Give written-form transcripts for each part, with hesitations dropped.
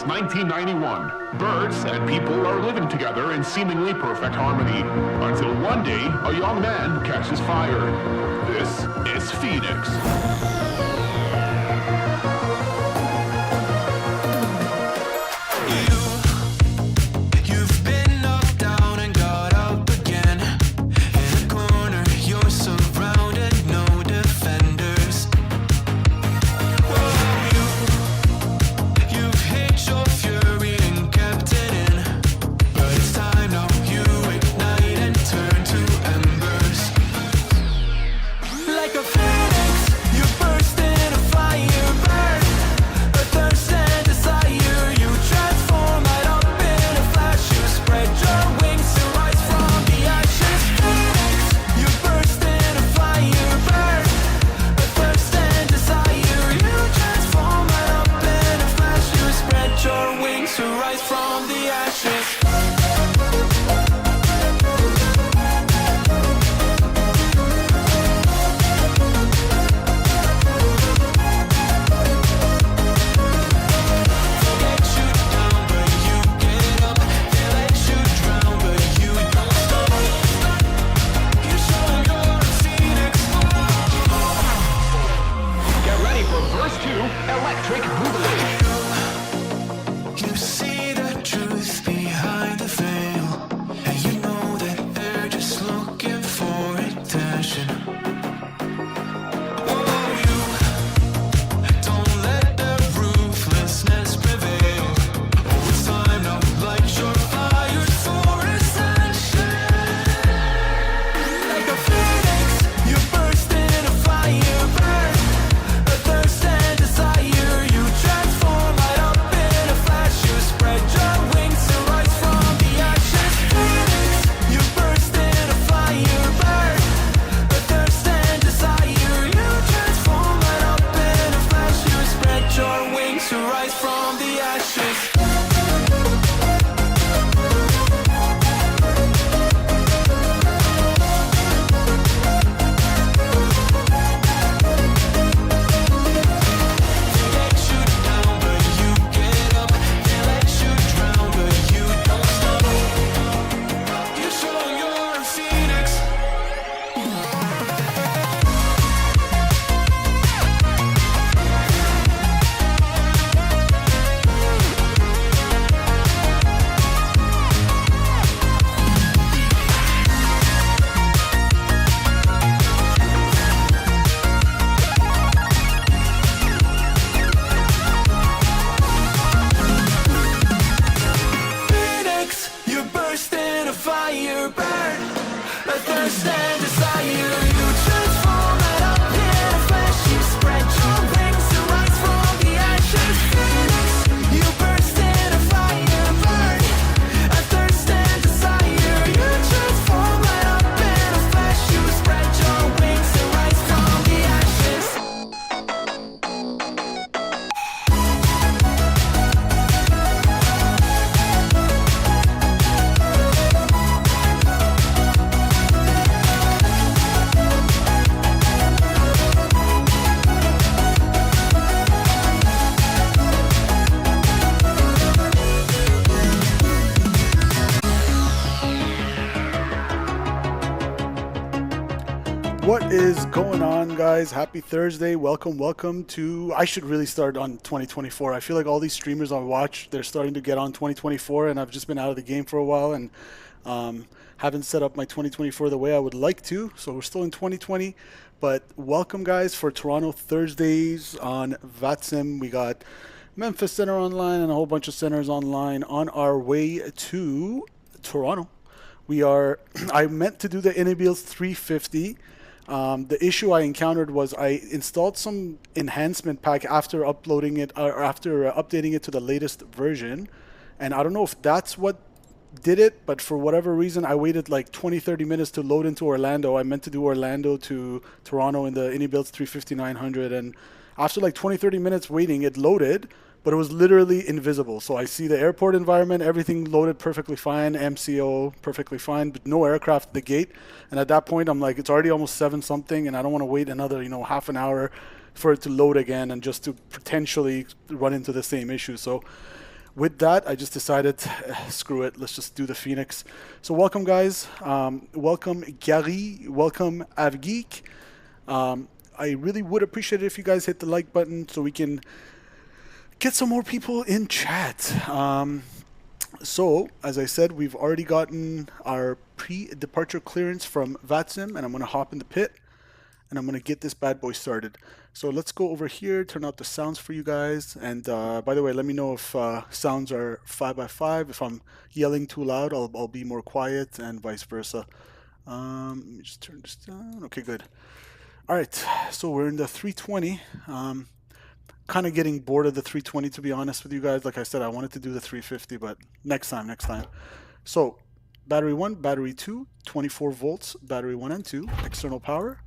1991. Birds and people are living together in seemingly perfect harmony, until one day a young man catches fire. This is Phoenix. What is going on, guys? Happy Thursday. Welcome to... I should really start on 2024. I feel like all these streamers I watch, they're starting to get on 2024, and I've just been out of the game for a while and haven't set up my 2024 the way I would like to. So we're still in 2020, but welcome, guys, for Toronto Thursdays on VATSIM. We got Memphis Center online and a whole bunch of centers online on our way to Toronto. I meant to do the Inabiels 350. The issue I encountered was I installed some enhancement pack after uploading it or after updating it to the latest version, and I don't know if that's what did it, but for whatever reason I waited like 20-30 minutes to load into Orlando. I meant to do Orlando to Toronto in the Inabiels 350-900, and after like 20-30 minutes waiting, it loaded, but it was literally invisible. So I see the airport environment, everything loaded perfectly fine, MCO perfectly fine, but no aircraft at the gate. And at that point, I'm like, it's already almost 7 something, and I don't want to wait another, half an hour for it to load again and just to potentially run into the same issue. So with that, I just decided, screw it, let's just do the Phoenix. So welcome, guys. Welcome, Gary. Welcome, Avgeek. I really would appreciate it if you guys hit the like button so we can get some more people in chat. So, as I said, we've already gotten our pre-departure clearance from VATSIM, and I'm going to hop in the pit, and I'm going to get this bad boy started. So let's go over here, turn out the sounds for you guys, and by the way, let me know if sounds are 5x5. If I'm yelling too loud, I'll be more quiet, and vice versa. Let me just turn this down. Okay, good. All right, so we're in the 320. Kind of getting bored of the 320, to be honest with you guys. Like I said, I wanted to do the 350, but next time. So battery 1, battery 2, 24 volts, battery 1 and 2, external power.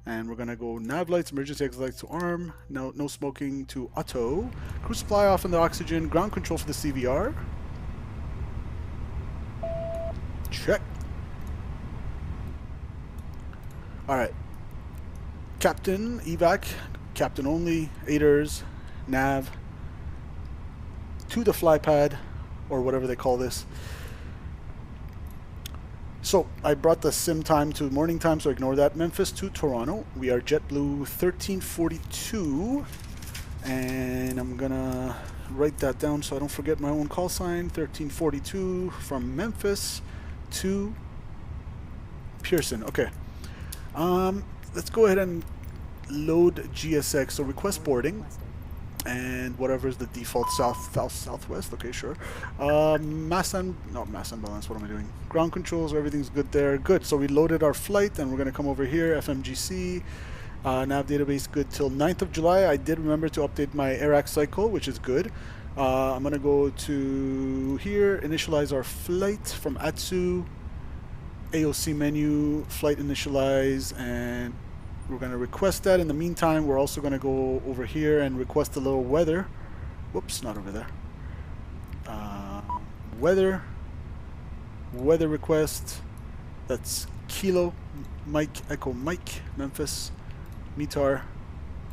And we're going to go nav lights, emergency exit lights to arm, no smoking to auto, cruise supply off in the oxygen, ground control for the CVR. Check. All right. Captain, evac, captain only, aiders, nav, to the fly pad, or whatever they call this. So I brought the sim time to morning time, so ignore that. Memphis to Toronto. We are JetBlue 1342, and I'm gonna write that down so I don't forget my own call sign. 1342 from Memphis to Pearson. Okay. Let's go ahead and load GSX. So request boarding, and whatever is the default southwest. Okay, sure. Mass unbalance. What am I doing? Ground controls. Everything's good there. Good. So we loaded our flight, and we're gonna come over here. FMGC. Nav database good till 9th of July. I did remember to update my AIRAC cycle, which is good. I'm gonna go to here. Initialize our flight from Atsu. AOC menu, flight initialize, and we're going to request that. In the meantime, we're also going to go over here and request a little weather. Whoops, not over there. Weather request. That's Kilo, Mike, Echo Mike, Memphis, METAR,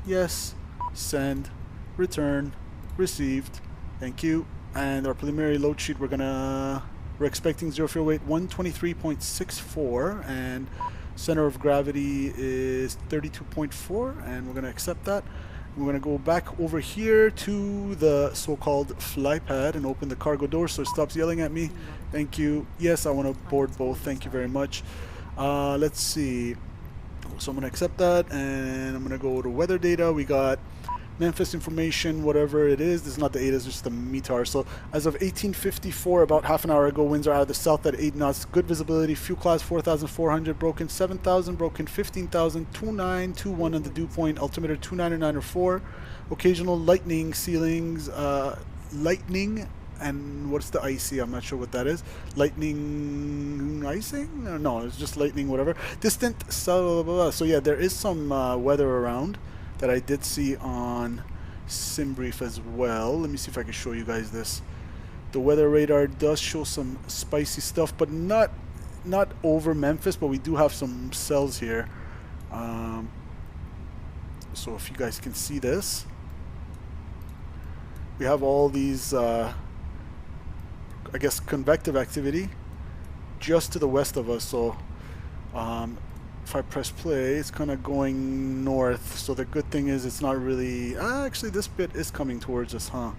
yes, send, return, received, thank you. And our preliminary load sheet, we're expecting 0 fuel weight 123.64, and center of gravity is 32.4, and we're going to accept that. We're going to go back over here to the so-called fly pad and open the cargo door so it stops yelling at me. Thank you. Yes, I want to board both. Thank you very much. Let's see. So I'm going to accept that, and I'm going to go to weather data. We got Memphis information, whatever it is. This is not the ADA, it's just the METAR. So as of 1854, about half an hour ago, winds are out of the south at 8 knots. Good visibility. Fuel class 4,400. Broken 7,000. Broken 15,000. 2921 on the dew point. Altimeter 29904. Occasional lightning ceilings. Lightning. And what's the icy? I'm not sure what that is. Lightning icing? No, it's just lightning, whatever. Distant. So yeah, there is some weather around that I did see on SimBrief as well. Let me see if I can show you guys this. The weather radar does show some spicy stuff, but not over Memphis, but we do have some cells here. So if you guys can see this, we have all these, I guess, convective activity just to the west of us. So if I press play, it's kind of going north. So the good thing is it's not really... actually, this bit is coming towards us, huh?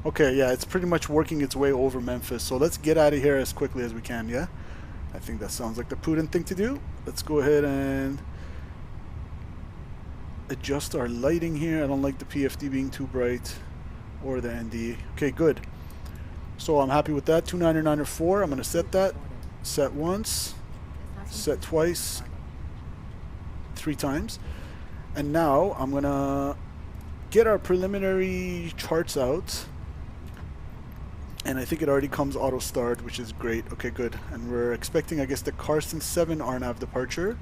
Okay, yeah, it's pretty much working its way over Memphis. So let's get out of here as quickly as we can, yeah? I think that sounds like the prudent thing to do. Let's go ahead and adjust our lighting here. I don't like the PFD being too bright, or the ND. Okay, good. So I'm happy with that. 29904. I'm going to set that. Set once. Set twice. 3 times. And now I'm going to get our preliminary charts out. And I think it already comes auto-starred, which is great. Okay, good. And we're expecting, I guess, the Carson 7 RNAV departure.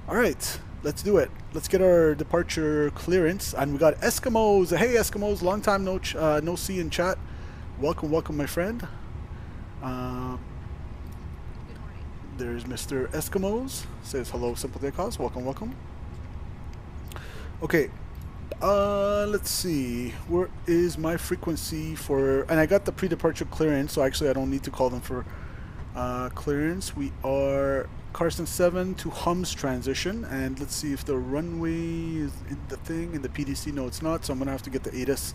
All right, let's do it. Let's get our departure clearance. And we got Eskimos. Hey, Eskimos. Long time no see in chat. Welcome, welcome, my friend. There's Mr. Eskimos. Says hello, Simple Takeoffs. Welcome, welcome. Okay. Let's see. Where is my frequency for... And I got the pre-departure clearance, so actually I don't need to call them for clearance. We are Carson 7 to Hums transition, and let's see if the runway is in the thing, in the PDC. No, it's not, so I'm going to have to get the ATIS.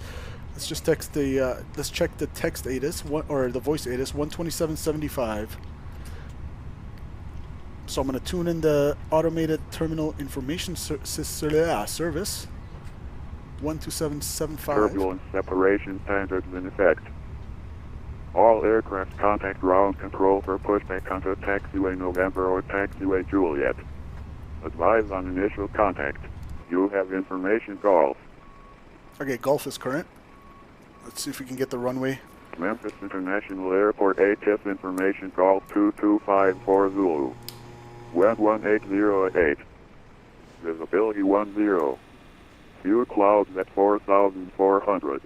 Let's just text the... let's check the text ATIS, or the voice ATIS, 127.75. So I'm going to tune in the automated terminal information service. 12775. Turbulence separation standards in effect. All aircraft contact ground control for pushback onto taxiway November or taxiway Juliet. Advise on initial contact. You have information Golf. Okay, Golf is current. Let's see if we can get the runway. Memphis International Airport ATIS information Golf 2254 Zulu. Wind 180 at 8. Visibility 10. Few clouds at 4,400.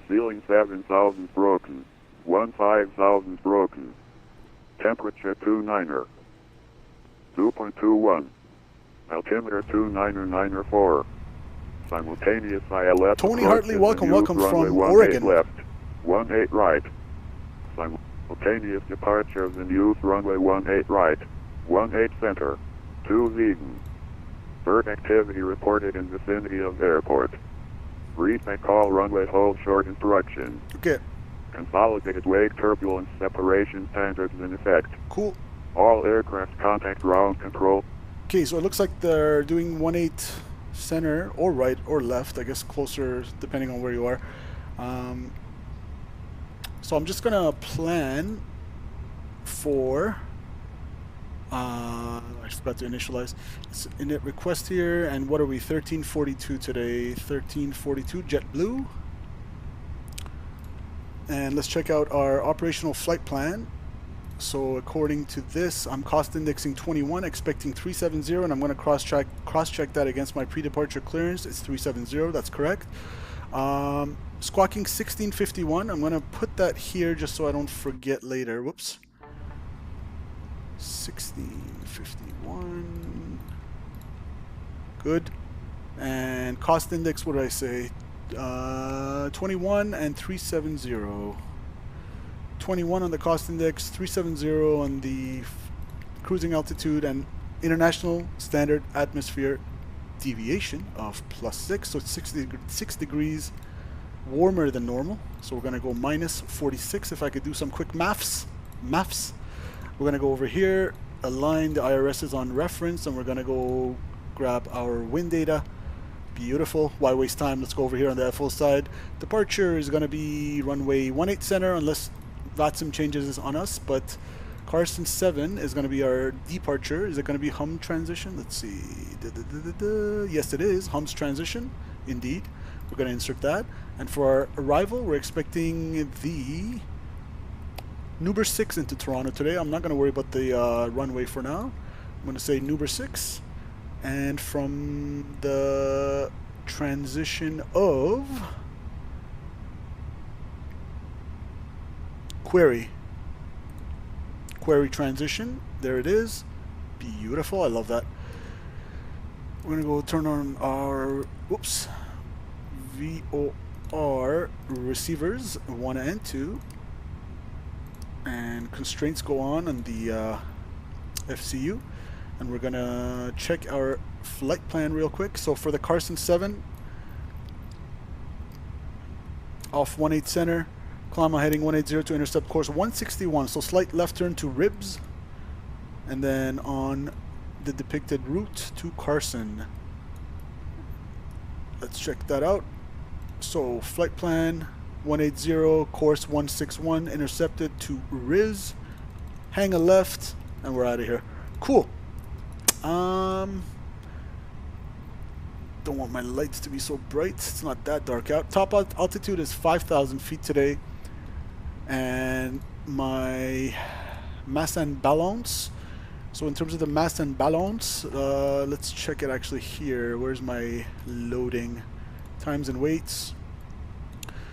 Ceiling 7,000 broken. 15,000 broken. Temperature 29er. 2.21. Altimeter 29904. Simultaneous ILS. Tony Hartley, welcome from runway Oregon. 18 left. 18 right. Simultaneous departure of the use runway 18 right. 18 center. 2 Vegan. Bird activity reported in vicinity of airport. Read by call runway hold short instruction. Okay. Consolidated wake turbulence separation standards in effect. Cool. All aircraft contact ground control. Okay, so it looks like they're doing 18 center or right or left, I guess closer depending on where you are. So I'm just gonna plan for I forgot to initialize. It's init request here, and what are we? 1342 today. 1342 JetBlue. And let's check out our operational flight plan. So according to this, I'm cost indexing 21, expecting 370, and I'm going to cross-check that against my pre-departure clearance. It's 370. That's correct. Squawking 1651. I'm going to put that here just so I don't forget later. Whoops. 1651. Good. And cost index, what did I say? 21 and 370. 21 on the cost index, 370 on the cruising altitude, and international standard atmosphere deviation of +6. So it's 6 degrees warmer than normal. So we're going to go -46 if I could do some quick maths. We're going to go over here, align the IRSs on reference, and we're going to go grab our wind data. Beautiful. Why waste time? Let's go over here on the FO side. Departure is going to be runway 18 center unless VATSIM changes on us, but Carson 7 is going to be our departure. Is it going to be hum transition? Let's see. Yes, it is. Hums transition. Indeed. We're going to insert that. And for our arrival, we're expecting the Nuber 6 into Toronto today. I'm not going to worry about the runway for now. I'm going to say Nuber 6. And from the transition of Query transition, there it is. Beautiful. I love that. We're going to go turn on our VOR receivers 1 and 2. And constraints go on the FCU, and we're gonna check our flight plan real quick. So for the Carson 7, off 18 center, climb heading 180 to intercept course 161. So slight left turn to Ribs, and then on the depicted route to Carson. Let's check that out. So flight plan 180, course 161, intercepted to Riz, hang a left, and we're out of here. Cool. Don't want my lights to be so bright. It's not that dark out. Top altitude is 5,000 feet today, and my mass and balance. So in terms of the mass and balance, let's check it actually here. Where's my loading? Times and weights.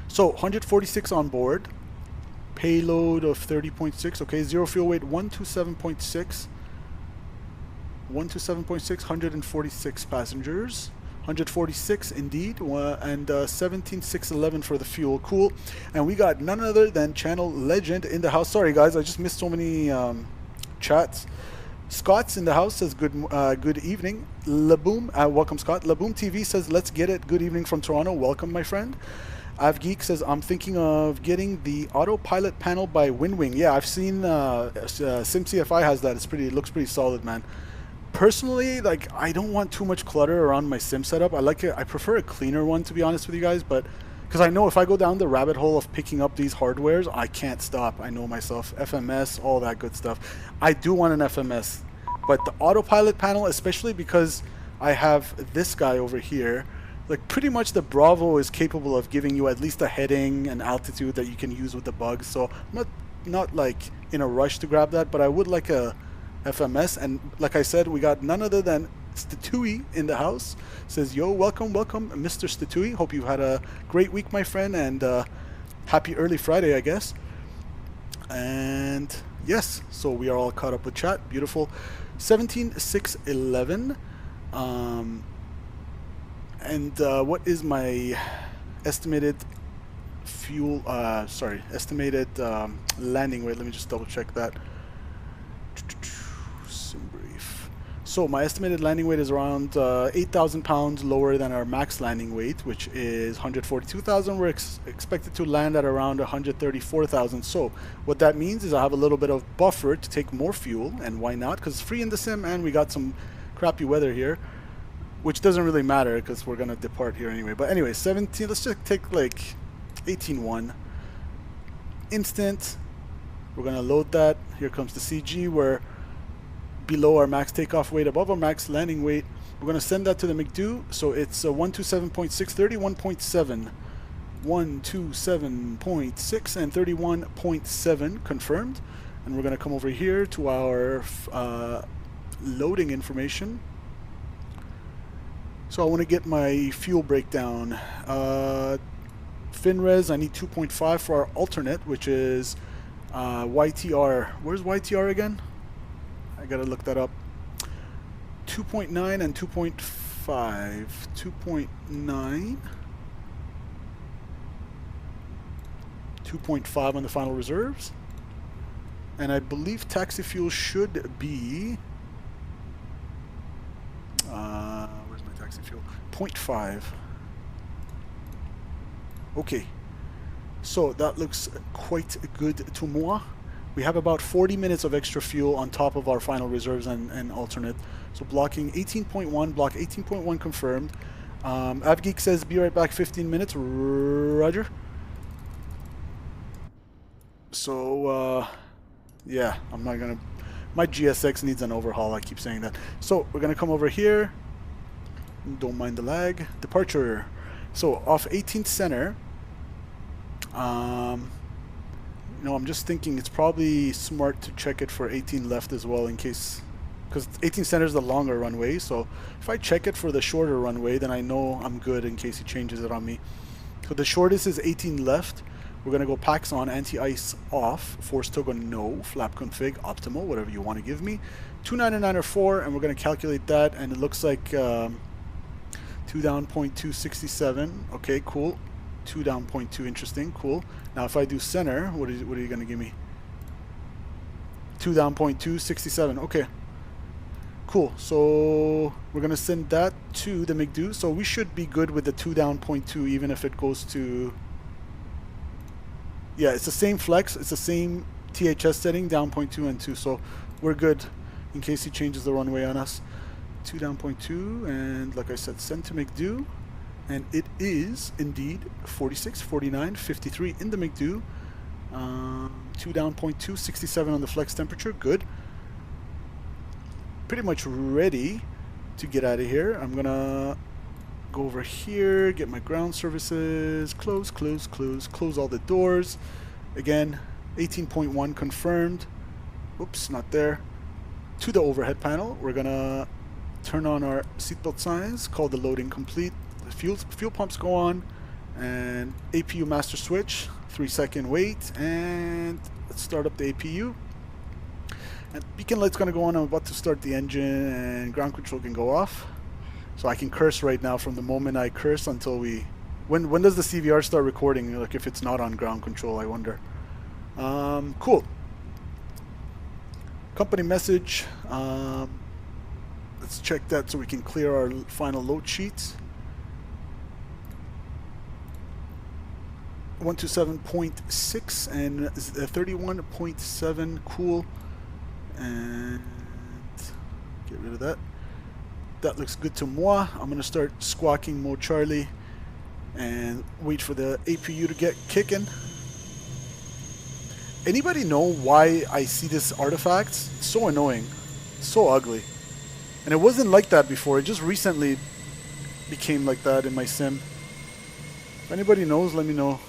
So 146 on board, payload of 30.6. Okay, zero fuel weight 127.6. 127.6, 146 passengers, 146 indeed, and 17,611 for the fuel. Cool. And we got none other than Channel Legend in the house. Sorry guys, I just missed so many chats. Scott's in the house, says good evening. Laboom, welcome Scott. Laboom TV says let's get it. Good evening from Toronto. Welcome my friend. AvGeek says I'm thinking of getting the autopilot panel by WinWing. Yeah, I've seen SimCFI has that. It looks pretty solid, man. Personally, like, I don't want too much clutter around my sim setup. I prefer a cleaner one, to be honest with you guys, but because I know if I go down the rabbit hole of picking up these hardwares, I can't stop. I know myself. FMS, all that good stuff. I do want an FMS, but the autopilot panel, especially because I have this guy over here, like pretty much the Bravo is capable of giving you at least a heading and altitude that you can use with the bugs. So I'm not like in a rush to grab that, but I would like a FMS. And like I said, we got none other than Statui in the house. Says, yo, welcome Mr. Statui. Hope you had a great week, my friend, and happy early Friday, I guess. And yes, so we are all caught up with chat. Beautiful. 17,611. And what is my estimated fuel, estimated landing weight? Let me just double check that. Simbrief. So my estimated landing weight is around 8,000 pounds lower than our max landing weight, which is 142,000. We're expected to land at around 134,000. So what that means is I have a little bit of buffer to take more fuel, and why not? Because it's free in the sim, and we got some crappy weather here, which doesn't really matter because we're gonna depart here anyway. But anyway, 17. Let's just take like 18.1. Instant. We're gonna load that. Here comes the CG. We're below our max takeoff weight, above our max landing weight. We're gonna send that to the McDo. So it's 127.6, 31.7, 127.6, and 31.7 confirmed. And we're gonna come over here to our loading information. So I want to get my fuel breakdown. FinRes, I need 2.5 for our alternate, which is YTR. Where's YTR again? I gotta look that up. 2.9 and 2.5. 2.9. 2.5 on the final reserves. And I believe taxi fuel should be... where's my taxi fuel? 0.5. Okay. So that looks quite good to moi. We have about 40 minutes of extra fuel on top of our final reserves and alternate. So blocking 18.1, block 18.1 confirmed. AvGeek says be right back 15 minutes. Roger. So yeah, I'm not gonna, my GSX needs an overhaul, I keep saying that. So we're gonna come over here. Don't mind the lag. Departure. So off 18th center. You know, I'm just thinking it's probably smart to check it for 18 left as well, in case, because 18 center is the longer runway. So if I check it for the shorter runway, then I know I'm good in case he changes it on me. So the shortest is 18 left. We're gonna go packs on, anti-ice off, force toggle no, flap config optimal, whatever you want to give me. 299 or 4, and we're gonna calculate that, and it looks like 2 down 0.267. Okay, cool. 2 down 0.2, interesting, cool. Now if I do center, what are you gonna give me? 2 down 0.267. Okay, cool. So we're gonna send that to the McDo. So we should be good with the 2 down 0.2, even if it goes to, yeah, it's the same flex, it's the same THS setting, down 0.2 and 2. So we're good in case he changes the runway on us. 2 down 0.2, and like I said, send to McDo. And it is indeed 46, 49, 53 in the McDo. 2 down 0.2, 67 on the flex temperature. Good. Pretty much ready to get out of here. I'm gonna go over here, get my ground services, close all the doors. Again, 18.1 confirmed. Oops, not there. To the overhead panel. We're gonna turn on our seatbelt signs, call the loading complete. The fuel pumps go on, and APU master switch, 3-second wait, and let's start up the APU. And beacon light's gonna go on. I'm about to start the engine, and ground control can go off. So I can curse right now from the moment I curse until we... When does the CVR start recording? Like if it's not on ground control, I wonder. Cool. Company message. Let's check that so we can clear our final load sheets. 127.6 and 31.7. Cool. And get rid of that. That looks good to moi. I'm gonna start squawking Mo Charlie and wait for the APU to get kicking. Anybody know why I see this artifacts? It's so annoying. It's so ugly. And it wasn't like that before. It just recently became like that in my sim. If anybody knows, let me know.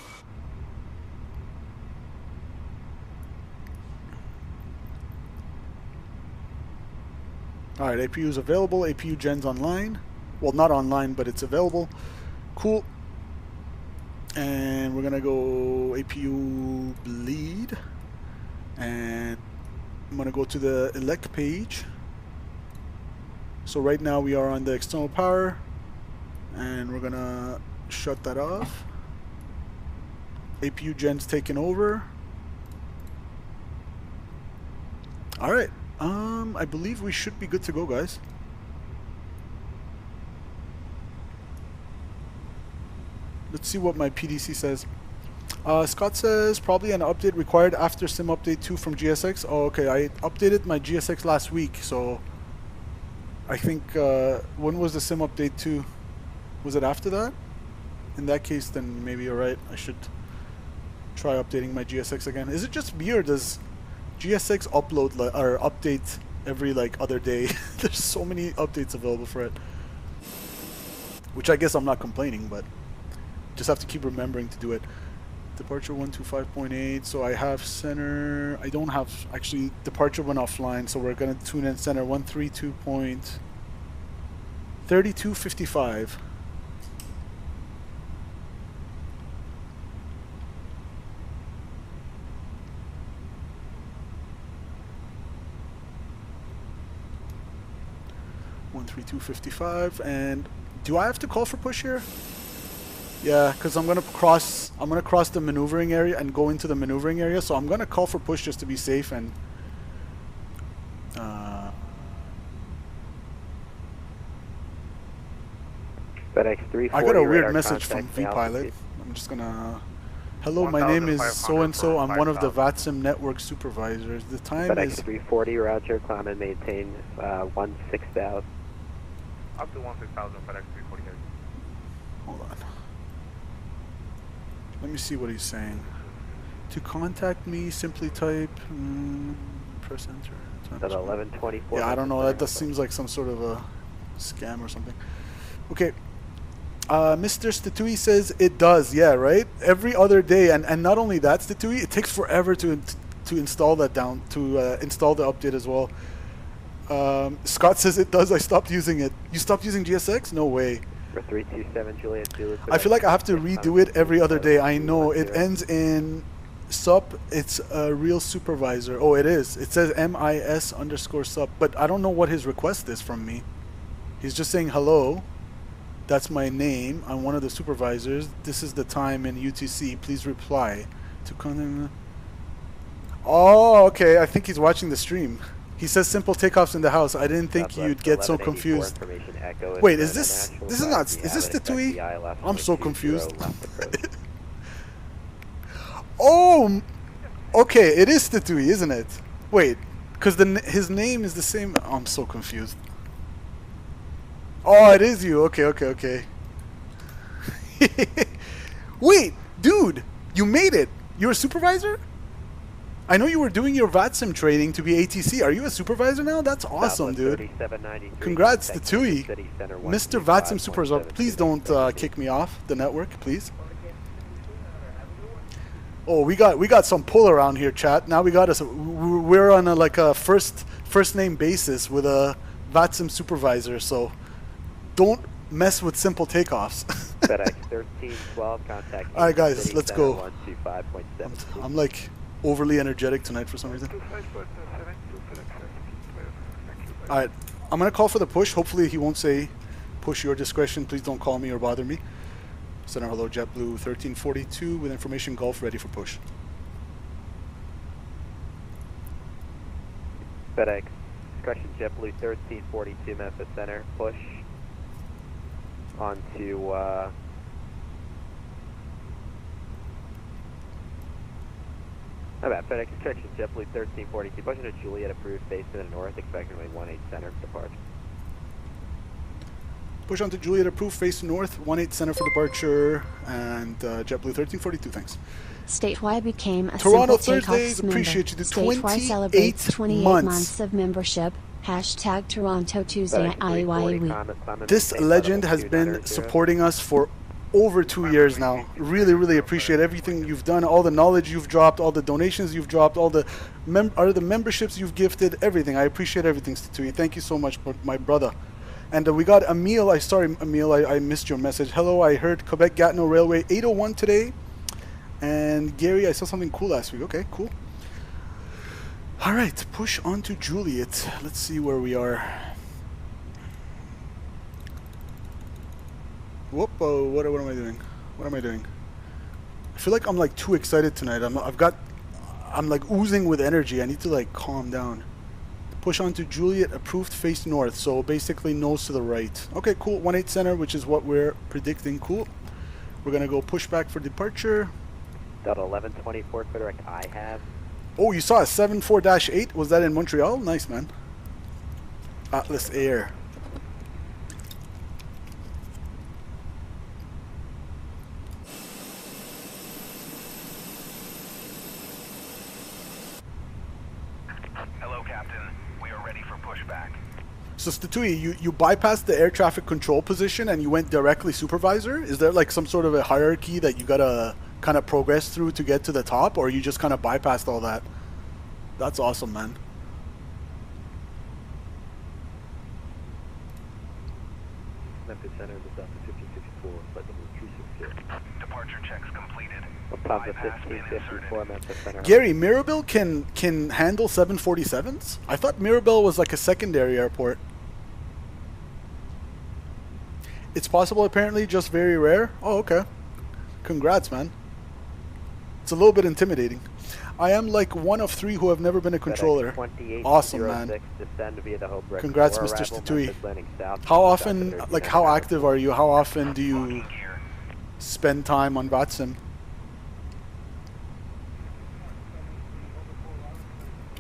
Alright, APU is available. APU gen's online. Well, not online, but it's available. Cool. And we're gonna go APU bleed. And I'm gonna go to the elect page. So right now we are on the external power. And we're gonna shut that off. APU gen's taken over. Alright. I believe we should be good to go, guys. Let's see what my PDC says. Scott says probably an update required after sim update 2 from GSX. Oh, okay. I updated my GSX last week, so I think when was the sim update 2? Was it after that? In that case, then maybe you're right. I should try updating my GSX again. Is it just me, or does GSX upload or update every like other day? There's so many updates available for it, which I guess I'm not complaining, but just have to keep remembering to do it. Departure 125.8. So I have center. I don't have actually. Departure went offline, so we're gonna tune in center 132.3255. .3255. And do I have to call for push here? Yeah, because I'm gonna cross the maneuvering area and go into the maneuvering area, so I'm gonna call for push just to be safe. And FedEx 340. I got a weird message from VPilot. I'm just gonna... Hello, my name is so-and-so. I'm one of the VATSIM network supervisors. The time FedEx is... 340, roger, climb and maintain 16,000. Up to 16,000, FedEx 340. Hold on. Let me see what he's saying. To contact me, simply type... press enter. At 11:24. Yeah, I don't know. That just seems like some sort of a scam or something. Okay. Mr. Statui says it does. Yeah, right? Every other day. And not only that, Statui, it takes forever to install that down, to install the update as well. Scott says it does. I stopped using it. You stopped using GSX? No way. For 327 Juliet, I feel like I have to redo it every other day. I know. It ends in sup. It's a real supervisor. Oh, it is. It says MIS_sup. But I don't know what his request is from me. He's just saying hello. That's my name. I'm one of the supervisors. This is the time in UTC. Please reply to contact. Oh, okay. I think he's watching the stream. He says simple takeoffs in the house. I didn't think you'd get so confused. Wait, is this not, is this the TUI? I'm so confused. Oh, okay, it is the TUI, isn't it? Wait, because his name is the same. Oh, I'm so confused. Oh, it is you. Okay. Wait, dude, you made it. You're a supervisor? I know you were doing your VATSIM training to be ATC. Are you a supervisor now? That's awesome, dude. Congrats to TUI. Mr. VATSIM Supervisor, please don't kick me off the network, please. Oh, we got some pull around here, chat. Now we're on a first name basis with a VATSIM supervisor, so don't mess with simple takeoffs. FedEx 1312, contact. All right, guys, let's go. I'm like overly energetic tonight for some reason. Alright, I'm gonna call for the push. Hopefully he won't say push your discretion. Please don't call me or bother me. Center hello, JetBlue 1342 with information Gulf ready for push. FedEx, discretion JetBlue 1342 Memphis Center, push onto, my bad, FedEx, discretion JetBlue 1342, push into Juliet approved, face to the north, expecting runway 18 center for departure. Push onto Juliet approved, face north, 18 center for departure, and JetBlue 1342, thanks. Statewide became a Toronto simple Thursdays, Takeoffs member. appreciate you. The Statewide celebrates 28 28 months. months of membership. Hashtag Toronto Tuesday IAE Week. This legend has been supporting us for over 2 years now. Really, really appreciate everything you've done, all the knowledge you've dropped, all the donations you've dropped, all the memberships you've gifted, everything. I appreciate everything, Statui. Thank you so much, my brother. And we got Emil. Emil, I missed your message. Hello, I heard Quebec Gatineau Railway 801 today. And Gary, I saw something cool last week. Okay, cool. All right, push on to Juliet. Let's see where we are. Whoop! What am I doing? What am I doing? I feel like I'm like too excited tonight. I'm like oozing with energy. I need to like calm down. Push on to Juliet, approved face north. So basically nose to the right. Okay, cool. 18 center, which is what we're predicting. Cool. We're gonna go push back for departure. Delta 1124, direct I have. Oh, you saw a 74-8? Was that in Montreal? Nice, man. Atlas Air. Hello, Captain. We are ready for pushback. So, Statui, you bypassed the air traffic control position and you went directly supervisor? Is there like some sort of a hierarchy that you gotta kind of progress through to get to the top, or you just kind of bypassed all that? That's awesome, man. Memphis Center, the Delta 1564, flight number 260. Departure checks completed. Lufthansa 1554, Memphis Center. Gary, Mirabel can handle 747s? I thought Mirabel was like a secondary airport. It's possible, apparently, just very rare. Oh, okay. Congrats, man. It's a little bit intimidating. I am like one of 3 who have never been a controller. Awesome, man. Congrats, Mr. Statui. How often, like how active are you? How often do you spend time on VATSIM?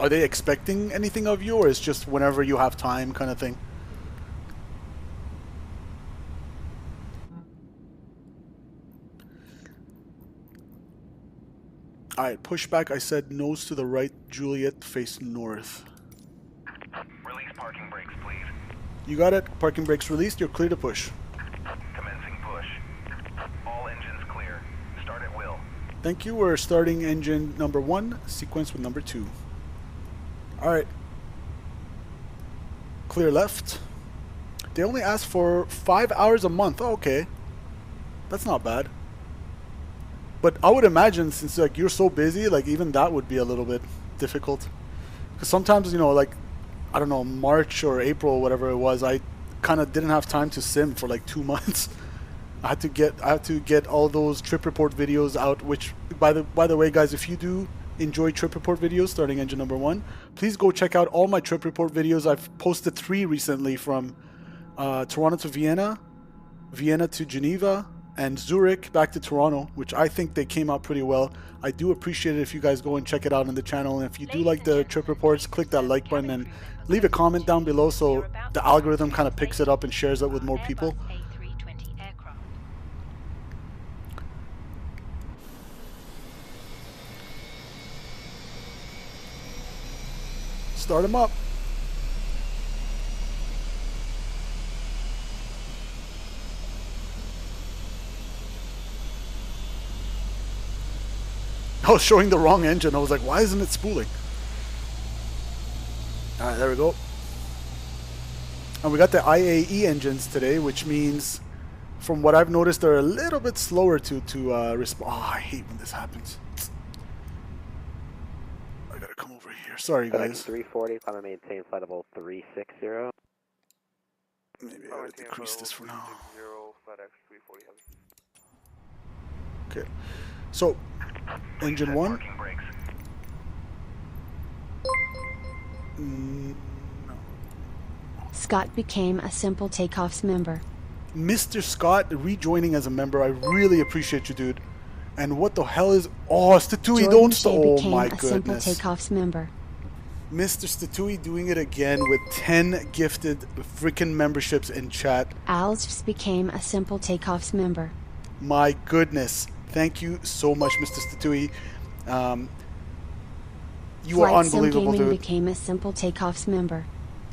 Are they expecting anything of you, or is just whenever you have time kind of thing? Alright, push back. I said nose to the right, Juliet, face north. Release parking brakes, please. You got it. Parking brakes released. You're clear to push. Commencing push. All engines clear. Start at will. Thank you. We're starting engine number 1, sequence with number 2. Alright. Clear left. They only ask for 5 hours a month. Oh, okay. That's not bad. But I would imagine, since like you're so busy, like even that would be a little bit difficult. Because sometimes, you know, like, I don't know, March or April, whatever it was, I kind of didn't have time to sim for like 2 months. I had to get all those trip report videos out. Which, by the way, guys, if you do enjoy trip report videos, starting engine number 1, please go check out all my trip report videos. I've posted 3 recently, from Toronto to Vienna, Vienna to Geneva, and Zurich back to Toronto, which I think they came out pretty well. I do appreciate it if you guys go and check it out on the channel. And if you do like the trip reports, click that like button and leave a comment down below so the algorithm kind of picks it up and shares it with more people. Start them up. I was showing the wrong engine. I was like, why isn't it spooling? Alright, there we go. And we got the IAE engines today, which means, from what I've noticed, they're a little bit slower to respond. Oh, I hate when this happens. I gotta come over here. Sorry, guys. 340, climb and maintain flight level 360. Maybe I gotta decrease this for now. 0 FedEx 340 heavy. Okay. So, engine 1. Parking brakes. No. Scott became a Simple Takeoffs member. Mr. Scott rejoining as a member. I really appreciate you, dude. And what the hell is... Oh, Statui, Jordan don't... Shea Oh became my a Simple goodness. Takeoffs member. Mr. Statui doing it again with 10 gifted freaking memberships in chat. Alves became a Simple Takeoffs member. My goodness. Thank you so much, Mr. Statui. You are unbelievable, Gaming dude. became a Simple Takeoffs member.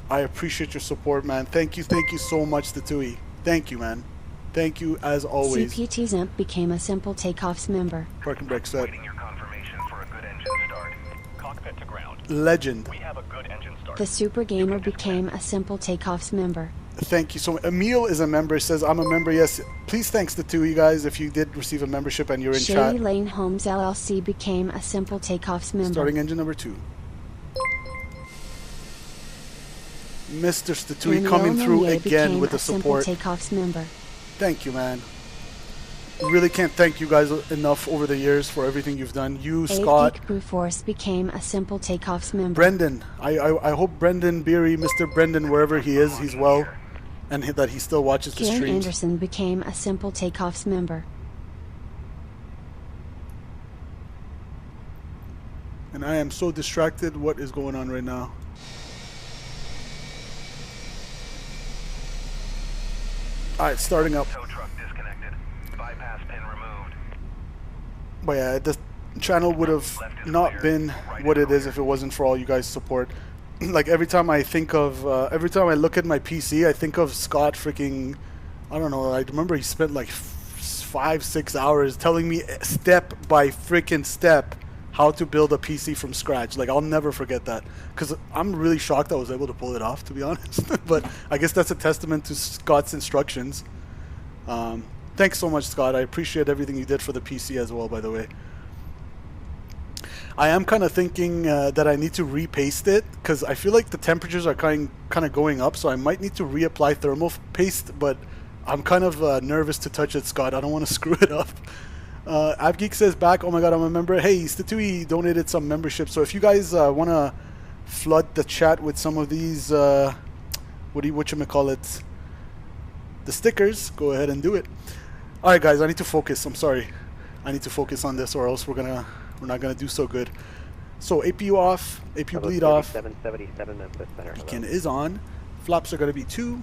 I appreciate your support, man. Thank you so much, Statui. Thank you, man. Thank you as always. CPT Zimp became a Simple Takeoffs member. Parking brake set. Waiting your confirmation for a good engine start. Cockpit to ground. Legend. We have a good engine start. The Super Gamer became a Simple Takeoffs member. Thank you so much. Emil is a member. Says, I'm a member. Yes. Please thanks to two of you guys if you did receive a membership and you're in Shady chat. Lane Homes LLC became a Simple Takeoffs member. Starting engine number 2. Mr. Statui Emil coming through Meunier again became with the a Simple support. Takeoffs member. Thank you, man. Really can't thank you guys enough over the years for everything you've done. You, Scott, Geek Brewforce became a Simple Takeoffs member. Brendan. I hope Brendan Beery, Mr. Brendan, wherever he is, he's well, and that he still watches the Kieran streams. Anderson became a Simple Takeoffs member. And I am so distracted. What is going on right now? Alright, starting up. Tow truck disconnected. Bypass pin removed. But yeah, the channel would have not been what it is if it wasn't for all you guys' support. Like every time I think of, every time I look at my PC, I think of Scott freaking, I don't know, I remember he spent like 5-6 hours telling me step by freaking step how to build a PC from scratch. Like I'll never forget that because I'm really shocked I was able to pull it off, to be honest. But I guess that's a testament to Scott's instructions. Thanks so much, Scott. I appreciate everything you did for the PC as well, by the way. I am kind of thinking that I need to repaste it because I feel like the temperatures are kind of going up, so I might need to reapply thermal paste, but I'm kind of nervous to touch it, Scott. I don't want to screw it up. AvGeek says back, oh my god, I'm a member. Hey, Statui donated some membership, so if you guys want to flood the chat with some of these, whatchamacallit, the stickers, go ahead and do it. Alright guys, I need to focus. I'm sorry. I need to focus on this or else we're not gonna do so good. So APU off, APU bleed off. 777 Memphis Center. Beacon is on. Flaps are gonna be 2.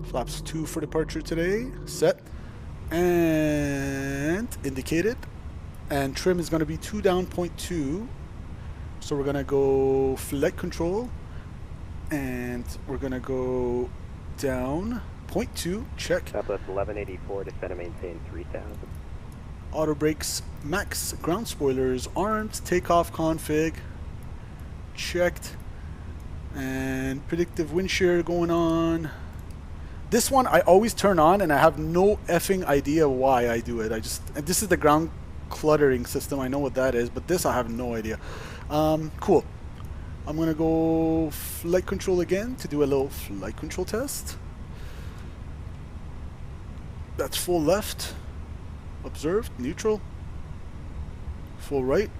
Flaps 2 for departure today. Set and indicated. And trim is gonna be 2 down, 0.2. So we're gonna go flight control, and we're gonna go down 0.2. Check. Southwest 1184 to center maintain 3000. Auto brakes max. Ground spoilers armed. Takeoff config checked. And predictive wind shear going on. This one I always turn on, and I have no effing idea why I do it. And this is the ground cluttering system. I know what that is, but this I have no idea. Cool. I'm gonna go flight control again to do a little flight control test. That's full left, observed, neutral. Full right,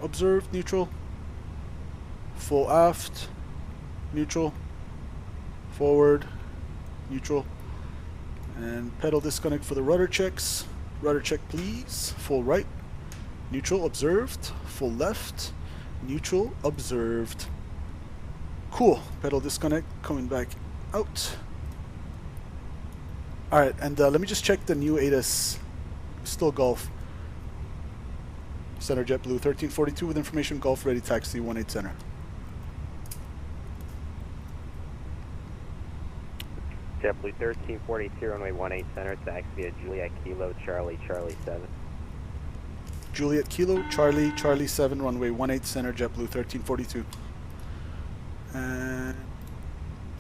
observed, neutral. Full aft, neutral. Forward, neutral. And pedal disconnect for the rudder checks. Rudder check please. Full right, neutral, observed. Full left, neutral, observed. Cool. Pedal disconnect, coming back out. Alright, and let me just check the new ATIS. Still Golf. Center JetBlue 1342 with information Golf ready taxi 18 center. JetBlue 1342 runway 18 center, taxi via Juliet Kilo Charlie Charlie 7. Juliet Kilo Charlie Charlie 7 runway 18 center JetBlue 1342.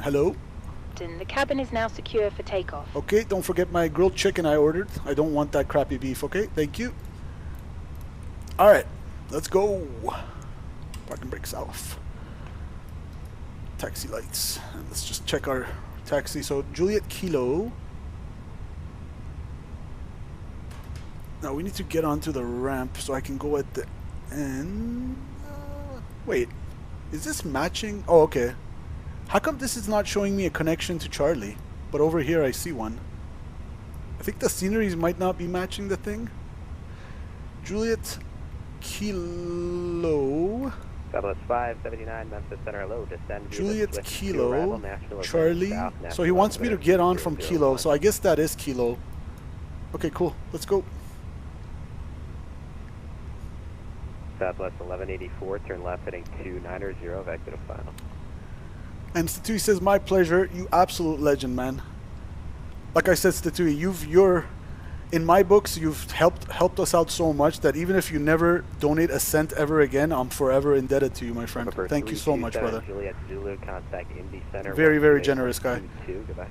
Hello? The cabin is now secure for takeoff. Okay, don't forget my grilled chicken I ordered. I don't want that crappy beef, okay? Thank you. Alright, Let's go. Parking brakes off. Taxi lights. And let's just check our taxi. So Juliet Kilo. Now we need to get onto the ramp so I can go at the end. Wait, is this matching? Oh, okay. How come this is not showing me a connection to Charlie? But over here I see one. I think the sceneries might not be matching the thing. Juliet Kilo. Southwest 579, Memphis Center, low, descend. Juliet Kilo. Charlie. So he wants me to get on from Kilo, so I guess that is Kilo. Okay, cool. Let's go. Southwest 1184, turn left heading 290, exit of final. And Statui says, my pleasure, you absolute legend, man. Like I said, Statui, you're in my books, you've helped us out so much that even if you never donate a cent ever again, I'm forever indebted to you, my friend. Thank you so much, brother. Juliet Zulu, contact Indy Center. Very, very generous guy. Goodbye.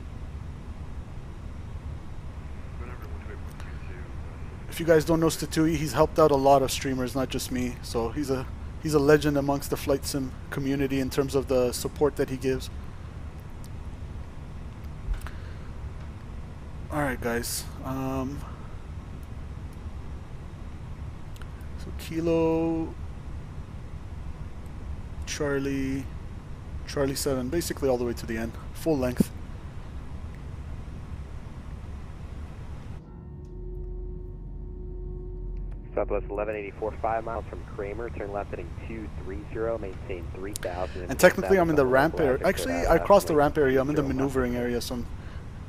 If you guys don't know Statui, he's helped out a lot of streamers, not just me. So he's a legend amongst the flight sim community in terms of the support that he gives. All right, guys. So Kilo, Charlie 7, basically all the way to the end, full length. Southwest 1184, 5 miles from Kramer, turn left heading 230, maintain 3000. And technically I'm in the ramp area. Actually, I crossed the ramp area. I'm in the maneuvering area, so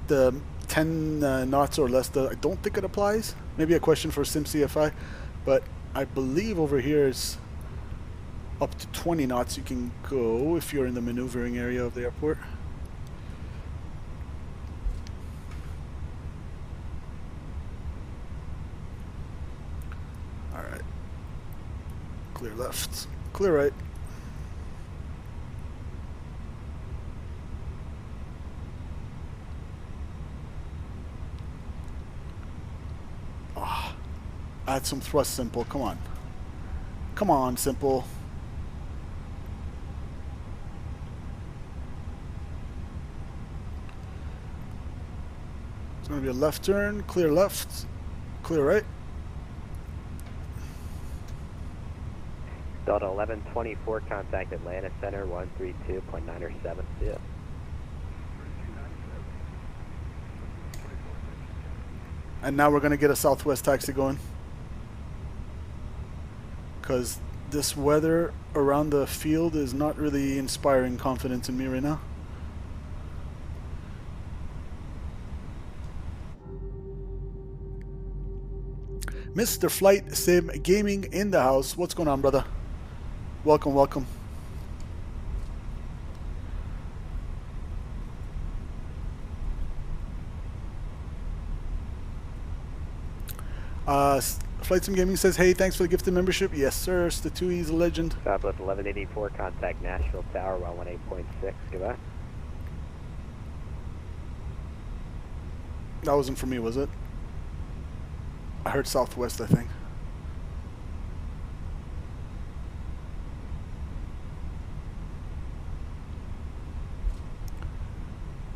the 10 knots or less, I don't think it applies. Maybe a question for SimCFI, but I believe over here is up to 20 knots you can go if you're in the maneuvering area of the airport. Alright. Clear left. Clear right. Add some thrust, Simple. Come on. Come on, Simple. It's going to be a left turn. Clear left. Clear right. Delta 1124, contact Atlanta Center 132.907. Yeah. And now we're going to get a Southwest taxi going. Because this weather around the field is not really inspiring confidence in me right now. Mr. Flight Sim Gaming in the house. What's going on, brother? Welcome, welcome. Flight Sim Gaming says, hey, thanks for the gifted membership. Yes, sir. Statui's a legend. Southwest 1184, contact Nashville Tower, 118.6. Goodbye. That wasn't for me, was it? I heard Southwest, I think.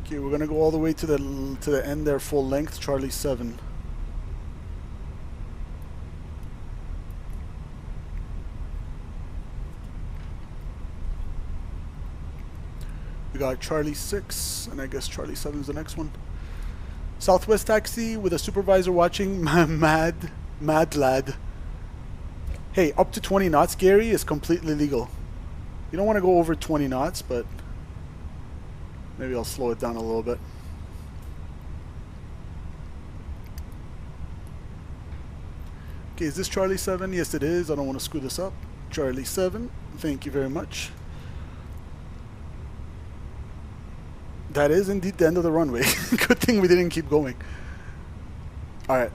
Okay, we're gonna go all the way to the end there, full length, Charlie 7. We got Charlie 6, and I guess Charlie 7 is the next one. Southwest taxi with a supervisor watching. Mad lad. Hey, up to 20 knots, Gary, is completely legal. You don't want to go over 20 knots, but maybe I'll slow it down a little bit. Okay, is this Charlie 7? Yes, it is. I don't want to screw this up. Charlie 7. Thank you very much. That is indeed the end of the runway. Good thing we didn't keep going. Alright.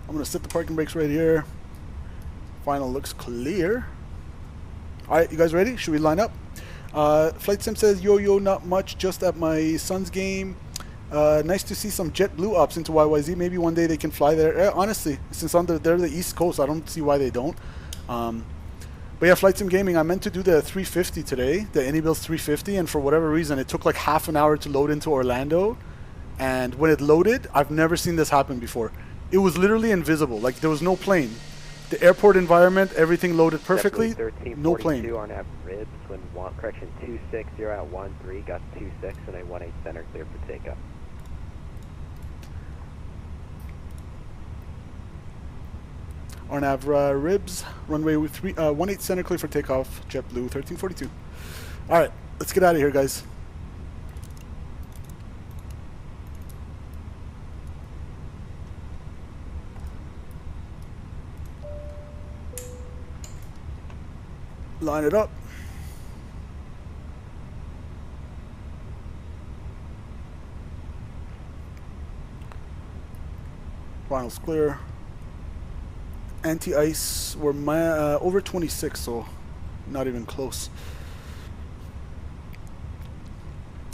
I'm going to set the parking brakes right here. Final looks clear. Alright, you guys ready? Should we line up? Flight Sim says, yo, not much, just at my son's game. Nice to see some JetBlue ops into YYZ. Maybe one day they can fly there. Honestly, since they're the East Coast, I don't see why they don't. But yeah, Flight Sim Gaming, I meant to do the 350 today, the AnyBuilds 350, and for whatever reason, it took like half an hour to load into Orlando. And when it loaded, I've never seen this happen before. It was literally invisible, like there was no plane. The airport environment, everything loaded perfectly, no plane. On app ribs, when correction 260 at 13, got 26 and a 18 center clear for takeoff. RNAV ribs, runway with 18 center clear for takeoff, JetBlue 1342. All right, let's get out of here, guys. Line it up. Finals clear. Anti-ice, we're over 26, so not even close.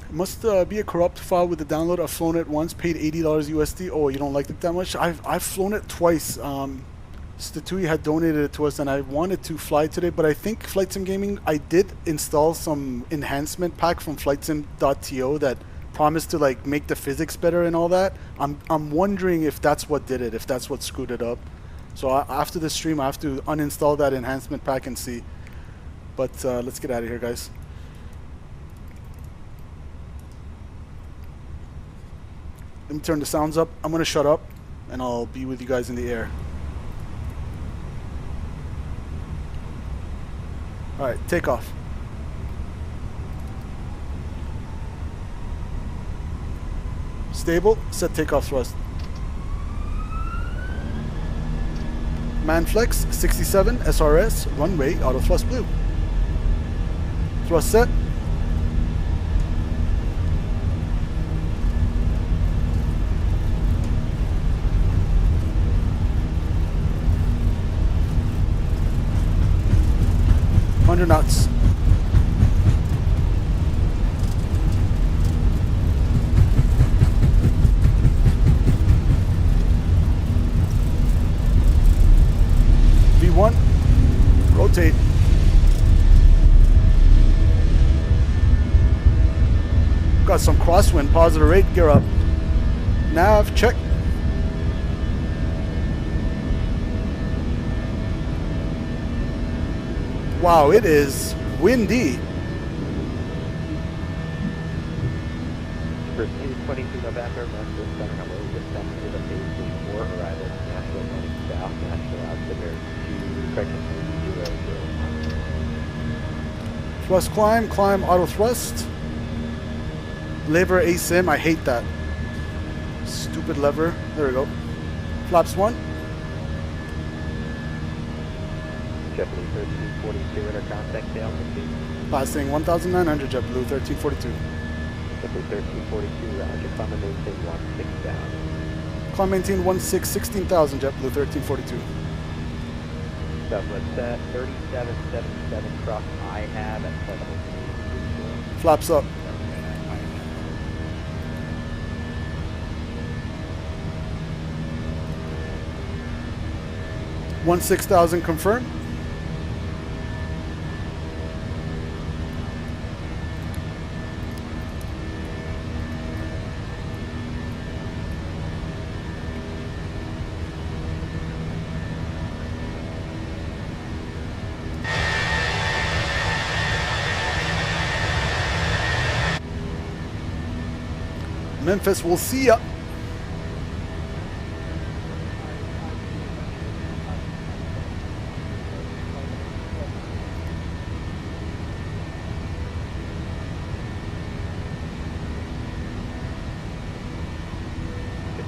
It must be a corrupt file with the download. I've flown it once, paid $80 USD. Oh, you don't like it that much? I've flown it twice. Statui had donated it to us, and I wanted to fly today, but I think Flight Sim Gaming, I did install some enhancement pack from flightsim.to that promised to like make the physics better and all that. I'm wondering if that's what did it, if that's what screwed it up. So after the stream, I have to uninstall that enhancement pack and see. But let's get out of here, guys. Let me turn the sounds up. I'm going to shut up, and I'll be with you guys in the air. All right, takeoff. Stable, set takeoff thrust. Manflex 67 SRS, runway, auto thrust blue. Thrust set. Under knots. V1, rotate. Got some crosswind, positive rate, gear up. Nav, check. Wow, it is windy. For 22 November, Memphis, Center, hello, descent to the phase 4 arrival, National heading south, National altimeter 2, correction 300. Thrust climb, climb auto thrust. Lever ASIM, I hate that. Stupid lever. There we go. Flaps 1. JetBlue 1342 inter contact tail. Passing 1,900 JetBlue 1342. JetBlue 1342, roger, climb and maintain 16,000. Climb maintain 16,000 JetBlue 1342. Southwest set 3777 cross I have at 7. Flaps up. One 6,000 confirmed. Memphis, we'll see ya.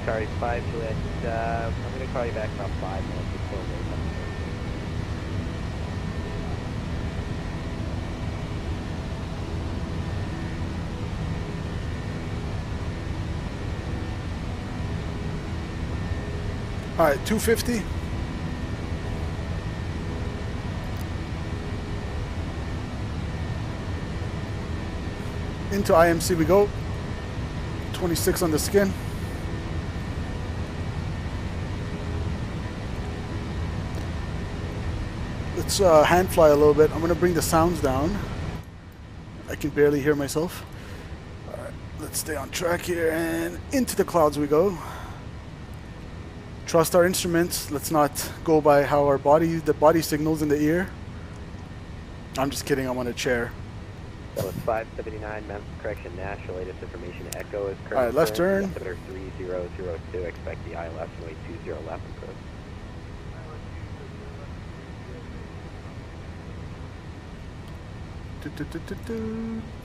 Sorry, 5 Juliet. I'm going to call you back in about 5 minutes. It's still late. All right, 250. Into IMC we go. 26 on the skin. Let's hand fly a little bit. I'm going to bring the sounds down. I can barely hear myself. All right, let's stay on track here, and into the clouds we go. Trust our instruments. Let's not go by how the body signals in the ear. I'm just kidding. I'm on a chair. That was 579, Memphis, correction, Nash, latest information, Echo is current. All right, left turn. Altimeter 3002, expect the eye left, runway 20 left approach.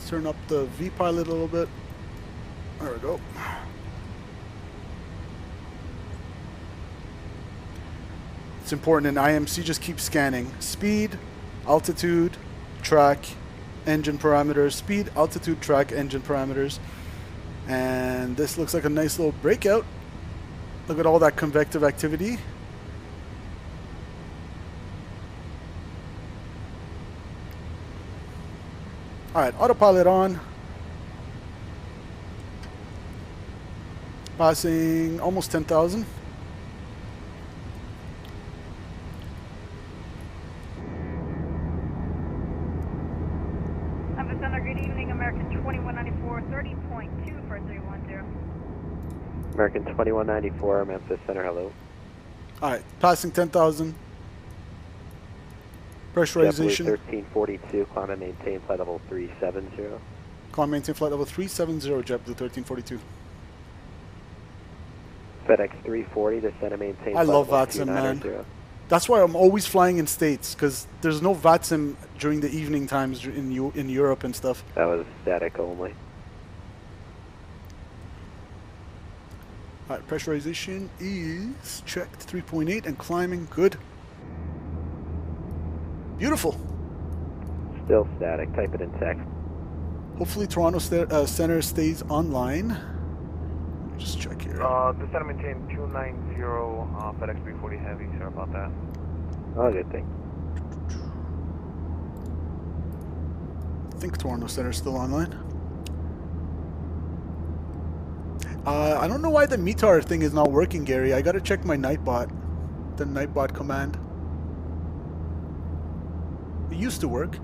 Turn up the V pilot a little bit. There we go. It's important in IMC, just keep scanning. Speed, altitude, track, engine parameters. Speed, altitude, track, engine parameters. And this looks like a nice little breakout. Look at all that convective activity. Alright, autopilot on. Passing almost 10,000. Memphis Center, good evening. American 2194, 30.2 for 310. American 2194, Memphis Center, hello. Alright, passing 10,000. Pressurization. 1342, climb and maintain flight level 370. Climb maintain flight level 370, JetBlue 1342. FedEx 340, descend and maintain I flight love level VATSIM, man. 390. That's why I'm always flying in States, because there's no VATSIM during the evening times in Europe and stuff. That was static only. Alright, pressurization is checked 3.8 and climbing good. Beautiful. Still static, type it in text. Hopefully Toronto Center stays online. Let me just check here. Descend and maintain 290, FedEx 340 Heavy, sorry about that. Oh, good thing. I think Toronto Center is still online. I don't know why the METAR thing is not working, Gary. I gotta check my Nightbot. The Nightbot command. It used to work.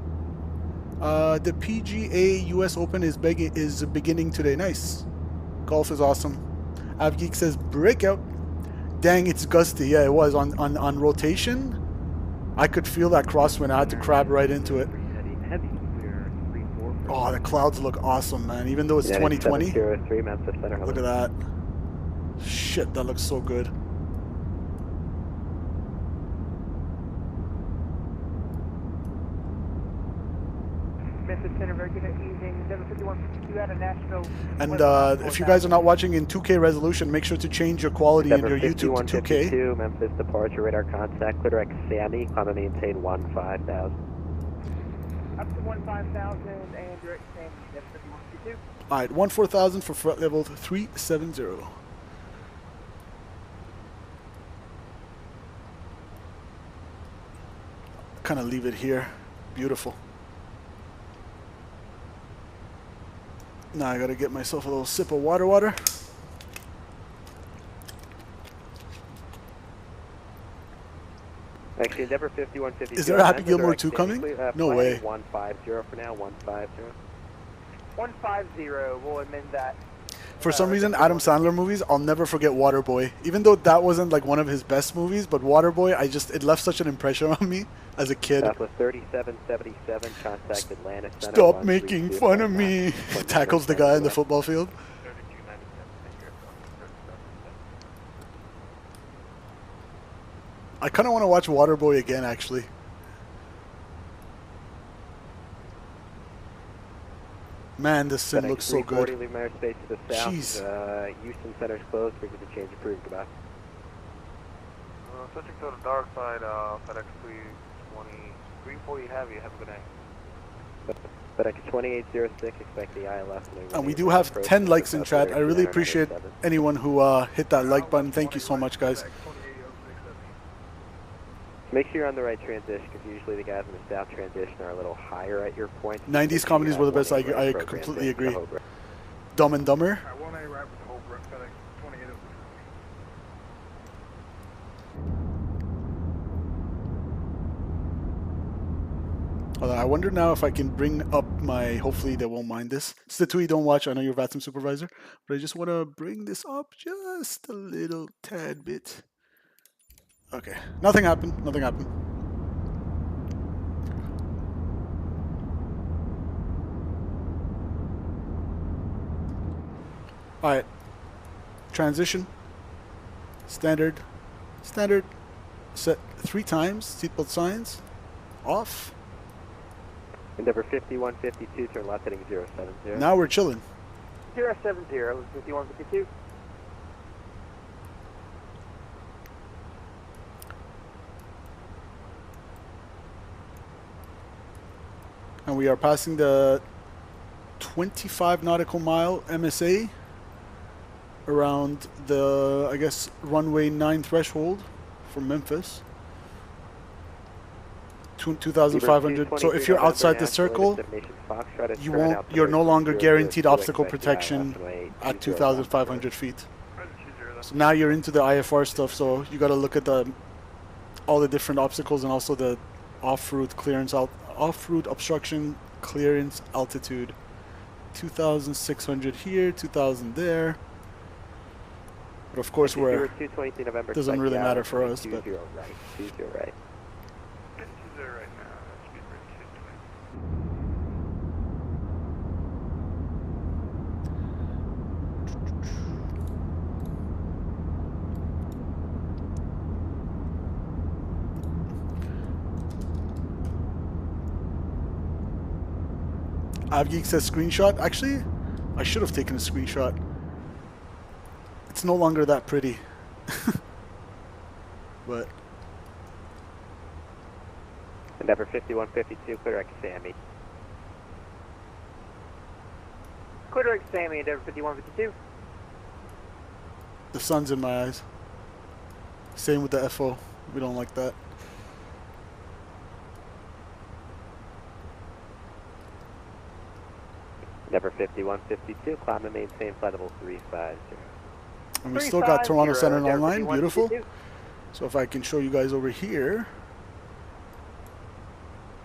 The PGA US Open is beginning today. Nice. Golf is awesome. AvGeek says breakout. Dang, it's gusty. Yeah, it was on rotation. I could feel that crosswind. I had to crab right into it. Oh, the clouds look awesome, man. Even though it's 2020. Look at that. Shit, that looks so good. Memphis Center, very good evening. 75152 out of Nashville. And if you guys are not watching in 2K resolution, make sure to change your quality in your YouTube to 2K. Memphis departure radar contact, clear direct Sandy, climb and maintain 15,000. Up to 15,000 and direct Sandy, 75152. Alright, 14,000 for flight level 370. Kind of leave it here. Beautiful. Now I gotta get myself a little sip of water. Actually, Endeavor 5152. Is there a Happy Gilmore 2 coming? No way. 150 for now, 150. 150, we'll amend that. For some reason, Adam Sandler movies, I'll never forget Waterboy. Even though that wasn't like one of his best movies, but Waterboy, it left such an impression on me as a kid. Southwest 3777, contact Atlanta Center. Stop making fun of me. Tackles the guy in the football field. I kind of want to watch Waterboy again, actually. Man, this sim looks so good. Leave my airspace to the south. Jeez. Houston Center's closed. Frequency change approved. Goodbye. Switching to the dark side, FedEx 340 Heavy, have a good night. FedEx 2806, expect the ILF. And we do have 10 likes in chat. I really appreciate anyone who hit that like button. Thank you so much, guys. Make sure you're on the right transition, because usually the guys in the south transition are a little higher at your point. 90s comedies were the best. I completely agree. Dumb and Dumber. Hold on, I wonder now if I can bring up my, hopefully they won't mind this. Stitui, don't watch, I know you're VATSIM supervisor, but I just want to bring this up just a little tad bit. Okay, nothing happened, nothing happened. All right, transition, standard, set 3 times, seatbelt signs, off. Endeavor 5152, turn left heading 070. Now we're chilling. 070, 5152. And we are passing the 25 nautical mile MSA around the, I guess, runway 9 threshold for Memphis. 2,500. So if you're outside the circle, you're no longer guaranteed obstacle protection at 2,500 feet. So now you're into the IFR stuff. So you got to look at all the different obstacles and also the off-route clearance, off-route obstruction clearance altitude. 2,600 here, 2,000 there. But of course, we're doesn't really matter for us. But right. Avgeek says screenshot. Actually, I should have taken a screenshot. It's no longer that pretty. But Endeavor 5152, clear X Sammy. Clear X Sammy, Endeavor 5152. the sun's in my eyes. Same with the FO. We don't like that. Endeavor 5152, climb and maintain flight level 350. And we still got Toronto Center online. Beautiful. So if I can show you guys over here,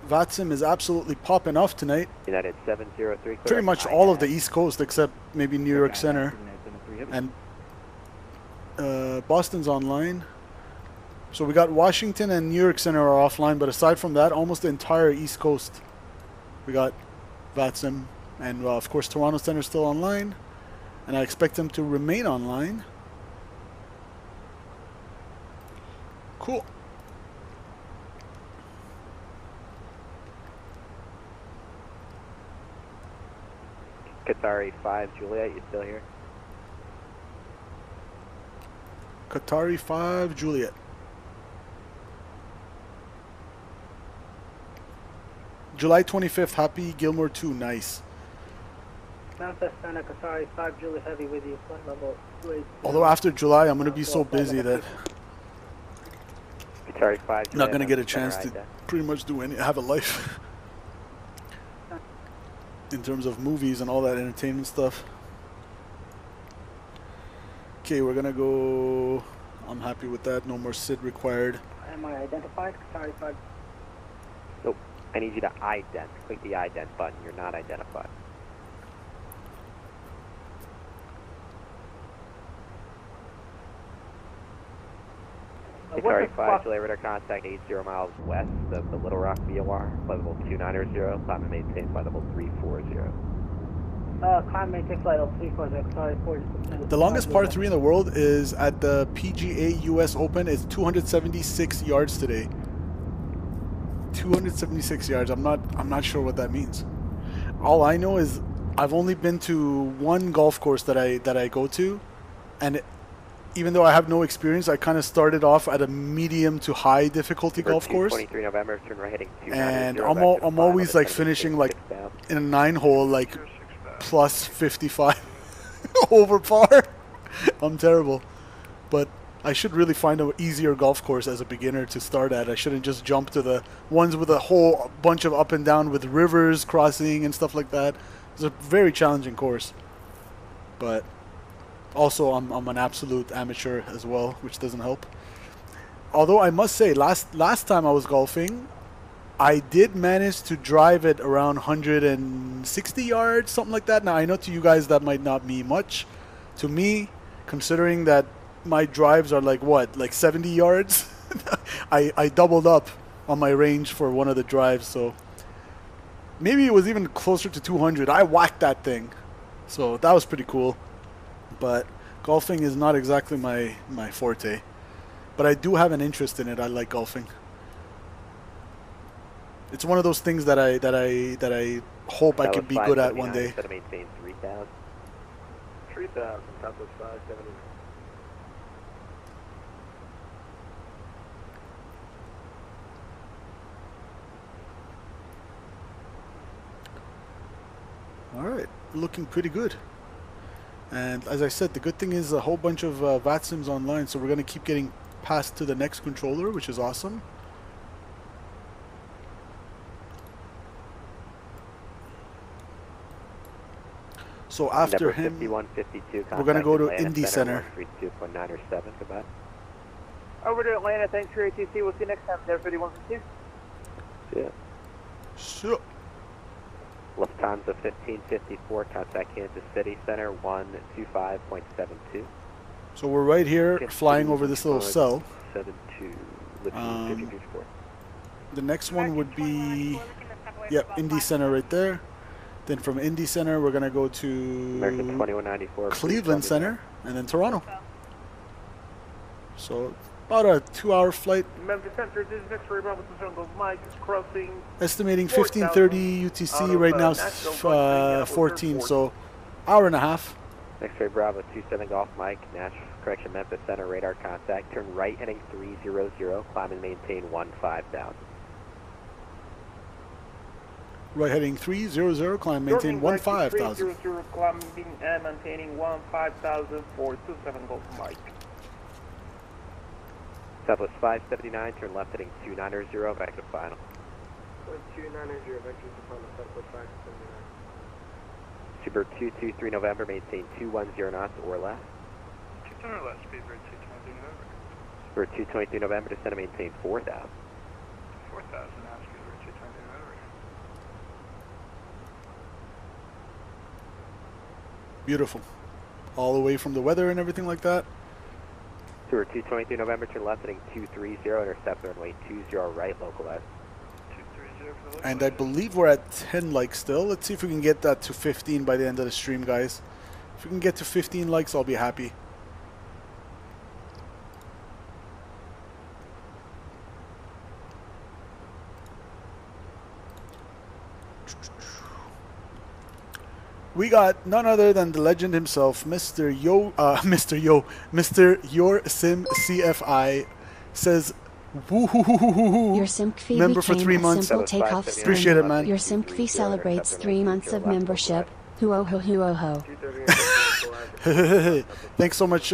VATSIM is absolutely popping off tonight. United 703. Pretty much all of the East Coast except maybe New York Center. And Boston's online. So we got Washington and New York Center are offline, but aside from that, almost the entire East Coast, we got VATSIM. And of course, Toronto Center is still online, and I expect them to remain online. Cool. Qatari 5, Juliet, you still here? Qatari 5, Juliet. July 25th, happy Gilmore 2, nice. Memphis, Santa Qatari 5, Julie Heavy with you, flight level 280. Although after July, I'm going to be so busy that Qatari 5, I'm not going to get a chance to pretty much do have a life. In terms of movies and all that entertainment stuff. Okay, we're going to go. I'm happy with that. No more SID required. Am I identified? Qatari 5. Nope. I need you to ident. Click the ident button. You're not identified. Qatari 5, Juliet radar contact 80 miles west of the Little Rock VOR, flight level 290, climb and maintain flight level 340. Climb and maintain flight level 340, Qatari 4. The longest par 3 in the world is at the PGA US Open. It's 276 yards today. 276 yards. I'm not sure what that means. All I know is I've only been to one golf course that I go to, and even though I have no experience, I kind of started off at a medium to high difficulty golf course. 23 November, turn right heading 290. And I'm always like finishing like in a 9-hole like plus 55 over par. I'm terrible, but I should really find an easier golf course as a beginner to start at. I shouldn't just jump to the ones with a whole bunch of up and down with rivers crossing and stuff like that. It's a very challenging course, but also I'm an absolute amateur as well, which doesn't help. Although I must say, last time I was golfing, I did manage to drive it around 160 yards, something like that. Now, I know to you guys that might not mean much. To me, considering that my drives are like, what, like 70 yards? I doubled up on my range for one of the drives, so maybe it was even closer to 200. I whacked that thing, so that was pretty cool. But golfing is not exactly my forte, but I do have an interest in it. I like golfing. It's one of those things that I hope I could be good at one day. Instead of maintain 3,000. 3,000, Southwest 579. All right, looking pretty good. And as I said, the good thing is a whole bunch of VATSIMs online, so we're going to keep getting passed to the next controller, which is awesome. So after him, 5152, we're going to go to Indy Center. 32.907, goodbye. Over to Atlanta, thanks for ATC. We'll see you next time there, 3152. Yeah. Sure. Lufthansa 1554, contact Kansas City Center 125.72. So we're right here flying over this little cell. 72, 1554. The next one would be, yep, Indy Center right there. Then from Indy Center, we're going to go to American 2194, Cleveland Center, and then Toronto. So about a 2-hour flight. Memphis Center, this is X-Ray Robinson Jungle. Mike is crossing. Estimating 1530 UTC right now, 14, so hour and a half. X-Ray Bravo 27 Golf Mike, Nash, correction, Memphis Center, radar contact. Turn right heading 300, climb and maintain 15,000. Right heading 300, climb, maintain 15,000. 300, climbing and maintaining 15,000 for 27 Golf Mike. Southwest 579, turn left heading 290, back to final. 290, vector to final, Southwest 579. Super 223 November, maintain 210 knots or less. 200 left, speedbird 223 November. Super 223 November, descend and maintain 4,000. 4,000 now, speedbird 223 November. Beautiful. All away from the weather and everything like that. Super 223 November, turn left heading 230, intercept runway 20 right, localized. 230 for the And I believe we're at 10 likes still. Let's see if we can get that to 15 by the end of the stream, guys. If we can get to 15 likes, I'll be happy. We got none other than the legend himself, Mr. Your Sim CFI says, woo-hoo-hoo-hoo-hoo-hoo. Your SimCV member for 3 months. Simple Takeoffs. Appreciate it, man. Your SimCV celebrates 3 months of membership. Hoo-oh-ho-hoo-oh-ho. Thanks so much,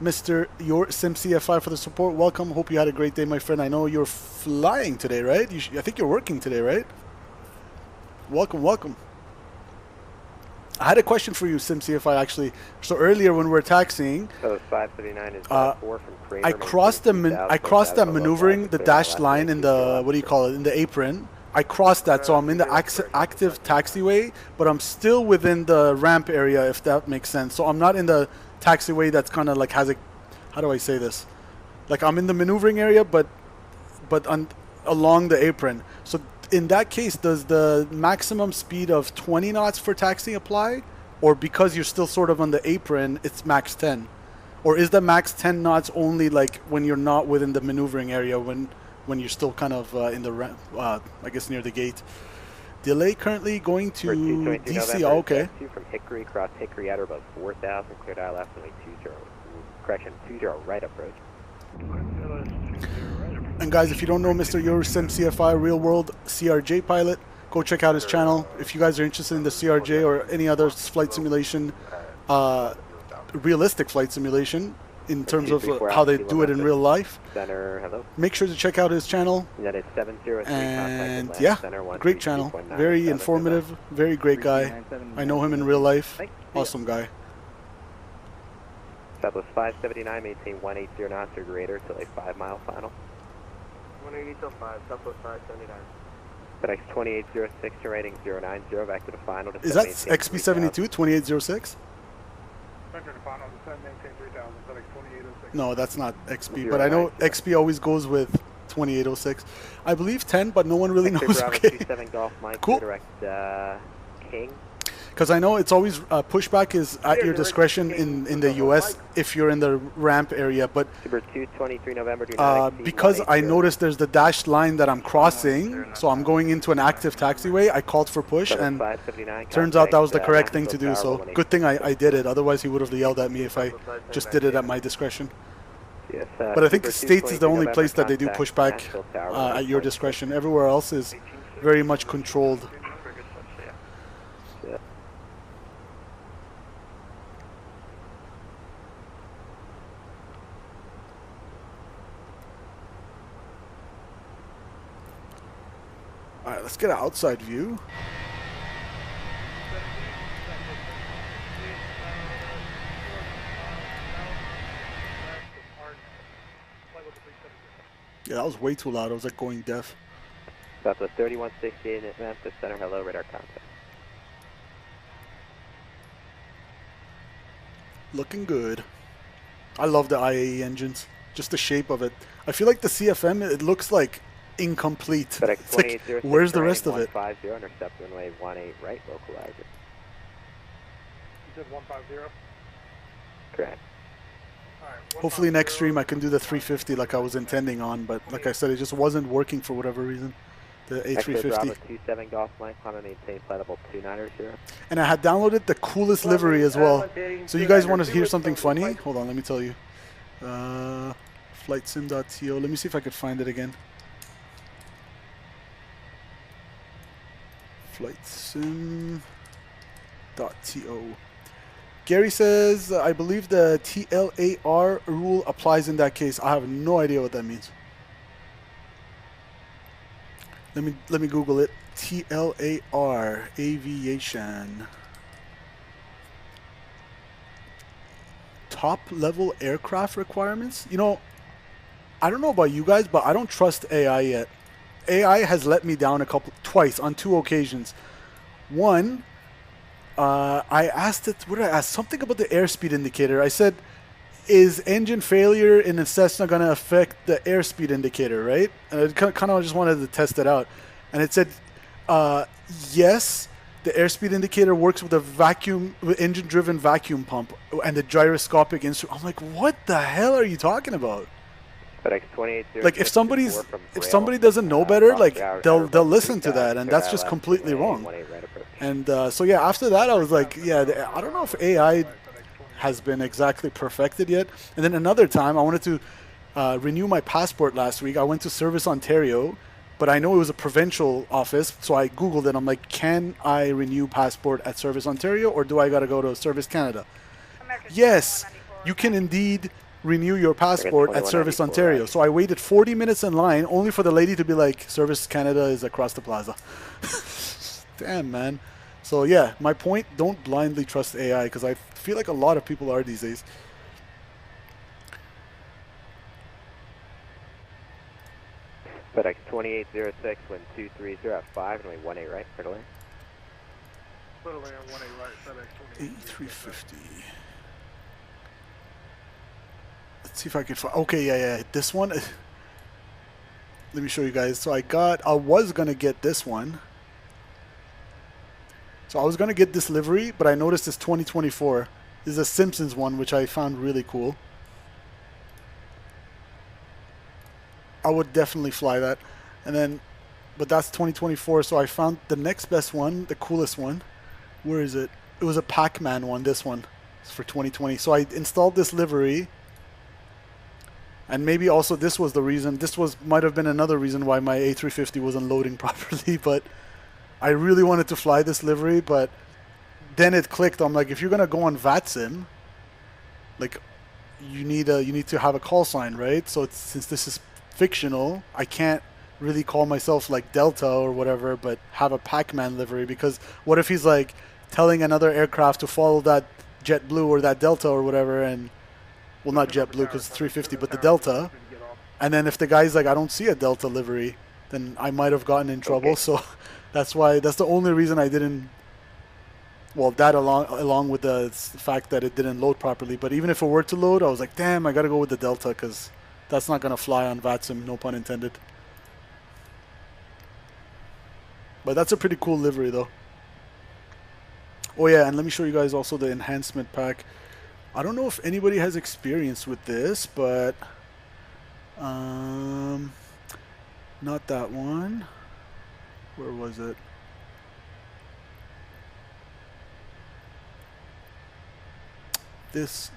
Mr. Your Sim CFI for the support. Welcome. Hope you had a great day, my friend. I know you're flying today, right? I think you're working today, right? Welcome, welcome. I had a question for you, SimCFI, actually. So earlier when we were taxiing, So 579 is 4 from Kramer. I crossed that maneuvering, the dashed line in the, what do you call it, in the apron. I crossed that, so I'm in the active taxiway, but I'm still within the ramp area, if that makes sense. So I'm not in the taxiway that's kind of like has a, how do I say this? Like I'm in the maneuvering area, but along the apron. So in that case, does the maximum speed of 20 knots for taxiing apply? Or because you're still sort of on the apron, it's max 10? Or is the max 10 knots only like when you're not within the maneuvering area, when you're still kind of in the ramp, I guess near the gate? Delay currently going to DC. Oh, okay. From Hickory, cross Hickory at or above 4,000, cleared out left runway 20, correction, 20 right approach. And guys, if you don't know Mr. Yorusim CFI, real world CRJ pilot, go check out his channel. If you guys are interested in the CRJ or any other flight simulation, realistic flight simulation, in terms of how they do it in real life, make sure to check out his channel. And yeah, great channel, very informative, very great guy. I know him in real life, awesome guy. Southwest 579, maintain 180 knots or greater till a 5-mile final. 180 till 5, Southwest 579. FedEx 2806 to rating 090, back to the final. Is that XP72 2806? Center to final, descend, maintain 3000, FedEx 2806. No, that's not XP, but I know XP always goes with 2806. I believe 10, but no one really knows. Okay. 27 Golf Mike, Cool. direct King. Because I know it's always pushback is at your discretion in the US if you're in the ramp area, but Super 223 November, do not exceed because I 180. noticed there's the dashed line that I'm crossing, so I'm going into an active taxiway, I called for push, and 559, turns out that was the contact, correct thing to do, Nashville so Tower, good thing I did it, otherwise he would have yelled at me if I just did it at my discretion. Yes, But I think the Super States is the 223 only November, place that they do contact, pushback Nashville Tower, at your discretion. Everywhere else is very much controlled. Yeah. All right, let's get an outside view. Yeah, that was way too loud. I was like going deaf. Southwest 3168 at Memphis Center, hello, radar contact. Looking good. I love the IAE engines. Just the shape of it. I feel like the CFM, it looks like incomplete. FedEx It's like, 2806, where's the rest of it? 150, intercept runway 18 right, localizer. You said 150? Correct. Alright, Hopefully next stream I can do the 350 like I was intending on, but like I said, it just wasn't working for whatever reason. The X-ray Bravo A350. 27 Golf Mike, climb and maintain flight level 290. And I had downloaded the coolest livery as well. So you guys want to hear something funny? Hold on, let me tell you. FlightSim.to. Let me see if I could find it again. FlightSim.to. Gary says, I believe the TLAR rule applies in that case. I have no idea what that means. Let me Google it. TLAR, aviation. Top level aircraft requirements? You know, I don't know about you guys, but I don't trust AI yet. AI has let me down twice on 2 occasions. One, I asked it, what did I ask? Something about the airspeed indicator. I said, is engine failure in a Cessna going to affect the airspeed indicator, right? And I kind of just wanted to test it out. And it said, yes, the airspeed indicator works with with engine-driven vacuum pump and the gyroscopic instrument. I'm like, what the hell are you talking about? FedEx 2806. Like if somebody doesn't know better, like they'll listen to that, and that's just completely wrong. And so yeah, after that I was like, yeah, I don't know if AI has been exactly perfected yet. And then another time I wanted to renew my passport last week. I went to Service Ontario, but I know it was a provincial office, so I Googled it. I'm like, can I renew passport at Service Ontario, or do I got to go to Service Canada? Yes, you can indeed renew your passport at Service Ontario. Right. So I waited 40 minutes in line only for the lady to be like, Service Canada is across the plaza. Damn, man. So yeah, my point, don't blindly trust AI, because I feel like a lot of people are these days. FedEx 2806, wind 230 at 5, and wing 18 right, clear to land. Clear to land, 18 right, FedEx 2350. Let's see if I can find. Okay, yeah. This one. Let me show you guys. So I was gonna get this one. So I was gonna get this livery, but I noticed this 2024. This is a Simpsons one, which I found really cool. I would definitely fly that. And then, but that's 2024. So I found the next best one, the coolest one. Where is it? It was a Pac-Man one. This one. It's for 2020. So I installed this livery. And maybe also this was the reason, might have been another reason why my A350 wasn't loading properly, but I really wanted to fly this livery, but then it clicked. I'm like, if you're going to go on VATSIM, like you need to have a call sign, right? So since this is fictional, I can't really call myself like Delta or whatever, but have a Pac-Man livery, because what if he's like telling another aircraft to follow that JetBlue or that Delta or whatever, and well, not JetBlue because it's 350, but the Delta, And then if the guy's like, I don't see a Delta livery, then I might have gotten in trouble. Okay. So that's the only reason I didn't. Well, that along with the fact that it didn't load properly. But even if it were to load, I was like, damn, I got to go with the Delta because that's not going to fly on VATSIM, no pun intended. But that's a pretty cool livery, though. Oh, yeah, and let me show you guys also the enhancement pack. I don't know if anybody has experience with this, but... not that one. Where was it? This...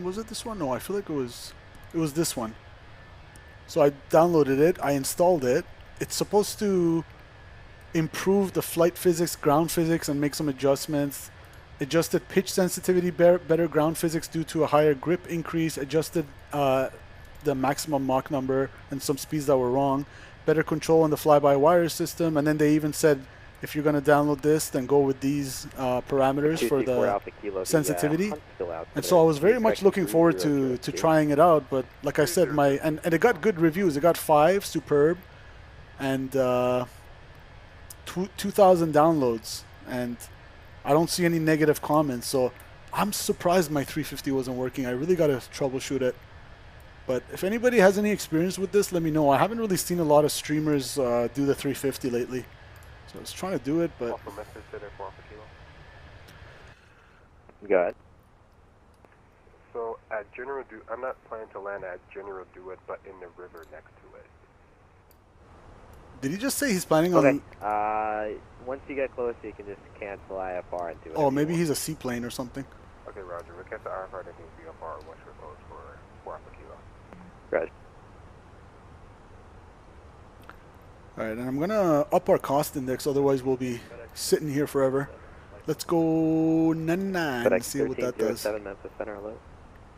was it this one? No, I feel like it was this one. So I downloaded it, I installed it. It's supposed to improve the flight physics, ground physics, and make some adjustments. Adjusted pitch sensitivity, better ground physics due to a higher grip increase. Adjusted the maximum Mach number and some speeds that were wrong. Better control on the fly-by-wire system. And then they even said, if you're going to download this, then go with these parameters for the sensitivity. And so I was very much looking forward to trying it out. But like I said, and it got good reviews. It got 5, superb, and 2,000 downloads. And I don't see any negative comments. So I'm surprised my 350 wasn't working. I really got to troubleshoot it. But if anybody has any experience with this, let me know. I haven't really seen a lot of streamers do the 350 lately. So I was trying to do it, but... Also Memphis center 4 per kilo. Go ahead. So at General I'm not planning to land at General Do It, but in the river next to it. Did he just say he's planning on... Okay. Once you get closer, you can just cancel IFR and do it. Oh, maybe he's a seaplane or something. Okay, Roger. We'll cancel IFR and then VFR once we're close for 4 per kilo. Roger. Alright, and I'm going to up our cost index, otherwise we'll be sitting here forever. Let's go 99, see what that does. Memphis center alert.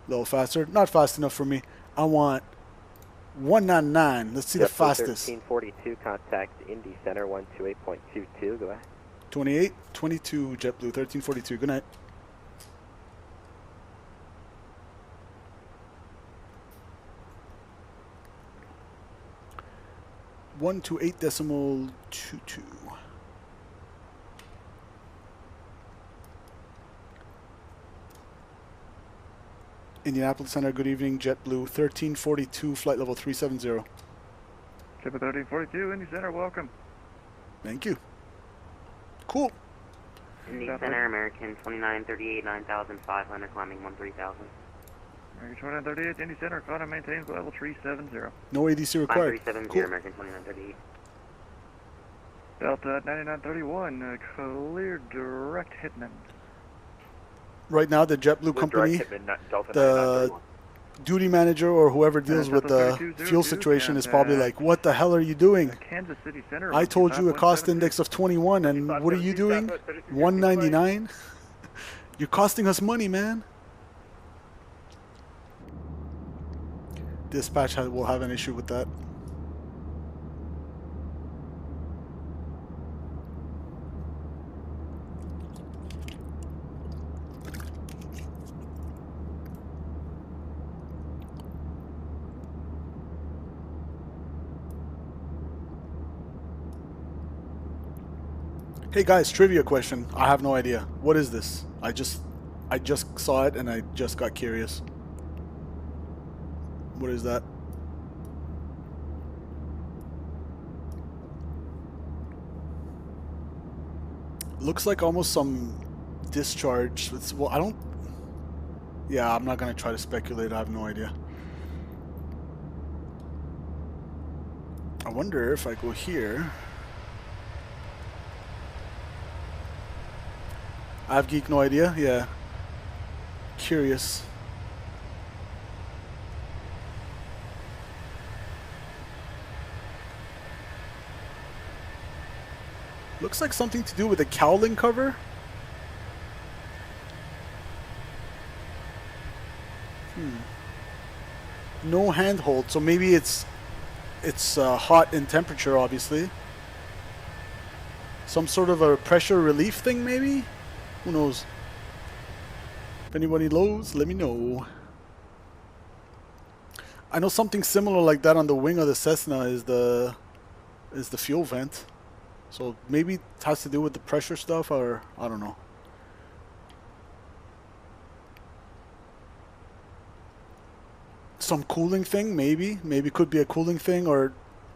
A little faster. Not fast enough for me. I want 199. Let's see the fastest. 1342, contact Indy Center 128.22. Go ahead. 2822 JetBlue 1342. Good night. One to 8.22. Indianapolis Center, good evening. JetBlue 1342, flight level 370. JetBlue 1342, Indy Center, welcome. Thank you. Cool. Indy Center, American 2938, 9,500, climbing 13,000. American 2938, Indy Center, climb and maintains level 370. No ADC required. 370, cool. American 2938. Delta 9931, clear direct Hitman. Right now, the JetBlue company, the duty manager or whoever deals with the fuel situation is probably like, what the hell are you doing? Kansas City Center, I told you a cost index of 21, and what are you doing? 199? You're costing us money, man. Dispatch will have an issue with that. Hey guys, trivia question. I have no idea. What is this? I just saw it and I just got curious. What is that? Looks like almost some discharge. Well, I don't... Yeah, I'm not going to try to speculate. I have no idea. I wonder if I go here... I have geek no idea. Yeah. Curious. Looks like something to do with the cowling cover. No handhold, so maybe it's hot in temperature, obviously. Some sort of a pressure relief thing, maybe? Who knows? If anybody knows, let me know. I know something similar like that on the wing of the Cessna is the fuel vent. So maybe it has to do with the pressure stuff, or I don't know. Some cooling thing, maybe. Maybe could be a cooling thing, or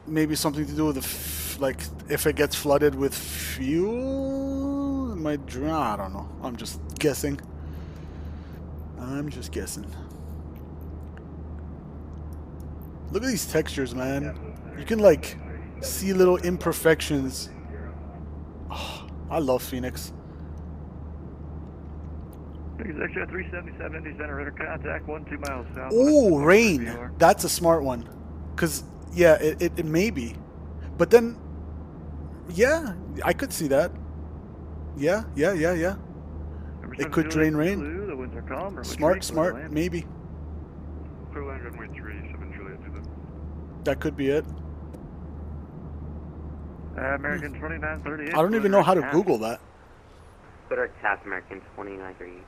maybe something to do with the like if it gets flooded with fuel, it might drown. I don't know. I'm just guessing. Look at these textures, man. You can like see little imperfections. Oh, I love Phoenix. Extra 377 Indy Center, radar contact 12 miles south. Oh, rain. That's a smart one. Because, yeah, it may be. But then, yeah, I could see that. Yeah. It could drain rain. The winds are calm, Smart, maybe. Clear land runway 37 Juliet to them. That could be it. American 2938. I don't even know how to Google that. Direct task American 2938.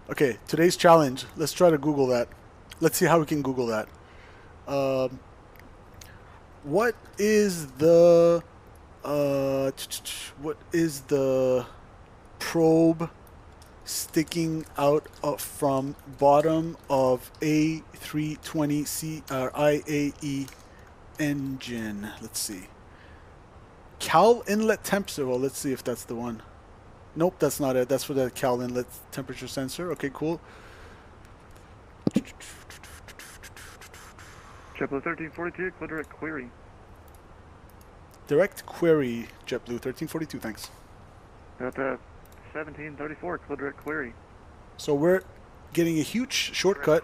Okay, today's challenge. Let's try to Google that. Let's see how we can Google that. What is the probe sticking out from bottom of A320 IAE engine? Let's see. Cal inlet temperature. Well, let's see if that's the one. Nope, that's not it. That's for the Cal inlet temperature sensor. Okay, cool. JetBlue 1342, clear direct query. Direct query, JetBlue 1342, thanks. Delta 1734, clear direct query. So we're getting a huge shortcut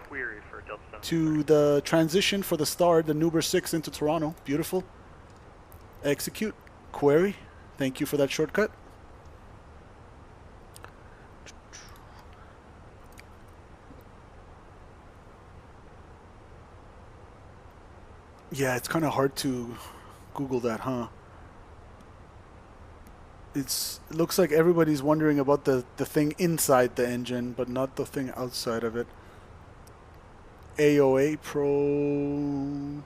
to the transition for the Star, the Nuber 6 into Toronto. Beautiful. Execute. Query. Thank you for that shortcut. Yeah, it's kind of hard to Google that, huh? It looks like everybody's wondering about the thing inside the engine, but not the thing outside of it. AOA Pro.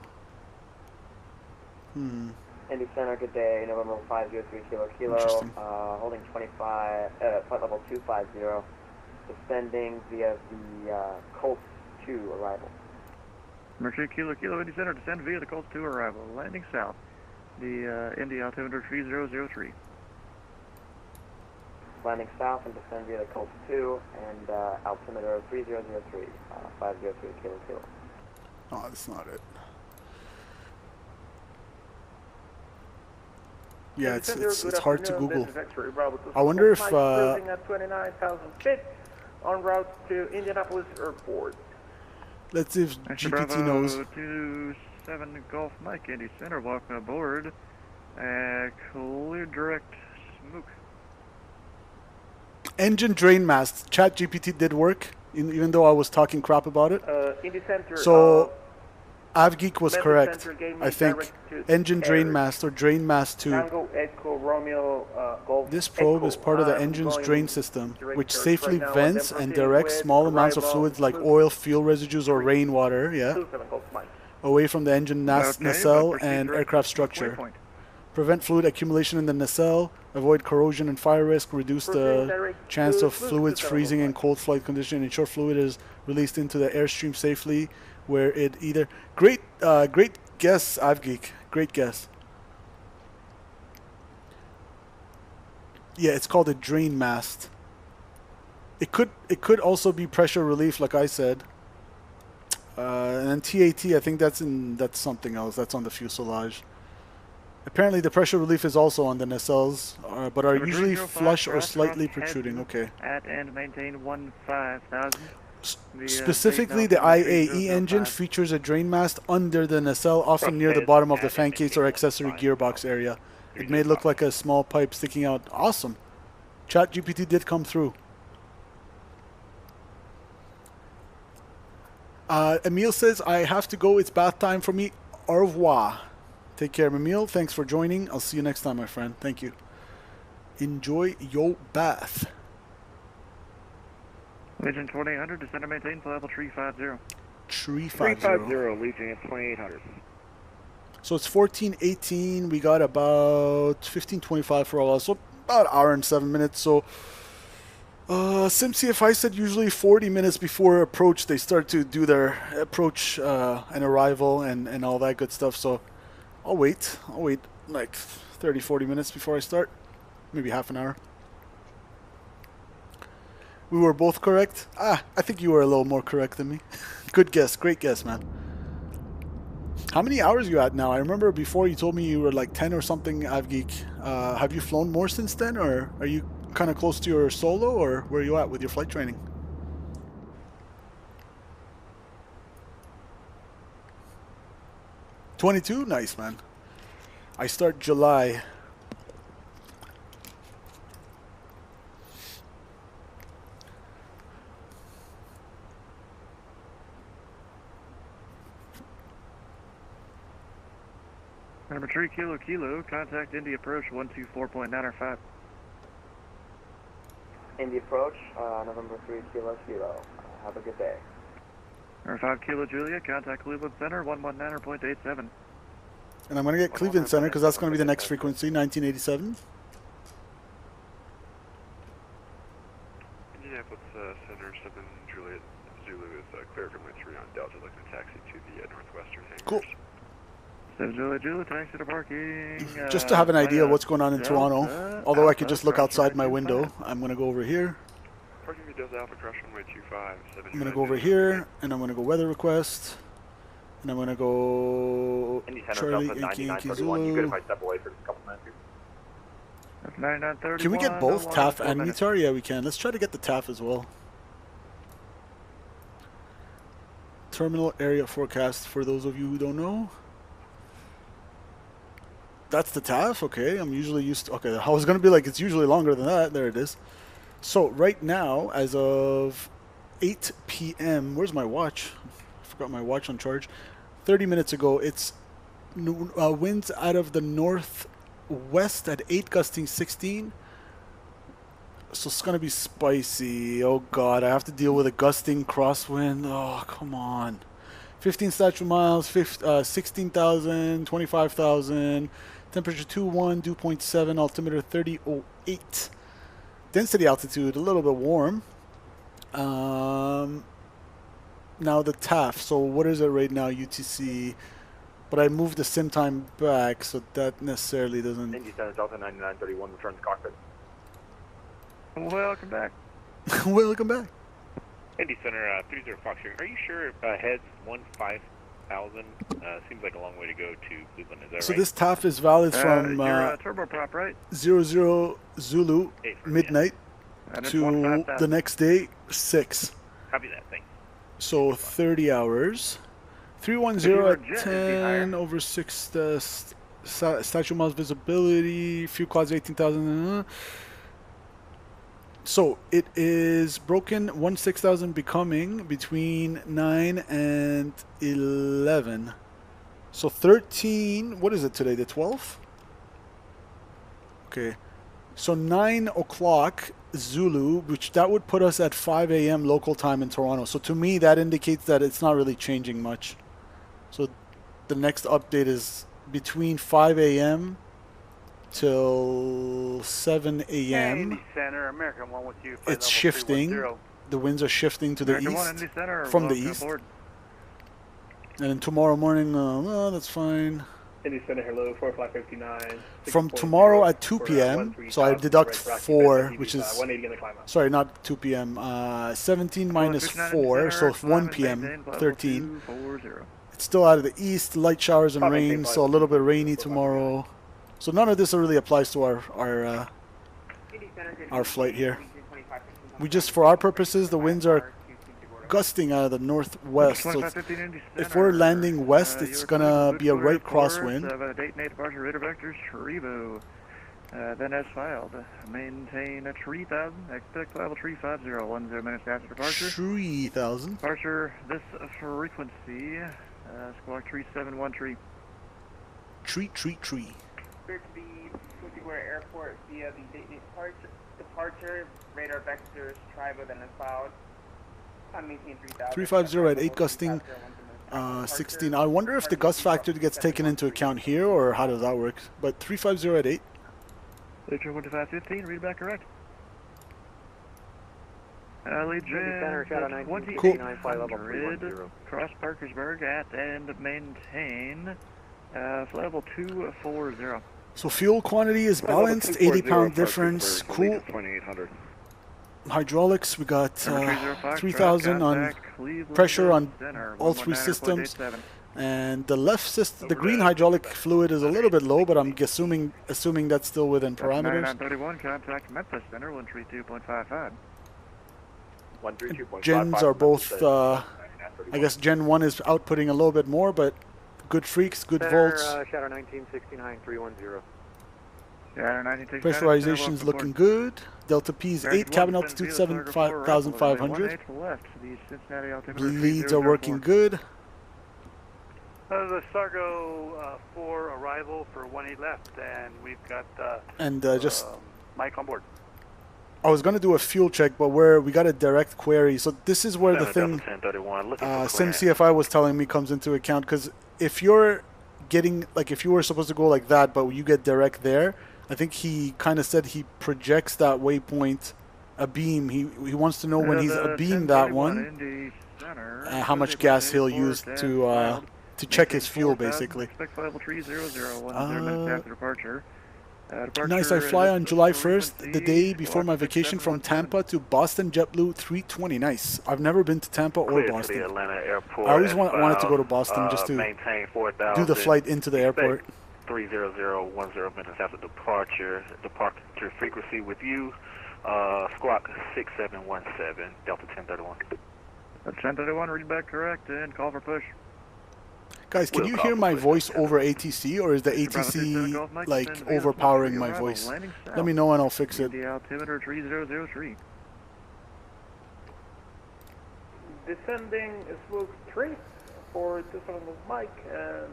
Indy Center, good day. November 503 Kilo, holding 25, flight level 250, descending via the Colt 2 arrival. Mercury Kilo, Indy Center, descend via the Colt 2 arrival, landing south. The Indy altimeter 3003. Landing south and descend via the Colt 2 and altimeter 3003, 503 Kilo. Oh, that's not it. Yeah, it's hard to Google. I wonder if at 29,000 feet en route to Indianapolis Airport. Let's see if GPT knows. 27 Golf Mike, Indy Center, welcome aboard. Clear direct smoke. Engine drain mast. Chat GPT did work, even though I was talking crap about it. Indy Center. So AvGeek was Memphis correct, Center I think. Engine drain mast or drain mast 2. Tango Echo Romeo Golf. This probe is part of the engine's drain system, which safely vents and directs small amounts of fluids like oil, fuel residues, or rainwater, away from the engine nacelle and aircraft structure. Prevent fluid accumulation in the nacelle, avoid corrosion and fire risk, reduce the chance of fluids freezing in cold flight conditions, ensure fluid is released into the airstream safely, where it either... Great guess, AvGeek. Great guess. Yeah, it's called a drain mast. It could also be pressure relief, like I said. And then TAT, I think that's something else. That's on the fuselage. Apparently, the pressure relief is also on the nacelles, but are usually flush or slightly protruding. Okay. At and maintain 15,000. Specifically, the IAE engine features a drain mast under the nacelle, often near the bottom of the fan case or accessory gearbox area. It may look like a small pipe sticking out. Awesome. ChatGPT did come through. Emil says, I have to go. It's bath time for me. Au revoir. Take care, Emil. Thanks for joining. I'll see you next time, my friend. Thank you. Enjoy your bath. Legion 2800, descend and maintain flight level 350. 350. Legion 2800. So it's 14:18. We got about 15:25 for all of us. So about an hour and 7 minutes. So SimCFI said usually 40 minutes before approach they start to do their approach and arrival and all that good stuff. So I'll wait like 30-40 minutes before I start. Maybe half an hour. We were both correct. I think you were a little more correct than me. Good guess. Great guess, man. How many hours are you at now? I remember before you told me you were like 10 or something, AvGeek. Have you flown more since then, or are you kind of close to your solo, or where are you at with your flight training? $22? Nice, man. I start July. Number 3 Kilo, contact Indy approach 124.905. Indy approach, November 3 Kilo. Have a good day. Number 5 Kilo Julia, contact Cleveland Center 119.87. And I'm going to get Cleveland Center because that's going to be the next frequency, 1987. Indianapolis Center 7 Juliet Zulu is clear from 3 on Delta, looking to taxi to the northwestern hangars. Cool. 7 Juliet, taxi to parking. Just to have an idea of what's going on in Toronto, although I could just look outside my window, I'm going to go over here. Parking to Delta Alpha Crush runway 25. I'm going to go over here, and I'm going to go weather request. And I'm going to go Charlie, Yankee, Zulu. You good if I step away for just a couple minutes? Can we get both TAF and METAR? Yeah, we can. Let's try to get the TAF as well. Terminal area forecast for those of you who don't know. That's the TAF? Okay, I'm usually used to... Okay, I was going to be like, it's usually longer than that. There it is. So, right now, as of 8 p.m. Where's my watch? I forgot my watch on charge. 30 minutes ago, it's winds out of the northwest at 8, gusting 16. So, it's going to be spicy. Oh, God. I have to deal with a gusting crosswind. Oh, come on. 15 statute miles, 16,000, 25,000. Temperature 21, dew point 7, altimeter 3008. Density altitude a little bit warm. Now the TAF. So what is it right now? UTC. But I moved the sim time back, so that necessarily doesn't. Indy Center Delta 9931, return to cockpit. Welcome back. Welcome back. Indy Center 30 Fox here. Are you sure heads 15,000 seems like a long way to go to Cleveland? Is that so right? this TAF is valid from turboprop, right? 00 Zulu midnight to the next day 6. Copy that. Thanks. So 30 hours. 310 at 10 over 6 statute miles visibility. Few quads 18,000. So it is broken 16,000 becoming between 9 and 11. So 13, what is it today, the 12th? Okay. So 9 o'clock Zulu, which that would put us at 5 a.m. local time in Toronto. So to me, that indicates that it's not really changing much. So the next update is between 5 a.m. till 7 a.m. Center, American 1 with you. It's shifting. The winds are shifting to the east from the east. And then tomorrow morning, well, that's fine. Indy Center, hello, 4559. From tomorrow at 2 p.m., so I deduct 4, which is, sorry, not 2 p.m., 17 minus 4, so 1 p.m., 13. It's still out of the east, light showers and rain, so a little bit rainy tomorrow. So none of this really applies to our flight here. We just, for our purposes, the winds are gusting out of the northwest. So if we're landing west, it's gonna be a right crosswind. Date and departure radar vectors Shrivo. Then as filed, maintain a 3,000. Expect level 350. 10 minutes after departure. 3,000. Departure this frequency. Squawk 3713. Tree. Clear to the Square Airport via the date departure. Radar vectors Trivo then as filed. I'm maintaining 3000. 350 at 8 gusting, 16. I wonder if the gust factor gets taken into account here, or how does that work? But 350 at 8. Victor 12515, read back correct. Lead Center, Shadow 2800, cross Parkersburg at and maintain flight level 240. So fuel quantity is balanced, 80-pound difference, cool. 2800. Hydraulics, we got 3,000 on pressure on all three systems. And the left system, the green hydraulic fluid is a little bit low, but I'm assuming that's still within parameters. 9931, contact Memphis Center, 132.55. Gens are both, I guess Gen 1 is outputting a little bit more, but good freaks, good volts. Shadow 1969, 310. Pressurization is looking good. Delta P is 8, cabin altitude 7,500. Bleeds are working good. The Sargo 4 arrival for 18 left, and we've got Just Mike on board. I was gonna do a fuel check, but we got a direct query. So this is where the thing SimCFI was telling me comes into account, because if you're getting, like, if you were supposed to go like that, but you get direct there, I think he kind of said he projects that waypoint a beam. He wants to know when he's abeam that one, how much gas he'll use to check his fuel, basically. Nice, I fly on July 1st, the day before my vacation from Tampa to Boston JetBlue 320. Nice. I've never been to Tampa or Boston. I always wanted to go to Boston just to do the flight into the airport. 30010 minutes after departure frequency with you, squawk 6717, Delta 1031. 1031, read back correct and call for push. Guys, can you hear my voice over ATC, or is the ATC like overpowering my voice? Let me know and I'll fix it. The altimeter 3003. Descending slope 3 for this one with Mike, and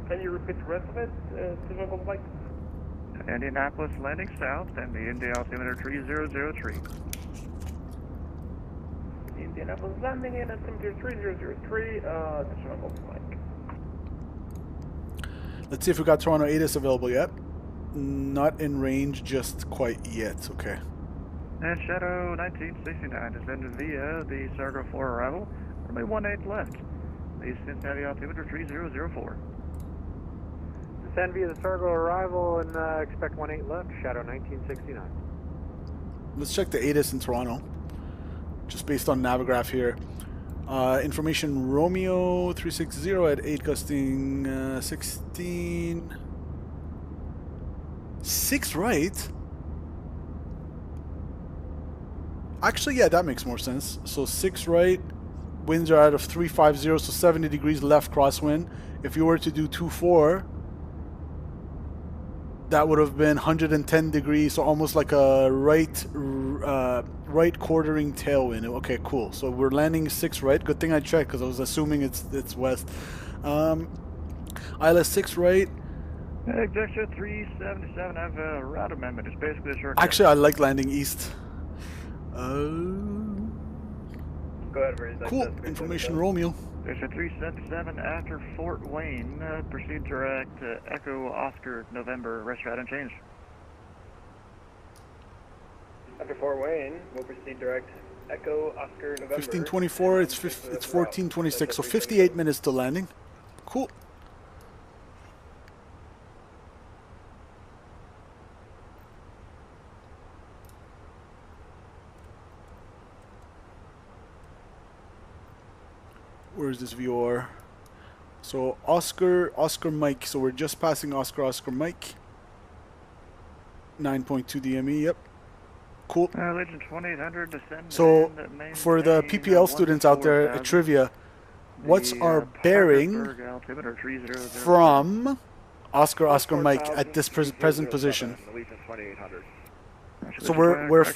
can you repeat the rest of it, this one with Mike? Indianapolis landing south and the Indy altimeter 3003. Indianapolis landing in altimeter 3003, this one with Mike. Let's see if we got Toronto ATIS available yet. Not in range just quite yet, okay. And Shadow 1969 descended via the Sargo 4 arrival. Only 18 left. The Cincinnati altimeter 3004. Descend via the Sargo arrival and expect 18 left, Shadow 1969. Let's check the ATIS in Toronto, just based on Navigraph here. Information Romeo 360 at 8 gusting 16. 6 right? Actually, yeah, that makes more sense. So 6 right, winds are out of 350, so 70 degrees left crosswind. If you were to do 2-4, that would have been 110 degrees, so almost like a right quartering tailwind. Okay, cool. So we're landing 6 right. Good thing I checked, because I was assuming it's west. ILS 6 right. Executive 377, I have a route amendment. It's basically a short. Actually, I like landing east. Go ahead, Ray. Cool. Information Romeo. There's a 377 after Fort Wayne. Proceed direct Echo Oscar November. Rest route unchanged. After Fort Wayne, we'll proceed direct Echo Oscar November. 1524. It's 1426. So 58 minutes to landing. Cool. Where's this VR? So Oscar Mike. So we're just passing Oscar Mike. 9.2 DME. Yep. Cool. Legend 2800 descend. So for the PPL students out there at trivia, what's our bearing from Oscar Mike at this present position? So we're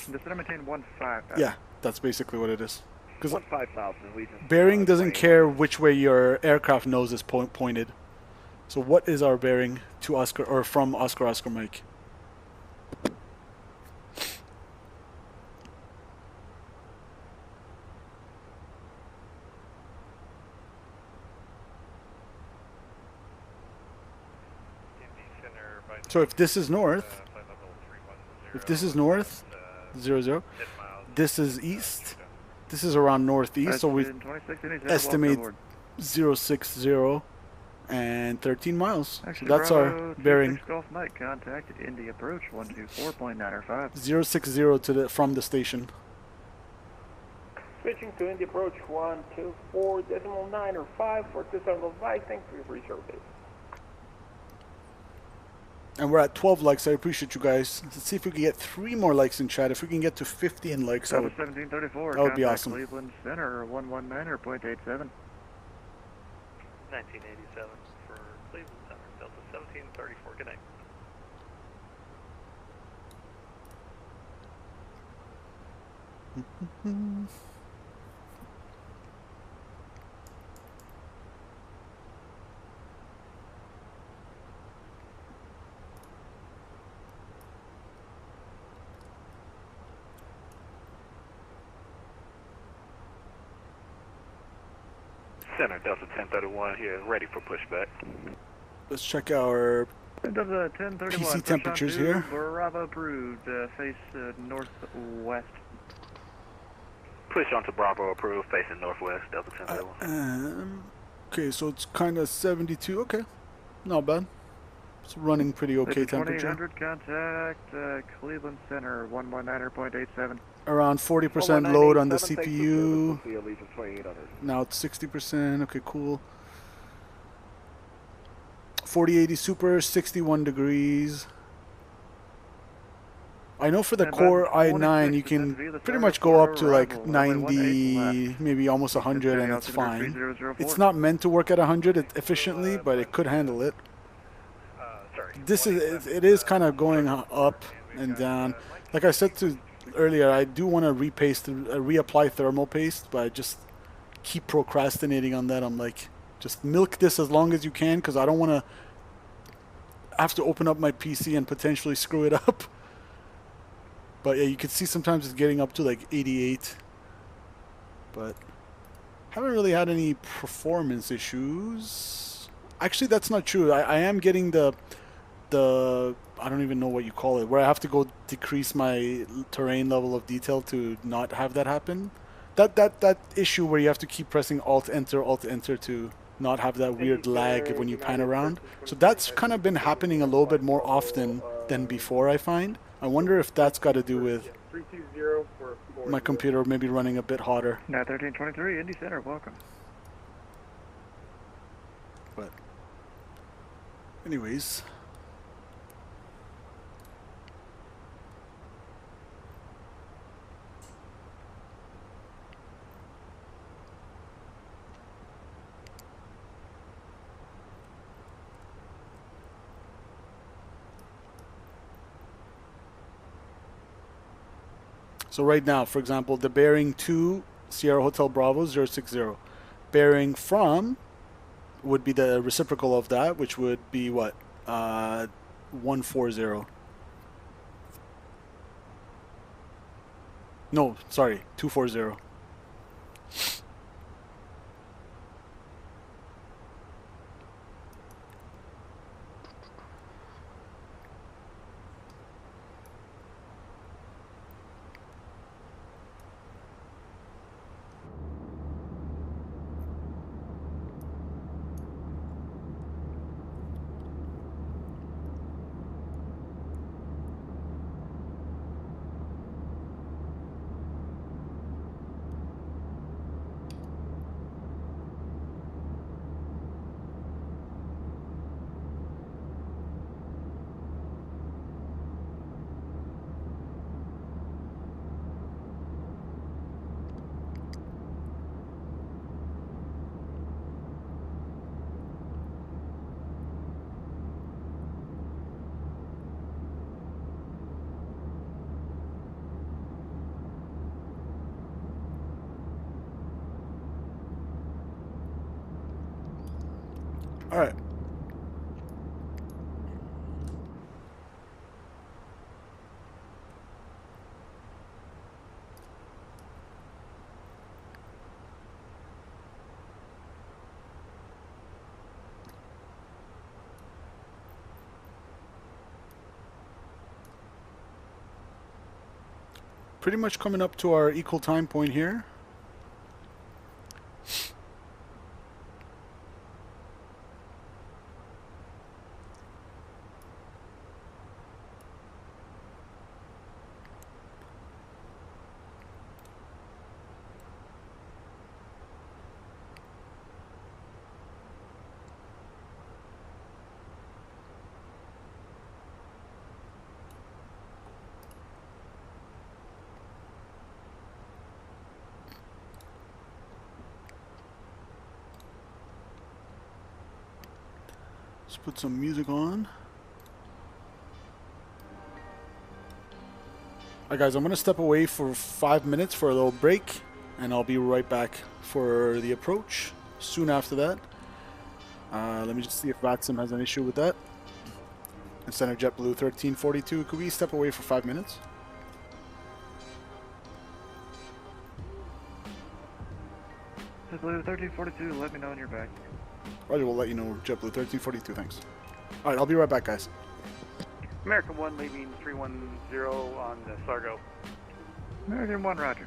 yeah, that's basically what it is. Because bearing doesn't care which way your aircraft nose is pointed. So what is our bearing to Oscar, or from Oscar Mike? So if this is north, zero zero, this is east, this is around northeast, so we estimate 060 and 13 miles. So that's our bearing. Golf Mike, contact Indy approach 124.905. 060 to the from the station. Switching to Indy approach 124.905 for 275. Thank you for your service. And we're at 12 likes. I appreciate you guys. Let's see if we can get 3 more likes in chat. If we can get to 50 in likes, that would, 1734. that would be awesome. Cleveland Center 119.87. 1987 for Cleveland Center, Delta 1734. Good night. Center, Delta 1031 here, ready for pushback. Let's check our Delta 1031. PC temperatures here. Bravo approved. Face northwest. Push onto Bravo approved, facing northwest, Delta 1031. Okay, so it's kind of 72. Okay, not bad. It's running pretty okay temperature. 2800 contact Cleveland Center 119.87. Around 40% load on the CPU. Now it's 60%. Okay, cool. 4080 Super, 61 degrees. I know for the Core i9 you can pretty much go up to like 90, maybe almost 100, and it's fine. It's not meant to work at 100 efficiently, but it could handle it. This is, it is kind of going up and down. Like I said to earlier, I do want to reapply thermal paste, but I just keep procrastinating on that. I'm like, just milk this as long as you can, because I don't want to have to open up my PC and potentially screw it up. But yeah, you can see sometimes it's getting up to like 88. But haven't really had any performance issues. Actually, that's not true. I am getting the I don't even know what you call it, where I have to go decrease my terrain level of detail to not have that happen. That issue where you have to keep pressing Alt Enter to not have that weird lag when you pan around. So that's kind of been happening a little bit more often than before, I find. I wonder if that's got to do with my computer maybe running a bit hotter. Now 1323 Indy Center, welcome. But anyways, so right now, for example, the bearing to Sierra Hotel Bravo 060. Bearing from would be the reciprocal of that, which would be what? 140. No, sorry, 240. All right. pretty much coming up to our equal time point here. Let's put some music on. Alright guys, I'm going to step away for 5 minutes for a little break, and I'll be right back for the approach soon after that. Let me just see if VATSIM has an issue with that. Center JetBlue 1342, could we step away for 5 minutes? JetBlue 1342, let me know when you're back. Roger, we'll let you know. JetBlue 1342, thanks. Alright, I'll be right back, guys. American 1 leaving 310 on the Sargo. American 1, roger.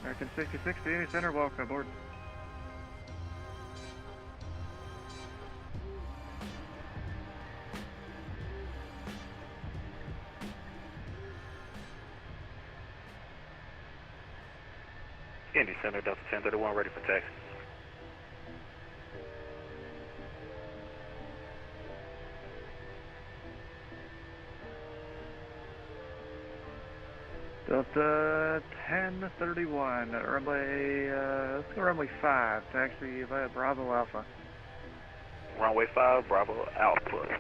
American 66 to Indy Center, welcome aboard. Indy Center, Delta 1031, ready for taxi. Delta 1031, runway, let's go runway 5, taxi via Bravo Alpha. Runway 5, Bravo Alpha.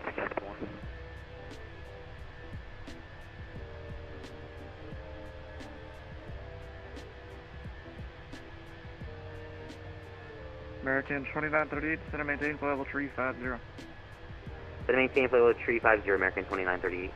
American 2938, center maintain flight level 350. Center maintain flight level 350, American 2938.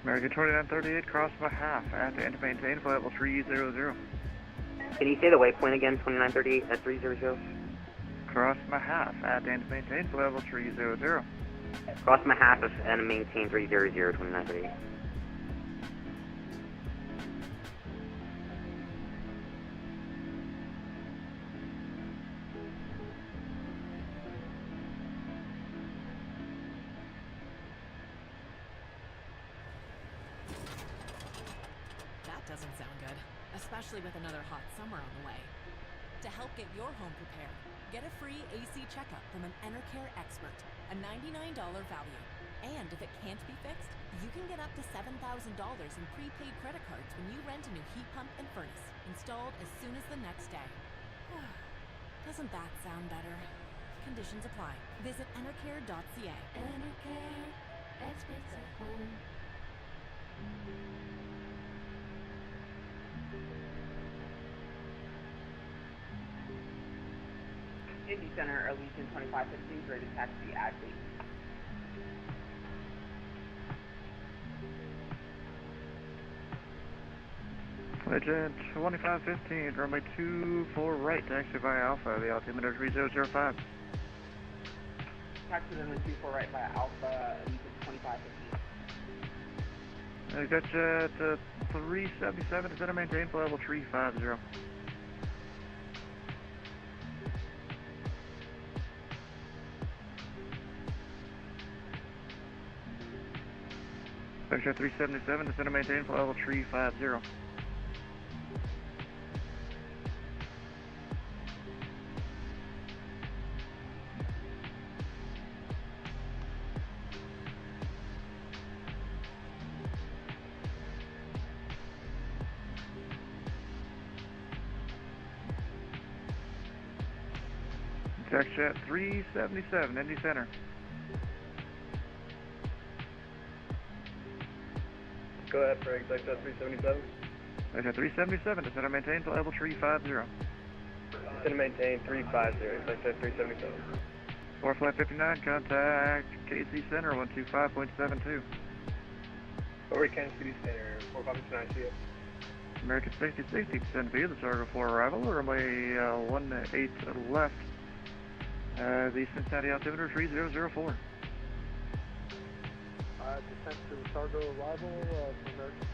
American 2938, cross by half at the end maintain flight level 300. Can you say the waypoint again, 2938 at 300? Cross my half at the end maintain flight level 300. Cross my half and maintain 300, 2938. Doesn't sound good, especially with another hot summer on the way. To help get your home prepared, get a free AC checkup from an Enercare expert, a $99 value. And if it can't be fixed, you can get up to $7,000 in prepaid credit cards when you rent a new heat pump and furnace, installed as soon as the next day. Doesn't that sound better? Conditions apply. Visit enercare.ca. Enercare, experts at home. Indy Center, Aviation 2515, ready to taxi at gate. Agent 2515, runway 24 right, taxi via Alpha, the altimeter 3005. Taxi runway 24 right by Alpha, Allegiant 2515. I got you at 377, descend and maintain for level 350. Vector 377, descend and maintain for level 350. Taxi at 377, Indy Center. Go ahead, Frank. Taxi at 377. Taxi at 377, descend and maintain for level 350. Descend and maintain 350. Taxi at 377. 4 Flight 59, contact KC Center 125.72. Over Kansas City Center, 459 CF. American 6060, descend via the Sargo 4 arrival, runway 18 left. The Cincinnati altimeter 3004. Descent to Sargo arrival, American 66.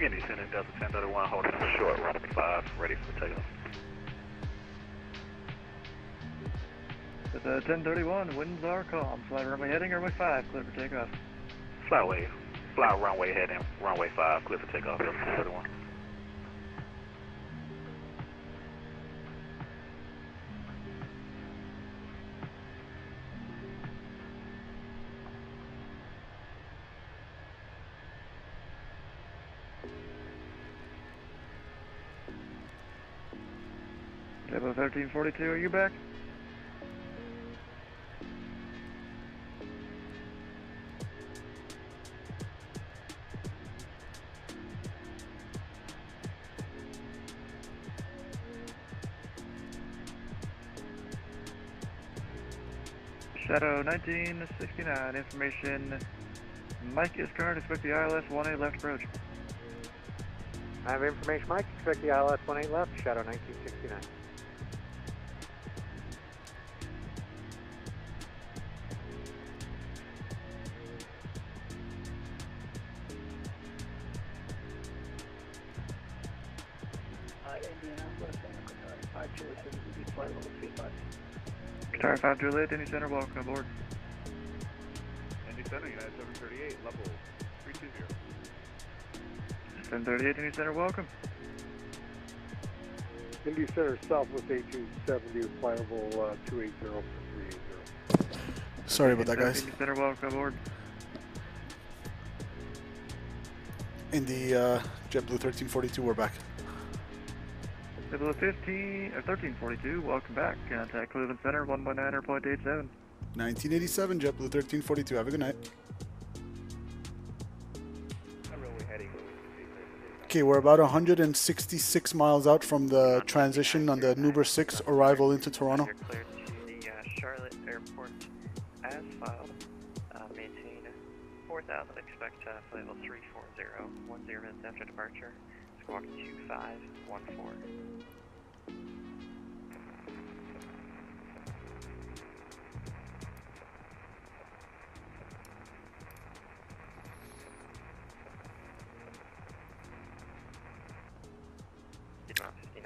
Indy Center, Delta 1031, holding for short, runway 5, ready for takeoff. With 1031, winds are calm. Fly runway heading, runway 5, clear for takeoff. Fly runway heading, runway 5, clear for takeoff, Delta 1031. Level 1342, are you back? Shadow 1969, information. Mike is current, expect the ILS 18 left approach. I have information, Mike. Expect the ILS 18 left, Shadow 1969. Qatar 5 Juliet, Indy Center, welcome aboard. Indy Center, United 738, level 320. 738, Indy Center, welcome. Indy Center, Southwest 8270, flight level 280 for 380. Sorry about that, guys. Indy Center, welcome aboard. Indy JetBlue 1342, we're back. Level 1342, welcome back. Contact Cleveland Center, 119.87. 1987, JetBlue 1342, have a good night. Okay, we're about 166 miles out from the transition on the Nuber 6 arrival into Toronto. You're cleared to the Charlotte Airport as filed. Maintain 4,000, expect flight level 340, 10 minutes after departure. Squawk 2514.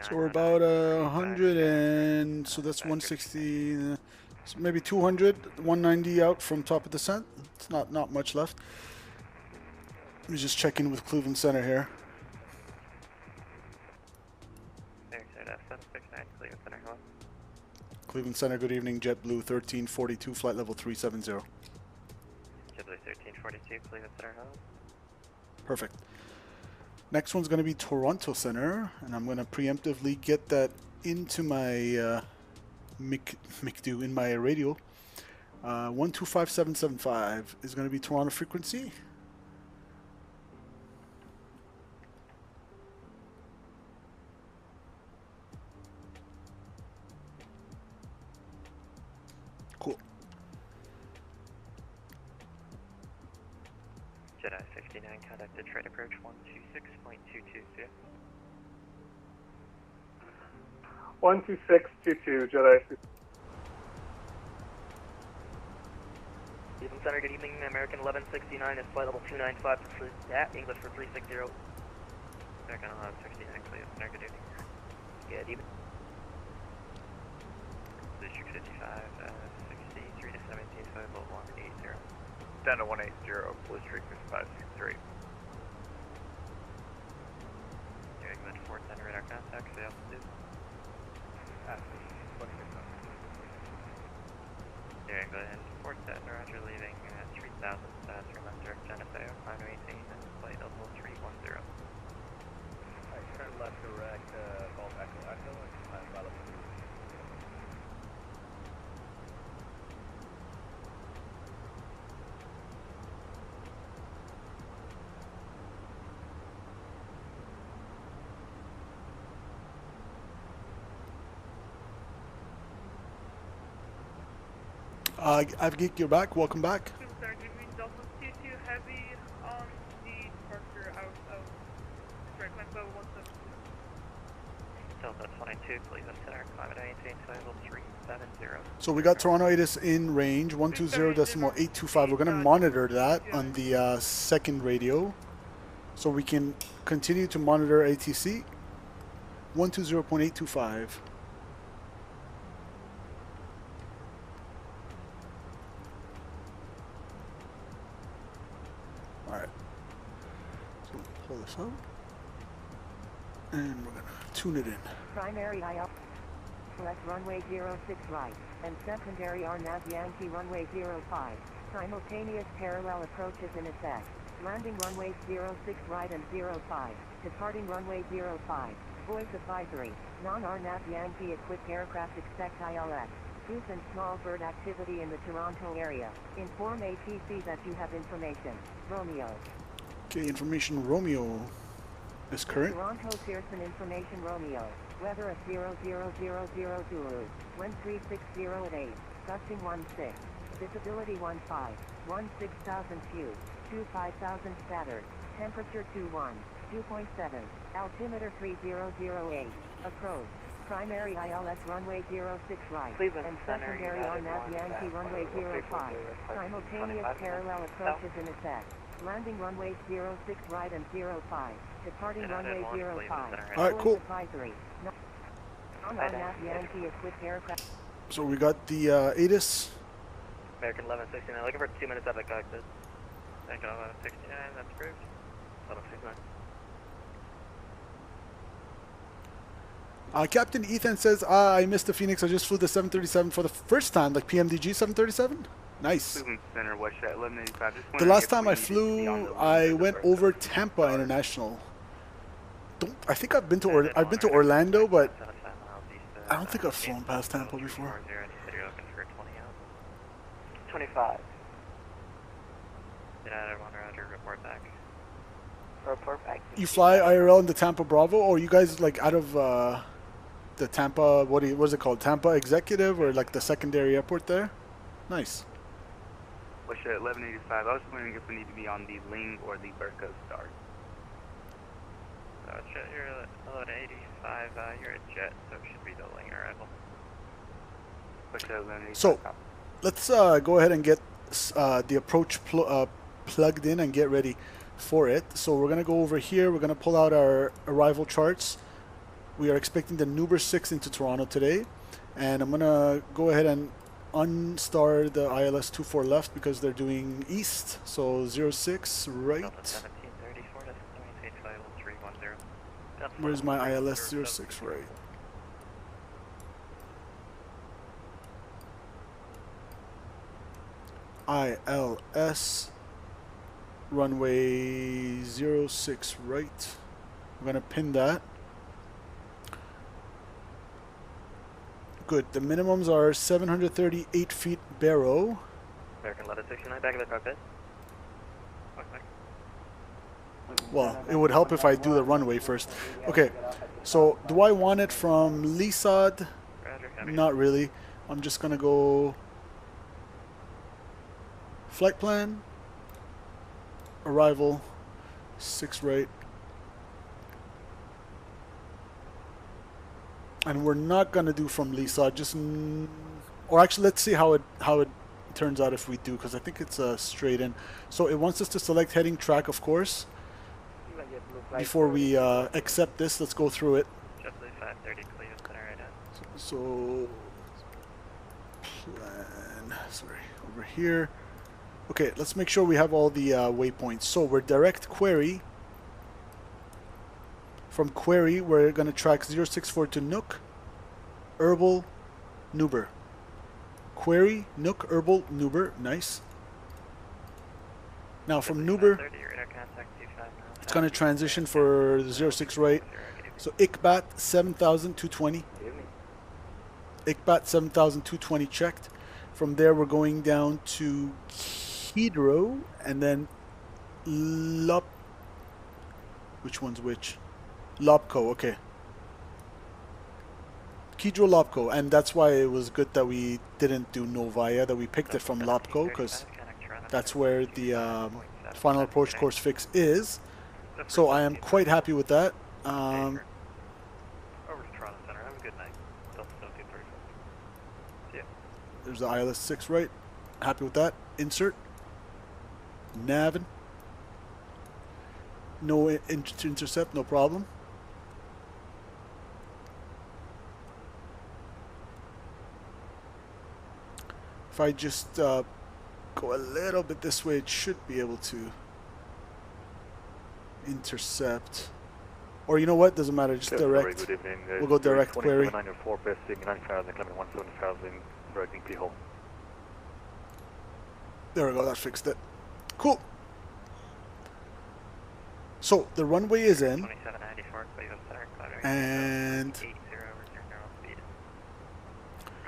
So we're about 100 and so that's 160, so maybe 200, 190 out from top of descent. It's not much left. Let me just check in with Cleveland Center here. Cleveland Center, good evening. JetBlue 1342, flight level 370. JetBlue 1342, Cleveland Center, hello. Perfect. Next one's going to be Toronto Center, and I'm going to preemptively get that into my McDo in my radio. 125775 is going to be Toronto frequency. Cool. Jedi 59, contact Detroit approach 126.222. 12622, Jedi. Stephen Center, good evening. American 1169 is flight level 295 for English for 360. American 1169, Cleveland Center, good evening. Good evening. District 55, 63 to 17, flight level 180. Down to 180, Blue Streak 5563. New England 410 radar contact, say altitude. New England 410, roger, leaving 3000, turn left direct Geneseo, climb to 18, and flight level 310. Alright, turn left direct, Golf Echo Echo, and climb by level 3. I've geeked you back. Welcome back. Delta 22 heavy on the departure out of direct line level 17. Delta 22, Cleveland Center, climb to 18, flight level 370. So we got Toronto ATIS in range 120.825. We're going to monitor that on the second radio, so we can continue to monitor ATC 120.825. Alright, so pull this out, and we're going to tune it in. Primary IL, select runway 06 right, and secondary RNAV Yankee runway 05. Simultaneous parallel approaches in effect. Landing runways 06 right and 05. Departing runway 05. Voice advisory. Non-RNAV Yankee equipped aircraft expect ILS. Goose and small bird activity in the Toronto area. Inform ATC that you have information. Romeo. Okay, information Romeo is current. Toronto Pearson information Romeo. Weather at 0000 Zulu. Wind 360 at 8. Gusting 16. Visibility 15. 16,000 few. 25,000 scattered. Temperature 21. 2.7. Altimeter 3008. Approach. Primary ILS runway 06 right. Cleveland and Center, secondary RNAV Yankee runway 05. Simultaneous parallel approaches in effect. Landing runways 06 right and 05. Departing runway 05. Alright, cool. Advisory. Non-RNAV Yankee equipped aircraft. So we got the ATIS. American 1169, looking for 2 minutes at the cockpit. American 1169, that's approved. 1169. Captain Ethan says, I missed the Phoenix. I just flew the 737 for the first time, like PMDG 737. Nice. Center, West Jet 1185. The last time I flew, I went over Tampa International. I think I've been to Orlando, but I don't think I've flown past Tampa before. 25. United 1 Roger, report back. Report back. You fly IRL in the Tampa Bravo, or you guys like out of the Tampa? What is it called? Tampa Executive, or like the secondary airport there? Nice. West Jet 1185. I was wondering if we need to be on the Ling or the Burco Star. Jet, you're at 1185. You're a jet, so it should be the Ling arrival. West Jet 1185. So let's go ahead and get the approach plugged in and get ready for it. So we're gonna go over here. We're gonna pull out our arrival charts. We are expecting the Nuber 6 into Toronto today, and I'm gonna go ahead and unstar the ILS 24 left because they're doing east. So 06 right. Where's my ILS 06 right? ILS runway 06 right. I'm gonna pin that. good. The minimums are 738 feet barrow. American 1169, back of the cockpit. Well, it would help if I do the runway first. Okay, so do I want it from Lisad? Not really. I'm just gonna go flight plan, arrival, 6 right. And we're not gonna do from Lisad, just or actually let's see how it turns out if we do, because I think it's a straight in. So it wants us to select heading track, of course. Before we accept this, let's go through it. So plan, sorry, over here. Okay, let's make sure we have all the waypoints. So we're direct query. From query, we're going to track 064 to Nook, Herbal, Nuber. Query, Nook, Herbal, Nuber. Nice. Now from Nuber, it's going to transition for 06 right. So ICBAT 7220. ICBAT 7220 checked. From there, we're going down to Hydro and then Lop. Which one's which? Lopco, okay. Hydro Lopco, and that's why it was good that we didn't do Novaya, that we picked it from Lopco, because that's where the final approach course fix is. So I am quite happy with that. Over to Toronto Center. Have a good night. Delta 1734. See ya. There's the ILS 6 right. Happy with that. Insert. Navin. No intercept, no problem. If I just go a little bit this way, it should be able to intercept. Or you know what? Doesn't matter. Just direct. Good evening. We'll go direct query. 904, passing 9,000, climbing 17,000, directing P-hole. There we go. That fixed it. Cool. So the runway is in. And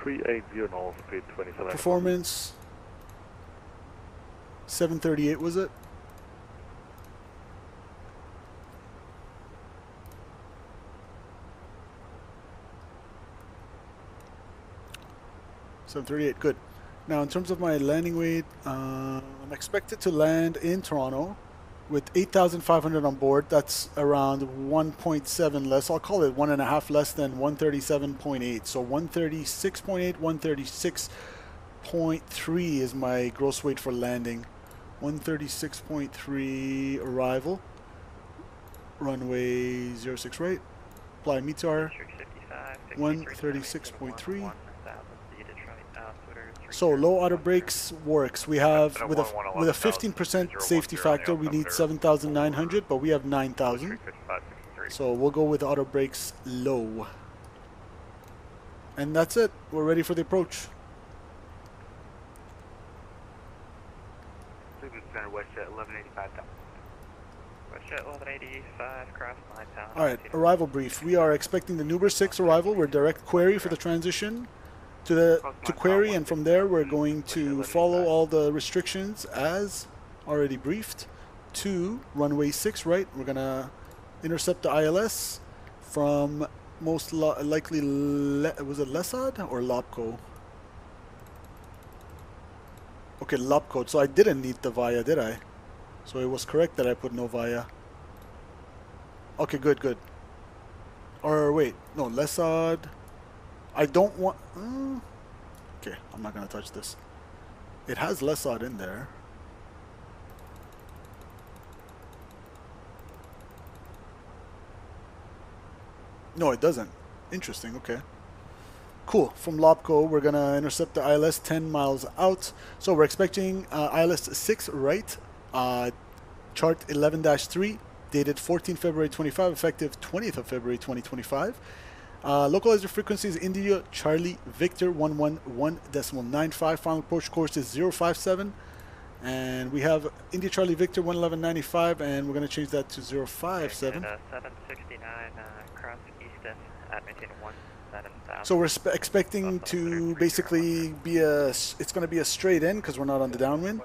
380 north speed 27. Performance 738 was it? $738, good. Now in terms of my landing weight, I'm expected to land in Toronto with 8,500 on board. That's around 1.7 less. I'll call it 1.5 less than 137.8. So 136.8, 136.3 is my gross weight for landing. 136.3 arrival. Runway 06 right. Apply METAR. 136.3. So low auto brakes works. We have with a 15% safety factor, we need 7,900, but we have 9,000. So we'll go with auto brakes low. And that's it. We're ready for the approach. WestJet 1185. WestJet 1185, cross 9,000. Alright, arrival brief. We are expecting the Nuber 6 arrival. We're direct query for the transition to query, and from there we're going to follow all the restrictions as already briefed to runway 6 right. We're gonna intercept the ILS from most likely was it Lesad or Lopco? Okay, Lopco. So I didn't need the Via, did I? So it was correct that I put no Via. Okay, good, good. Or wait, no, Lesad. I don't want... okay, I'm not going to touch this. It has Lesad in there. No, it doesn't. Interesting, okay. Cool. From Lopco, we're going to intercept the ILS 10 miles out. So we're expecting ILS 6 right. Chart 11-3, dated 14 February 25, effective 20th of February 2025. Localizer frequency is India Charlie Victor 111.95. Final approach course is 057. And we have India Charlie Victor 111.95, and we're going to change that to 057. 769, cross Easton, at maintain 17,000. So we're expecting to basically be it's going to be a straight in because we're not on the downwind.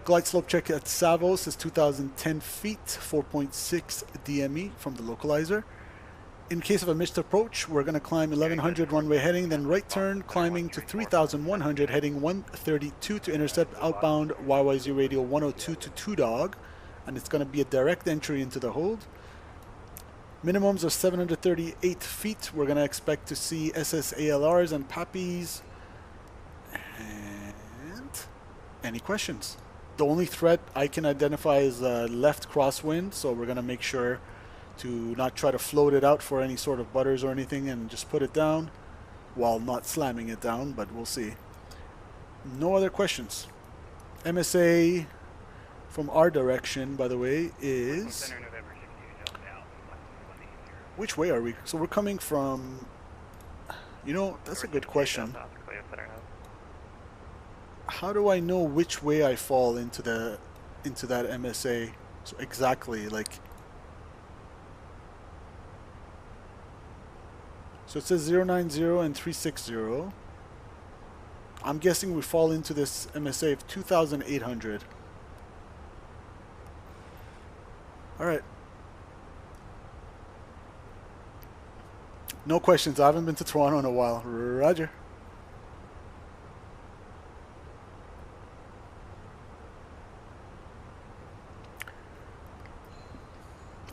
Glide slope check at Savos is 2,010 feet, 4.6 DME from the localizer. In case of a missed approach, we're going to climb 1100 runway heading, then right turn, climbing to 3,100, heading 132 to intercept outbound YYZ radio 102 to 2 dog, and it's going to be a direct entry into the hold. Minimums of 738 feet. We're going to expect to see SSALRs and PAPIs. And any questions? The only threat I can identify is left crosswind, so we're going to make sure to not try to float it out for any sort of butters or anything and just put it down while not slamming it down, but we'll see. No other questions. MSA from our direction, by the way, is... Which way are we? So we're coming from... You know, that's a good question. How do I know which way I fall into that MSA? So exactly, like... So it says 090 and 360. I'm guessing we fall into this MSA of 2,800. Alright. No questions. I haven't been to Toronto in a while. Roger.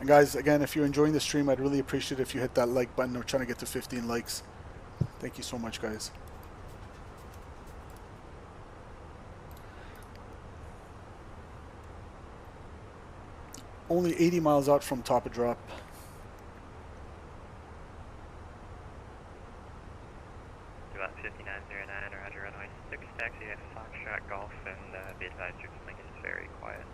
And guys, again, if you're enjoying the stream, I'd really appreciate it if you hit that like button. We're trying to get to 15 likes. Thank you so much, guys. Only 80 miles out from top of drop. About 5909, roger, runway 6, taxi at Foxtrot Golf, and be advised your Lincoln is very quiet.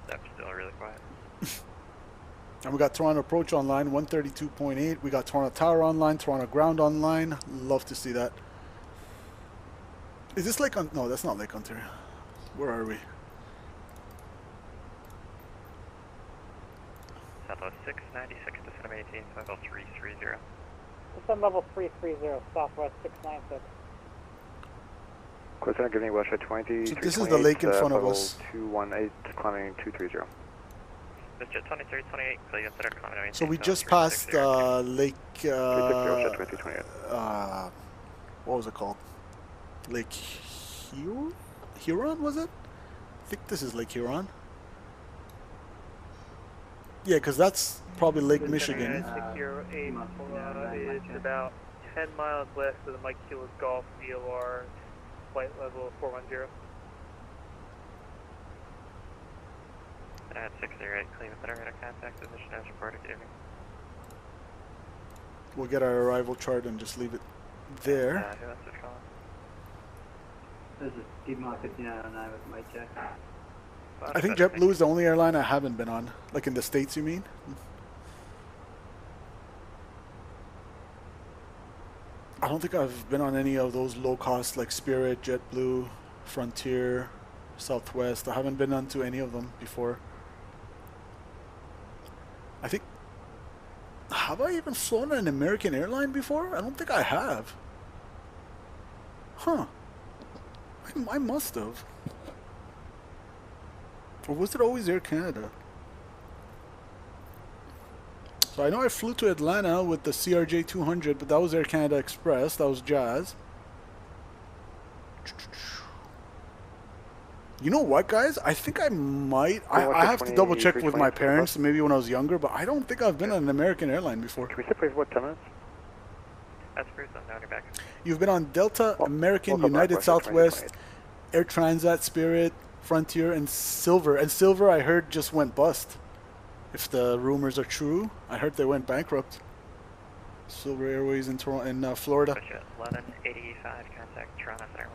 That's still really quiet. And we got Toronto Approach online, 132.8. We got Toronto Tower online, Toronto Ground online. Love to see that. Is this Lake Ontario? No, that's not Lake Ontario. Where are we? Southwest 696, descend 18, level 330. Descend level 330, Southwest 696. Close giving West 20. So this is the lake in front of us. 218, climbing 230. This jet 2328, so you consider climbing. So we just passed Lake. What was it called? Lake Huron, was it? I think this is Lake Huron. Yeah, because that's probably Lake Michigan. Secure 8 is about 10 miles west of the Mike Kilo Golf VOR, flight level 410. At 608, clean with radar contact position as reported, good evening. We'll get our arrival chart and just leave it there. Who else is calling? This is Steve Mach 5909 with Mike Check. I think JetBlue is the only airline I haven't been on. Like in the States, you mean? I don't think I've been on any of those low cost like Spirit, JetBlue, Frontier, Southwest. I haven't been onto any of them before. I think... Have I even flown an American airline before? I don't think I have. Huh. I must have. Or was it always Air Canada? So I know I flew to Atlanta with the CRJ-200, but that was Air Canada Express. That was Jazz. You know what, guys? I think I might. I have to double check with my parents, maybe when I was younger, but I don't think I've been on an American airline before. Can we sit please for 10 minutes? That's Pearson, down your back. You've been on Delta, American, United Southwest, Air Transat, Spirit, Frontier, and Silver. And Silver, I heard, just went bust. If the rumors are true, I heard they went bankrupt. Silver Airways in Toronto, in Florida. 1185, contact Toronto Center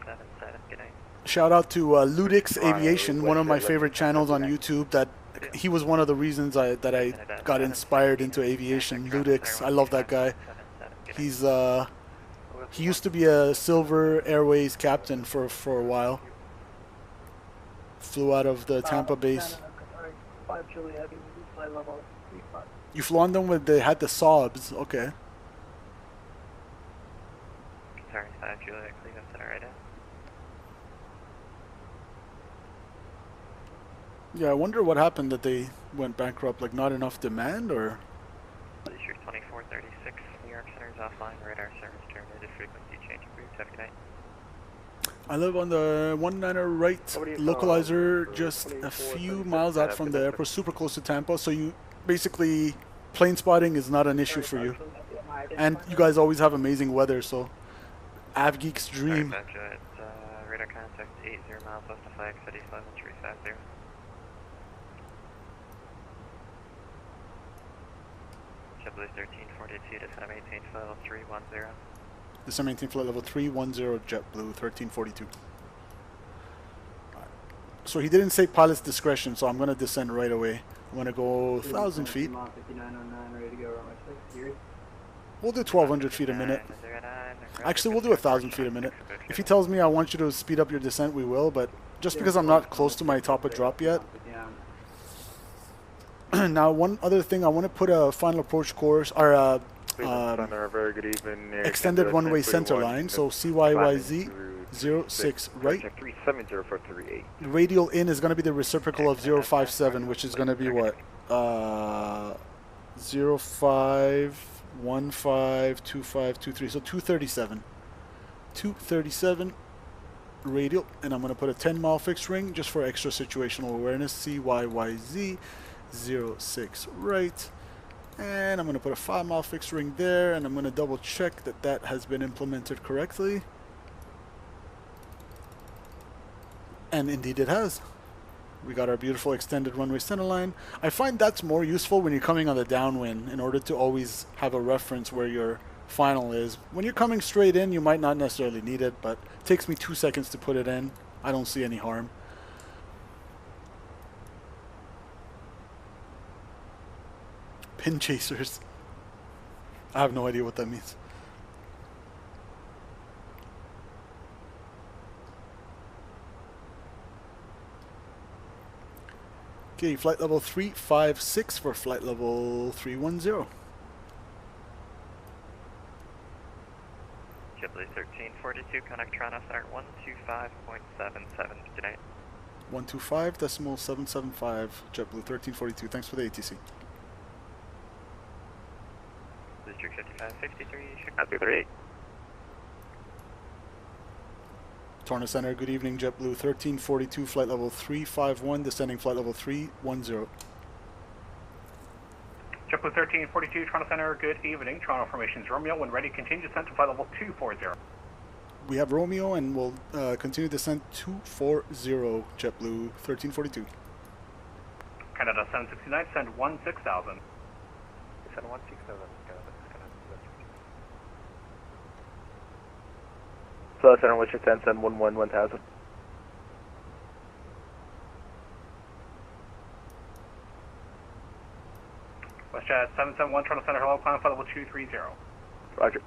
125.77. Good night. Shout out to Ludix Aviation, one of my favorite channels on YouTube. That he was one of the reasons I got inspired into aviation. Ludix, I love that guy. He's he used to be a Silver Airways captain for a while. flew out of the Tampa base. 5 Julie Heavy, flight level 35. You flew on them with, they had the Saabs, okay. Sorry, 5 Juliet, Cleveland Center right now. Yeah, I wonder what happened that they went bankrupt, like not enough demand, or? Sure, 2436, New York Center is offline, radar service terminated, frequency change approved, have a good night. I live on the 19er right localizer, just a few miles out from the airport, super close to Tampa, so you basically, plane spotting is not an issue for you. And you guys always have amazing weather, so AvGeek's dream. Sorry, 5 Juliet, radar contact 80 miles west of flag, city level 350. JetBlue 1342, descend maintain flight level 310. Descend maintain flight level 310, JetBlue 1342. So he didn't say pilot's discretion, so I'm going to descend right away. I'm going to go 1,000 feet. We'll do 1,200 feet a minute. Actually, we'll do 1,000 feet a minute. If he tells me I want you to speed up your descent, we will, but just because I'm not close to my top of drop yet. Now, one other thing, I want to put a final approach course, or very good evening. extended runway center line, so CYYZ 06 right. 370438. Radial in is going to be the reciprocal of 057, which is going to be what? 05152523, so 237. 237 radial, and I'm going to put a 10-mile fixed ring just for extra situational awareness. CYYZ 06 right, and I'm going to put a 5-mile fixed ring there, and I'm going to double check that that has been implemented correctly, and indeed it has. We got our beautiful extended runway center line. I find that's more useful when you're coming on the downwind, in order to always have a reference where your final is. When you're coming straight in, you might not necessarily need it, but it takes me 2 seconds to put it in. I don't see any harm. Pin chasers. I have no idea what that means. Okay, flight level 356 for flight level 310. JetBlue 1342, connect Toronto Center 125.77. Good night. 125.775, JetBlue 1342. Thanks for the ATC. District 5553, Chicago 38. Toronto Center, good evening, JetBlue 1342, flight level 351, descending flight level 310. JetBlue 1342, Toronto Center, good evening. Toronto formations Romeo, when ready, continue descent to flight level 240. We have Romeo, and we'll continue descent 240, JetBlue 1342. Canada 769, send 16,000. Send 16,000. Hello, Center, what's your send 1000. WestJet 771, Toronto Center, hello, climb flight level 230. Roger.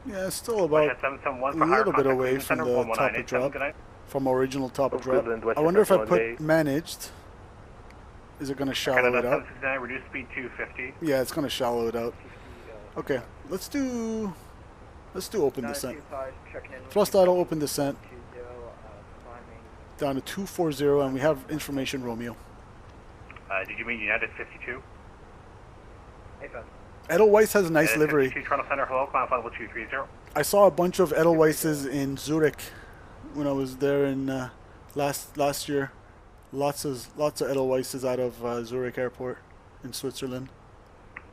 Yeah, still about a little bit away from the top of drop, from original top of drop. I wonder if I put managed, is it going to shallow it out? Reduce speed 250. Yeah, it's going to shallow it out. Okay, let's do open descent. Thrust idle, open descent. Down to 240, and we have information Romeo. Did you mean United 52? Edelweiss has a nice livery. Toronto Center, hello, climb flight level 230. I saw a bunch of Edelweisses in Zurich when I was there in last year. Lots of Edelweisses out of Zurich Airport in Switzerland.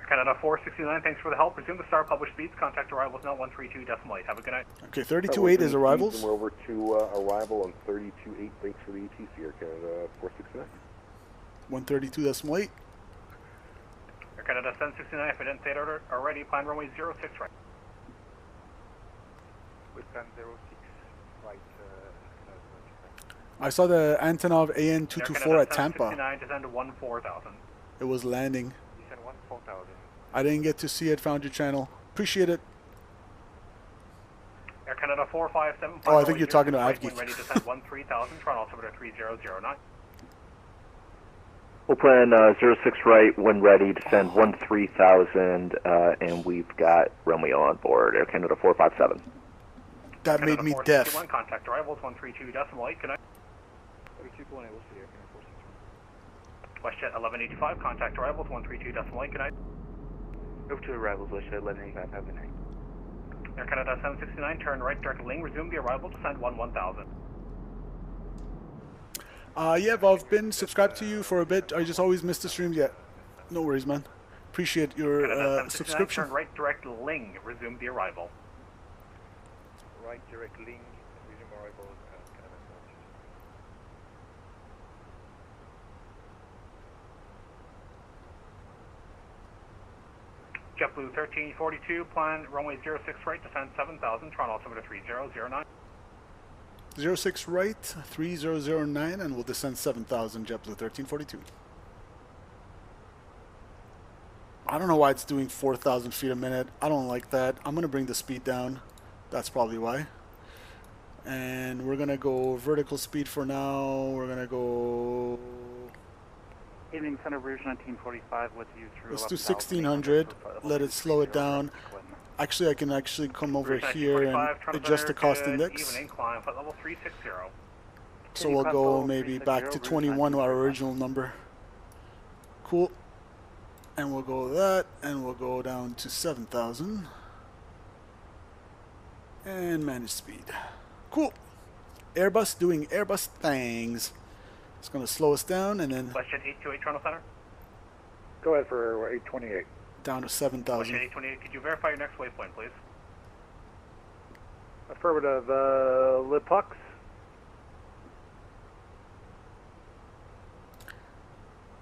Canada 469, thanks for the help. Resume the star published speeds. Contact arrivals now 132.8. Have a good night. Okay, 32.8 is arrivals. We're over to arrival on 32.8. Thanks for the ATC, Air Canada 469. 132.8. Air Canada 769, if I didn't say it already, plan runway 06 right. With plan 06 right. I saw the Antonov AN224 at Tampa. 769, descend to 14,000. It was landing. Descend 14,000. I didn't get to see it. Found your channel. Appreciate it. Air Air Canada 457. Oh, I think you're talking to When Avgeek. ready to send 13,000, Toronto altimeter 3009. We'll plan 06 right when ready to send 13,000, and we've got Romeo on board, Air Canada 457. That made me deaf. Contact arrivals 132.8. Good night. 32.8, we'll see Air Canada 461. WestJet 1185. Contact arrivals 132.8. Good night. Over to arrivals, WestJet 1185. Have a good night. Air Canada 769. Turn right direct Ling. Resume the arrival. Descend 1000. Yeah, I've been subscribed to you for a bit. I just always miss the streams. Yeah, no worries, man. Appreciate your subscription. Turn right direct Ling. Resume the arrival. Right direct Ling. Resume arrival. JetBlue 1342. Plan runway 06 right. Descend 7000. Toronto altimeter 3009. 06 right, 3009, and we'll descend 7,000, JetBlue 1342. I don't know why it's doing 4,000 feet a minute. I don't like that. I'm going to bring the speed down. That's probably why. And we're going to go vertical speed for now. We're going to go... Evening Center Rouge 1945 with you through... Let's do 1,600. Let it slow it down. Actually, I can actually come over here and adjust the cost index. Evening, climb flight level 360. So we'll go maybe back to 21, our original number. Cool. And we'll go that, and we'll go down to 7,000. And manage speed. Cool. Airbus doing Airbus things. It's going to slow us down, and then... WestJet 828 Toronto Center. Go ahead for 828. Down to 7,000. WestJet 828, could you verify your next waypoint, please? Affirmative, Le Pux.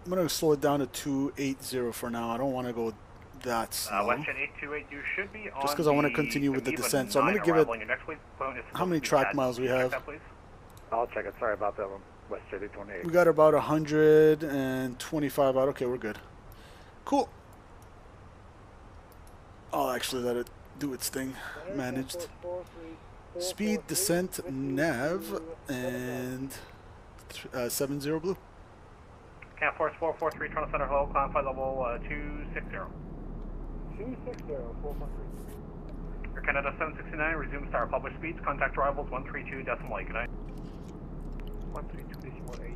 I'm going to slow it down to 280 for now. I don't want to go that slow. WestJet 828, you should be on just because I want to continue with the descent. So I'm going to give it... How many track miles we have? I'll check it. Sorry about that one. WestJet 828. We got about 125 out. Okay, we're good. Cool. I'll actually let it do its thing. Managed. Speed, descent, nav, and 70 blue. Camp Force 443 Toronto Center, hello, climb flight level 260. 260, 443. Air Canada 769, resume star published speeds, contact arrivals 132.8, good night. 132.8, Air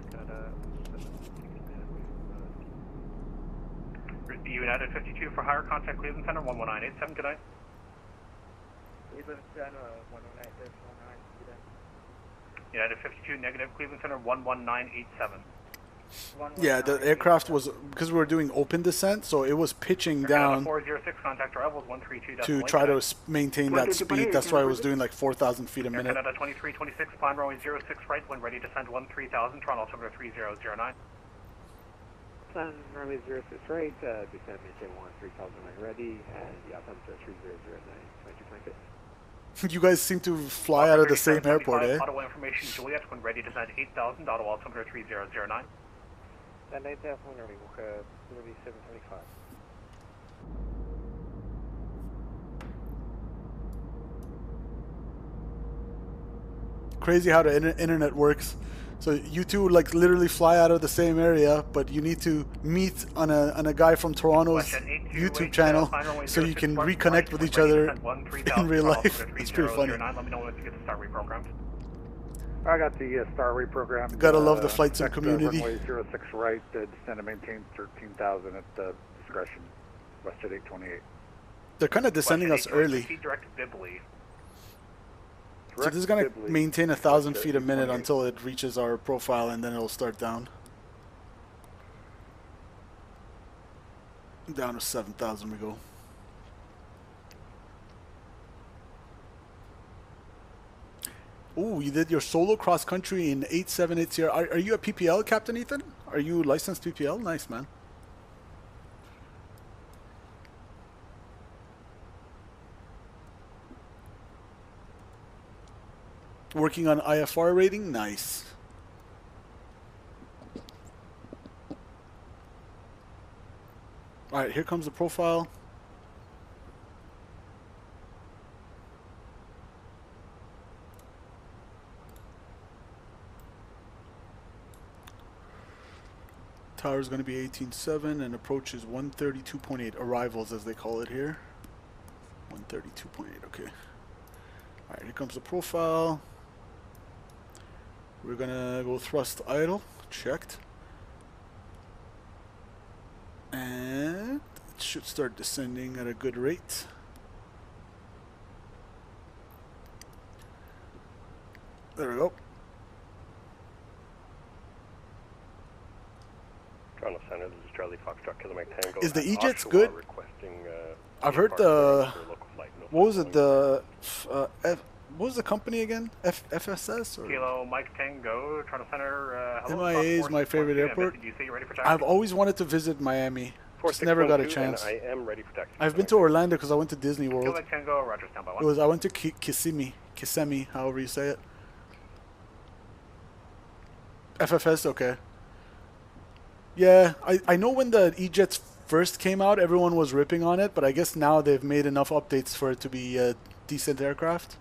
Canada 769. United 52 for higher, contact Cleveland Center 11987, good night. Cleveland Center 119, good night. United 52 negative, Cleveland Center 11987. Yeah, the aircraft was, because we were doing open descent, so it was pitching down 406, contact arrivals 132.8, to try to maintain that speed. That's why I was doing like 4,000 feet a minute. Canada 2326, plan runway 06 right, when ready to send 13,000, Toronto altimeter 3009. Plan runway 06 right, descend maintain 13,000 when ready, and the altimeter 3009, 2226. You guys seem to fly out of the same airport, eh? Ottawa information Juliet, when ready to send 8,000, Ottawa altimeter 3009. And 8,000 when ready, we'll 3725. Crazy how the internet works. So you two like literally fly out of the same area, but you need to meet on a guy from Toronto's YouTube channel so you can reconnect with each other in real life. It's pretty funny. Let me know when you get the start reprogrammed. I got the star reprogram. Gotta love the FlightSim community. Runway 06 right, descend and maintain 13,000 at discretion. WestJet 828. They're kind of descending us early. So this is gonna maintain 1,000 feet a minute until it reaches our profile, and then it'll start down. Down to 7,000 we go. Ooh, you did your solo cross country in 878 Are you a PPL, Captain Ethan? Are you licensed PPL? Nice, man. Working on IFR rating? Nice. Alright, here comes the profile. Tower is going to be 18.7 and approach is 132.8. Arrivals, as they call it here. 132.8. Okay. All right. Here comes the profile. We're gonna go thrust idle. Checked. And it should start descending at a good rate. There we go. Toronto Center, this is Charlie Foxtrot, Kilo Mike Tango. Is the E-Jets good? I've heard what was it, what was the company again? FSS? Or? Kilo Mike Tango, Toronto Center. MIA is my favorite airport. I've always wanted to visit Miami. Just never got a chance. I am ready for taxi. I've been to Orlando because I went to Disney World. Kilo Mike Tango, Roger, stand by 1. It was, I went to Kissimmee, however you say it. FFS, okay. Yeah, I know when the E-Jets first came out, everyone was ripping on it, but I guess now they've made enough updates for it to be a decent aircraft.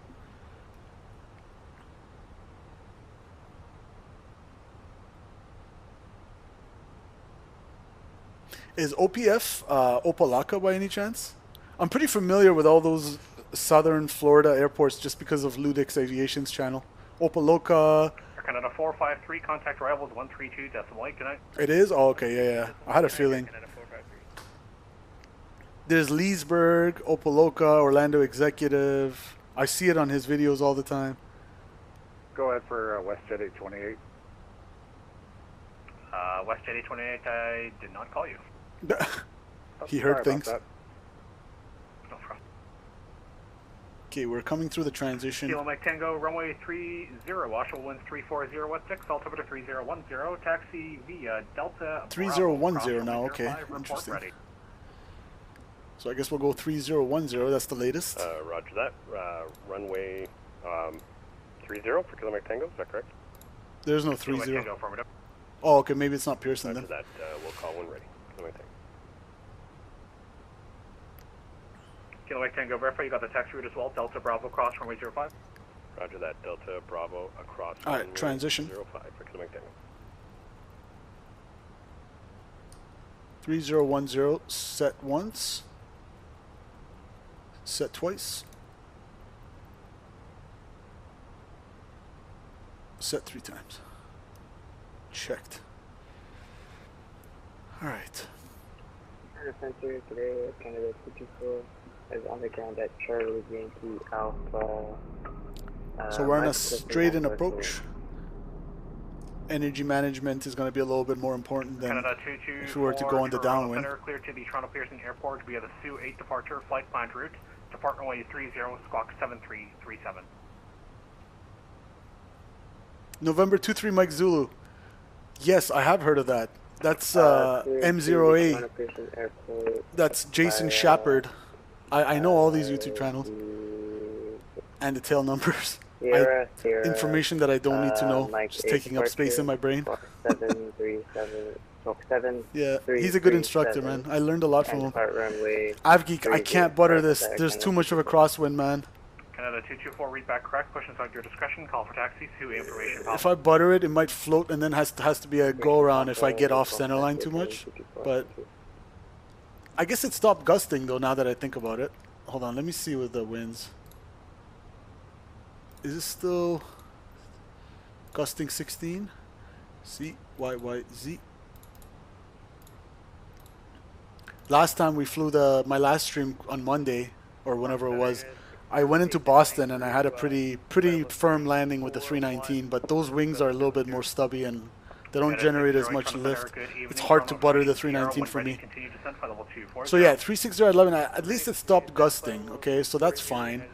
Is OPF Opelika by any chance? I'm pretty familiar with all those southern Florida airports just because of Ludic's Aviation's channel. Opelika. Canada 453, contact arrivals 132.8. Good night. It is? Oh, okay, yeah. I had a feeling. There's Leesburg, Opelika, Orlando Executive. I see it on his videos all the time. Go ahead for WestJet 828. WestJet 828, I did not call you. He heard things. Okay, we're coming through the transition. Kilo Mike Tango, runway 30, Oshawa winds 34016, altimeter 3010, taxi via Delta. 3010 now, okay, interesting. So I guess we'll go 3010, that's the latest. Roger that. Runway 30 for Kilo Mike Tango, is that correct? There's no 30. Oh, okay, maybe it's not Pearson then. That, we'll call when ready. Kilo Mike Tango. Kilo Mike Tango, verify you got the taxi route as well. Delta Bravo across runway 05. Roger that. Delta Bravo across. All right, transition. 05 for Kilo Mike Tango. 3010, set once. Set twice. Set 3 times. Checked. All right. Center today, Canada 224 is on the ground at Charlie Yankee Alpha. So we're on a straight-in approach. Energy management is going to be a little bit more important than if we were to go on the downwind. Clear to the Toronto Pearson Airport via the Sioux 8 departure flight planned route. Depart runway 30, squawk 7337. November 23 Mike Zulu. Yes, I have heard of that. That's M0A. That's Jason Shepard. I know all these YouTube channels. And the tail numbers. Information that I don't need to know. Just taking up space in my brain. Yeah, he's a good instructor, man. I learned a lot from him. Avgeek, I can't butter this. There's too much of a crosswind, man. Canada 224, read back correct. Push inside your discretion. Call for taxi. Sioux information. If I butter it, it might float and then has to be a go around if I get off center line too much. But I guess it stopped gusting though. Now that I think about it, hold on. Let me see with the winds. Is it still gusting 16? CYYZ. Last time we flew my last stream on Monday or whenever it was, I went into Boston and I had a pretty firm landing with the 319, but those wings are a little bit more stubby and they don't generate as much lift. It's hard to butter the 319 for me. So yeah, 360 at 11, at least it stopped gusting, okay, so that's fine.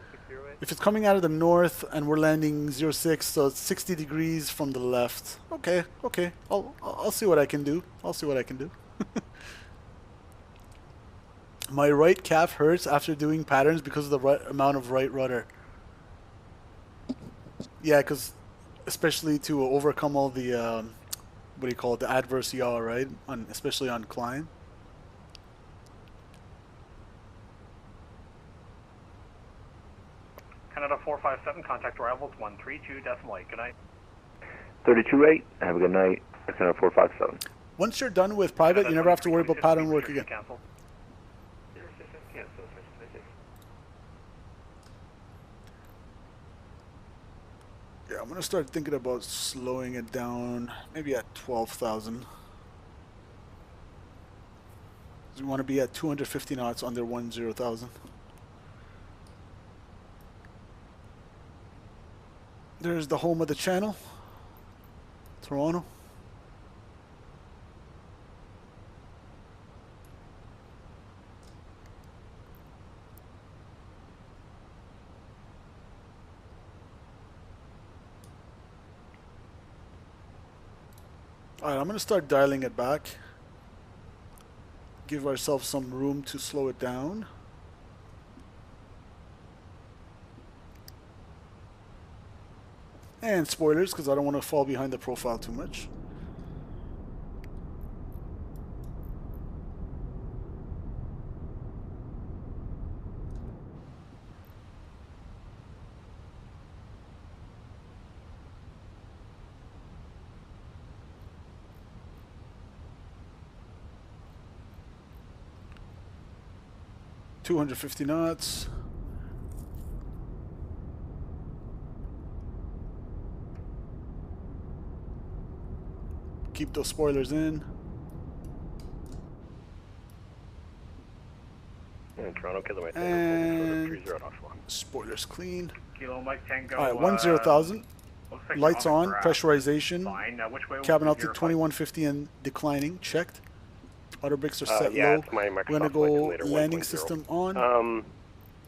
If it's coming out of the north and we're landing 06, so it's 60 degrees from the left. Okay, I'll see what I can do. My right calf hurts after doing patterns because of the amount of right rudder. Yeah, because especially to overcome all the, what do you call it, the adverse yaw, right? Especially on climb. Canada 457, contact arrivals 132.8. Good night. 32.8. Have a good night. Canada 457. Once you're done with private, you never have to worry about pattern work again. Cancel. Yeah, I'm gonna start thinking about slowing it down, maybe at 12,000. We want to be at 250 knots under 10,000. There's the home of the channel, Toronto. Alright, I'm going to start dialing it back. Give ourselves some room to slow it down. And spoilers, because I don't want to fall behind the profile too much. $250 knots. Keep those spoilers in. And Toronto, Kilo Mike And 30 offshore. Spoilers clean. Kilo Mike Tango. All right, 10,000. Like Lights on, pressurization. Which way Cabin altitude 2150 and declining. Checked. Auto brakes are set yeah, low. it's my Microsoft We're gonna go Flight Simulator landing 1.0. system on.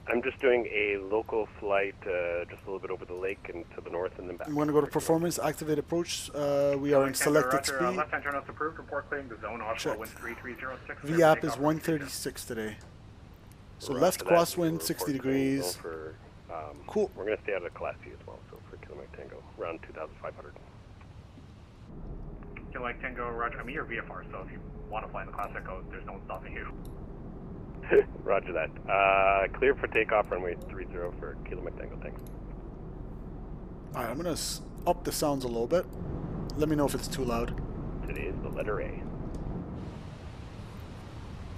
I'm just doing a local flight, just a little bit over the lake and to the north, and then back. I'm going to go to performance, activate approach. We are in selected speed. Left-hand turn approved. Report clearing the zone. Offshore wind 3306. VAP is 136 today. So left crosswind, 60 degrees. For, cool. We're going to stay out of Class C as well, so for Kilo Mike Tango, around 2,500. Kilo Mike Tango, roger. I'm your VFR, so if you want to fly in the Class Echo, there's no one stopping you. Roger that. Clear for takeoff, runway 30 for Kilo Mike Tango, thanks. Alright, I'm going to up the sounds a little bit. Let me know if it's too loud. Today is the letter A.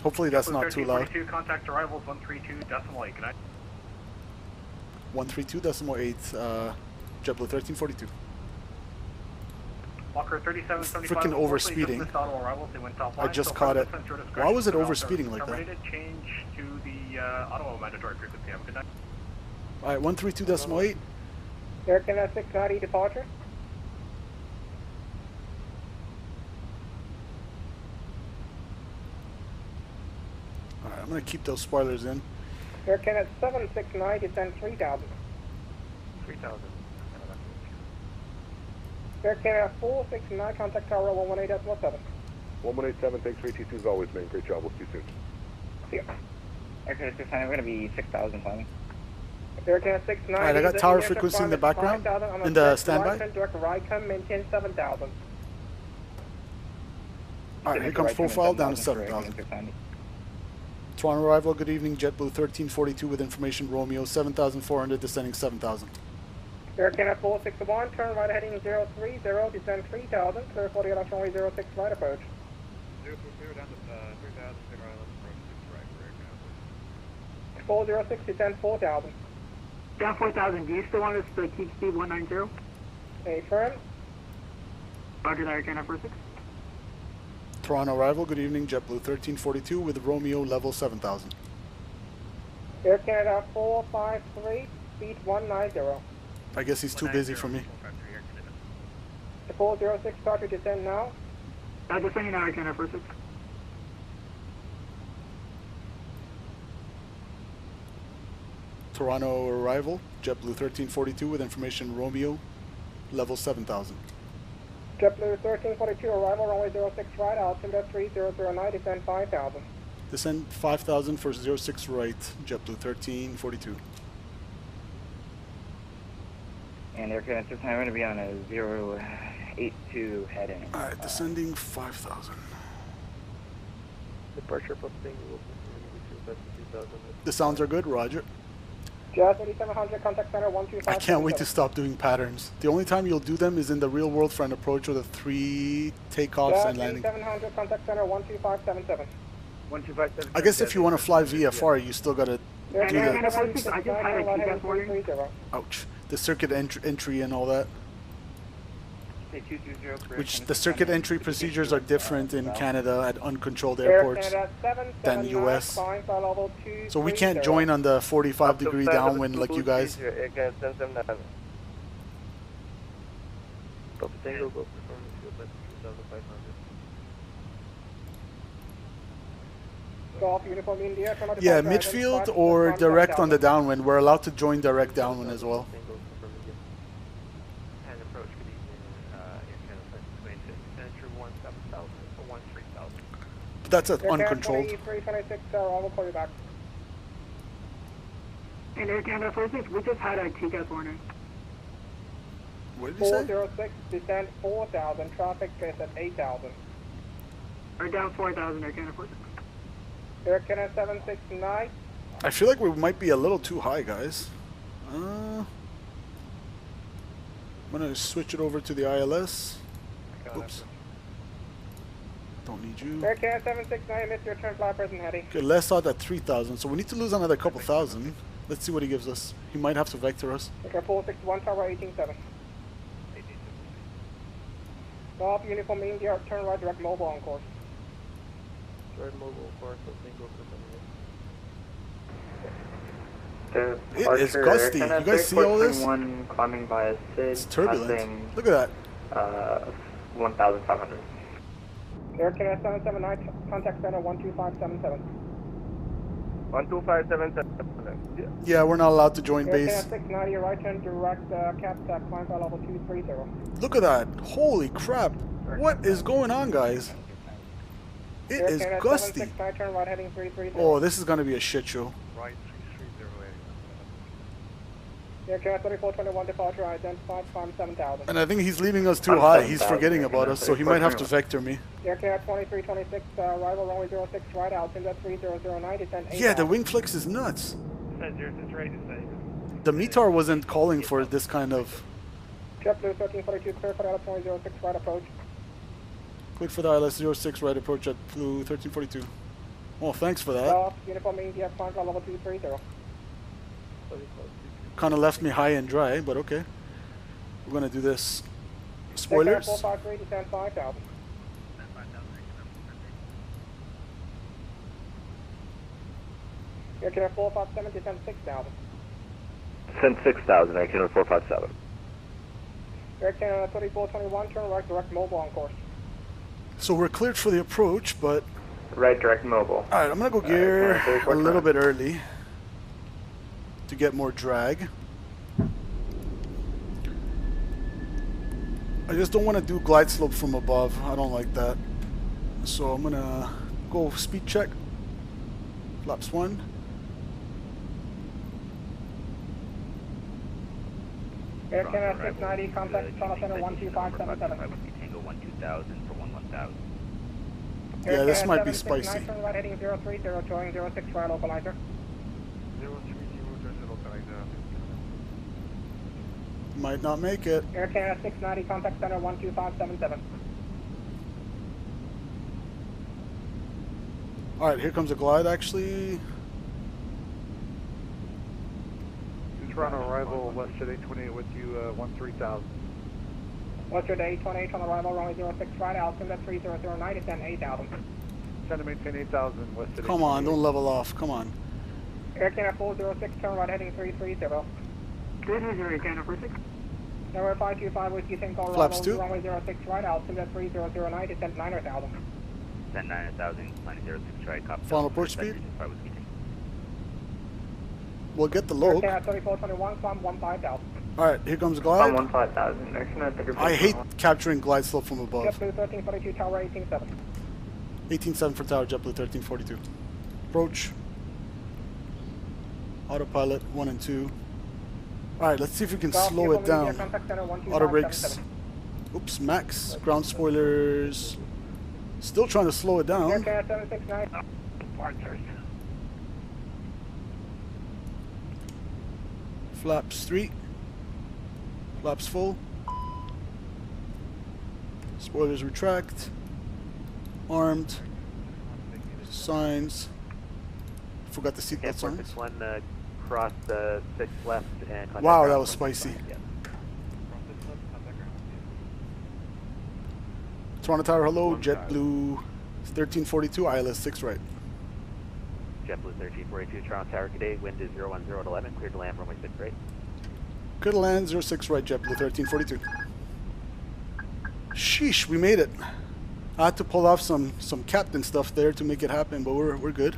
Hopefully that's not too loud. Contact arrivals 132.8. Good night. 132.8, JetBlue 1342. Walker 3775. Freaking overspeeding. I just caught it. Why was it overspeeding like that? Change to the auto mandatory frequency. Have a good night. Alright, 132.8. American 690 departure. Alright, I'm going to keep those spoilers in. American at 769, descend 3,000. 3,000. Air Canada 469, contact tower 118.7. 118.7, thanks for AT2 as always, man. Great job, we'll see you soon. See ya. Air Canada 690, we're going to be 6,000 climbing. Air Canada 690. Alright, I got tower frequency in the background, in the standby. Direct right, come maintain 7,000. Alright, here comes profile down to 7,000. Toronto arrival, good evening, JetBlue 1342 with information Romeo 7,400, descending 7,000. Air Canada 461, turn right heading 030, descend 3,000, clear for the election runway 06, right approach. 030 down to 3,000, clear right, let's approach 6 right for Air Canada. 406, descend 4,000. Down 4,000, do you still want us to keep speed 190? Affirm. Roger that, Air Canada 46. Toronto arrival, good evening, JetBlue 1342 with Romeo level 7,000. Air Canada 453, speed 190. I guess he's too busy for me. The 406 start to descend now. Descending now, Air Canada 46. Toronto arrival, JetBlue 1342 with information Romeo level 7,000. JetBlue 1342 arrival, runway 06 right, altimeter 3009, descend 5,000. Descend 5,000 for 06 right, JetBlue 1342. And Air Canada 690, we're going to be on a 082 heading. Alright, descending 5,000. Departure posting, The sounds are good, roger. Just 8700, contact center 125. I can't wait to stop doing patterns. The only time you'll do them is in the real world for an approach with a 3 takeoffs and landing. 8700, contact center 12577. 12577. I guess if you want to fly VFR, you still gotta do I the... just had a TCAS warning. Ouch. The circuit entry and all that. Which the circuit entry procedures are different in Canada at uncontrolled airports than US. So we can't join on the 45-degree downwind like you guys. Yeah, midfield or direct on the downwind. We're allowed to join direct downwind as well. But that's uncontrolled. 326, I will call you back. And Air Canada 46, we just had a TCAS warning. What did you say? 406, descend 4,000, traffic is at 8,000. Or down 4,000, Air Canada 46. Air Canada 769. I feel like we might be a little too high, guys. I'm gonna switch it over to the ILS. Oops. Don't need you. Air Canada 769, missed your turn, fly person heading. Okay, less odd at 3,000, so we need to lose another couple thousand. Let's see what he gives us. He might have to vector us. Okay, 461, tower 187. Golf, uniform India, turn right, direct mobile on course. Direct mobile course, single It is gusty. You guys see all this? Climbing by a It's turbulent. Look at that. 1,500. Air Canada 779, contact center 12577. 12577. Yeah, we're not allowed to join Air base. Canada 690, right turn, direct CAPSAT, climb by level 230. Look at that. Holy crap. What is going on, guys? It Air is Canada gusty. 769, turn right heading 330. Oh, this is going to be a shit show. Right 3308. Air Canada 3421, departure identified, climb 7,000. And I think he's leaving us too high. He's forgetting about us, so he might have to vector me. Air Canada 2326, arrival runway 06, right out, into 3009, descend 8,000. Yeah, the wing flex is nuts. The METAR wasn't calling for this kind of... JetBlue 1342, clear for ILS 06, right approach. Click for the ILS 06, right approach at Blue 1342. Oh, thanks for that. Uniform India, climb by level 230. Kind of left me high and dry, but okay. We're going to do this. Spoilers. 453, descend 5,000. Air Canada 457, descend 6,000. Send 6,000, Air Canada 457. Air Canada 3421, turn right, direct mobile on course. So we're cleared for the approach, but... Right, direct mobile. Alright, I'm going to go gear a little bit early to get more drag. I just don't want to do glide slope from above. I don't like that. So I'm going to go speed check. Flaps 1. Air Canada 690, contact Channel Center 12577. Tango 12000 for 11000. Yeah, this might be spicy. Turn right heading 030, showing 06 right localizer. 030, localizer. Might not make it. Air Canada 690, contact center 12577. Alright, here comes a glide actually. Toronto arrival, Westjet 828 with you, 13,000. Westjet 828 on arrival, runway 06 right, altimeter 3009, descend 8,000. Send to maintain 8,000, Westjet. Come on, don't level off, come on. Air Canada 406, turn right heading 330. Good news, Air Canada 46. Number 525 with you, think all Flaps arrival, 2. runway 06 right, altimeter 3009, descend 9,000. Send 9,000, landing 06 right, copy. Final approach speed. We'll get the low. Air Canada 3421, climb 15,000. Alright, here comes glide. 15,000. I hate capturing glide slope from above. JetBlue 1342, tower 187. 18.7 for tower, JetBlue 1342. Approach. Autopilot 1 and 2. Alright, let's see if we can slow it down. Auto brakes. Oops, max. Ground spoilers. Still trying to slow it down. Air Canada 769. Flaps 3. Flaps full. Spoilers retract. Armed. Signs. Forgot the seatbelt signs. Cross the 6 left and contact Wow, that ground was spicy. Yeah. Toronto Tower, hello. JetBlue 1342, ILS 6 right. JetBlue 1342, Toronto Tower, good day. Wind is 010 at 11, cleared to land, runway 6 right. Clear to land 06 right, JetBlue 1342. Sheesh, we made it. I had to pull off some captain stuff there to make it happen, but we're good.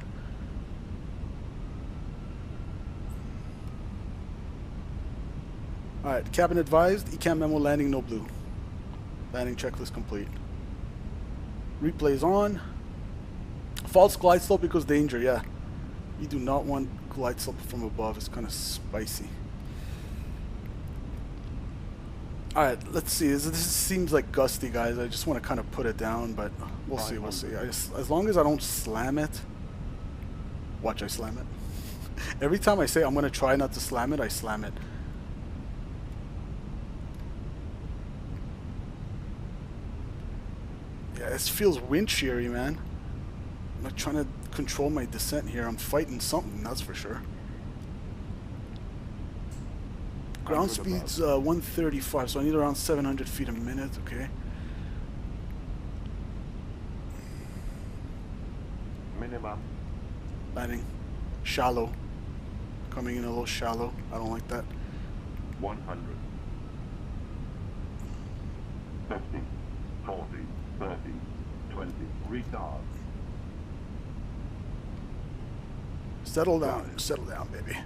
Alright, cabin advised, ECAM memo landing no blue. Landing checklist complete. Replays on. False glide slope equals danger, yeah. You do not want glide slope from above, it's kind of spicy. Alright, let's see. This seems like gusty, guys. I just want to kind of put it down, but we'll see, we'll see. As long as I don't slam it. Watch, I slam it. Every time I say I'm going to try not to slam it, I slam it. Yeah, this feels wind sheary, man. I'm not trying to control my descent here. I'm fighting something, that's for sure. Ground speed's 135, so I need around 700 feet a minute, okay. Minimum. Landing. Shallow. Coming in a little shallow. I don't like that. 100. 50. 40. 30. 20. Retard. Settle down, baby.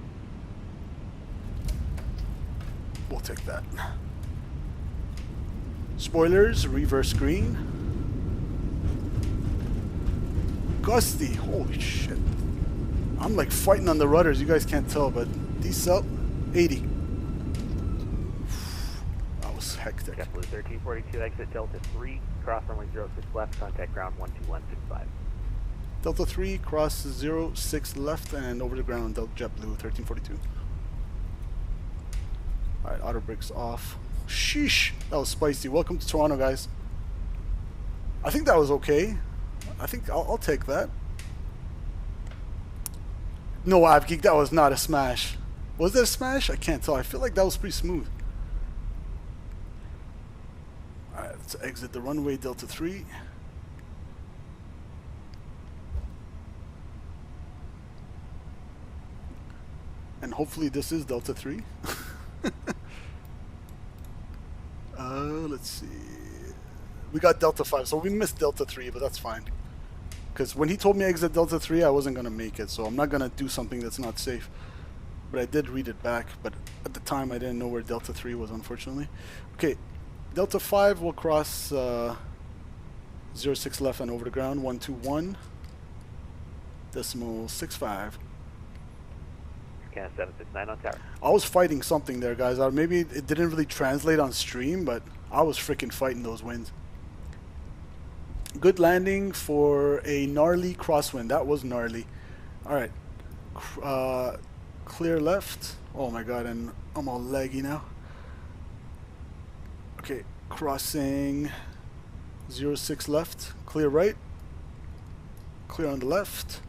We'll take that. Spoilers, reverse green. Gusty, holy shit. I'm like fighting on the rudders, you guys can't tell, but decel 80. That was hectic. JetBlue 1342, exit Delta 3, cross runway 06 left, contact ground 12165. Delta 3, cross 06 left and over the ground, JetBlue 1342. Alright, auto brakes off. Sheesh, that was spicy. Welcome to Toronto, guys. I think that was okay. I think I'll take that. No, Avgeek, that was not a smash. Was that a smash? I can't tell. I feel like that was pretty smooth. Alright, let's exit the runway, Delta 3. And hopefully this is Delta 3. Let's see. We got Delta 5, so we missed Delta 3, but that's fine. Because when he told me exit Delta 3, I wasn't going to make it, so I'm not going to do something that's not safe. But I did read it back, but at the time I didn't know where Delta 3 was, unfortunately. Okay, Delta 5 will cross 06 left and over the ground, 121. Decimal 65. Can 769 on tower. I was fighting something there, guys. Maybe it didn't really translate on stream, but I was freaking fighting those winds. Good landing for a gnarly crosswind. That was gnarly. Alright. Clear left. Oh my god, and I'm all laggy now. Okay, crossing 06 left. Clear right. Clear on the left.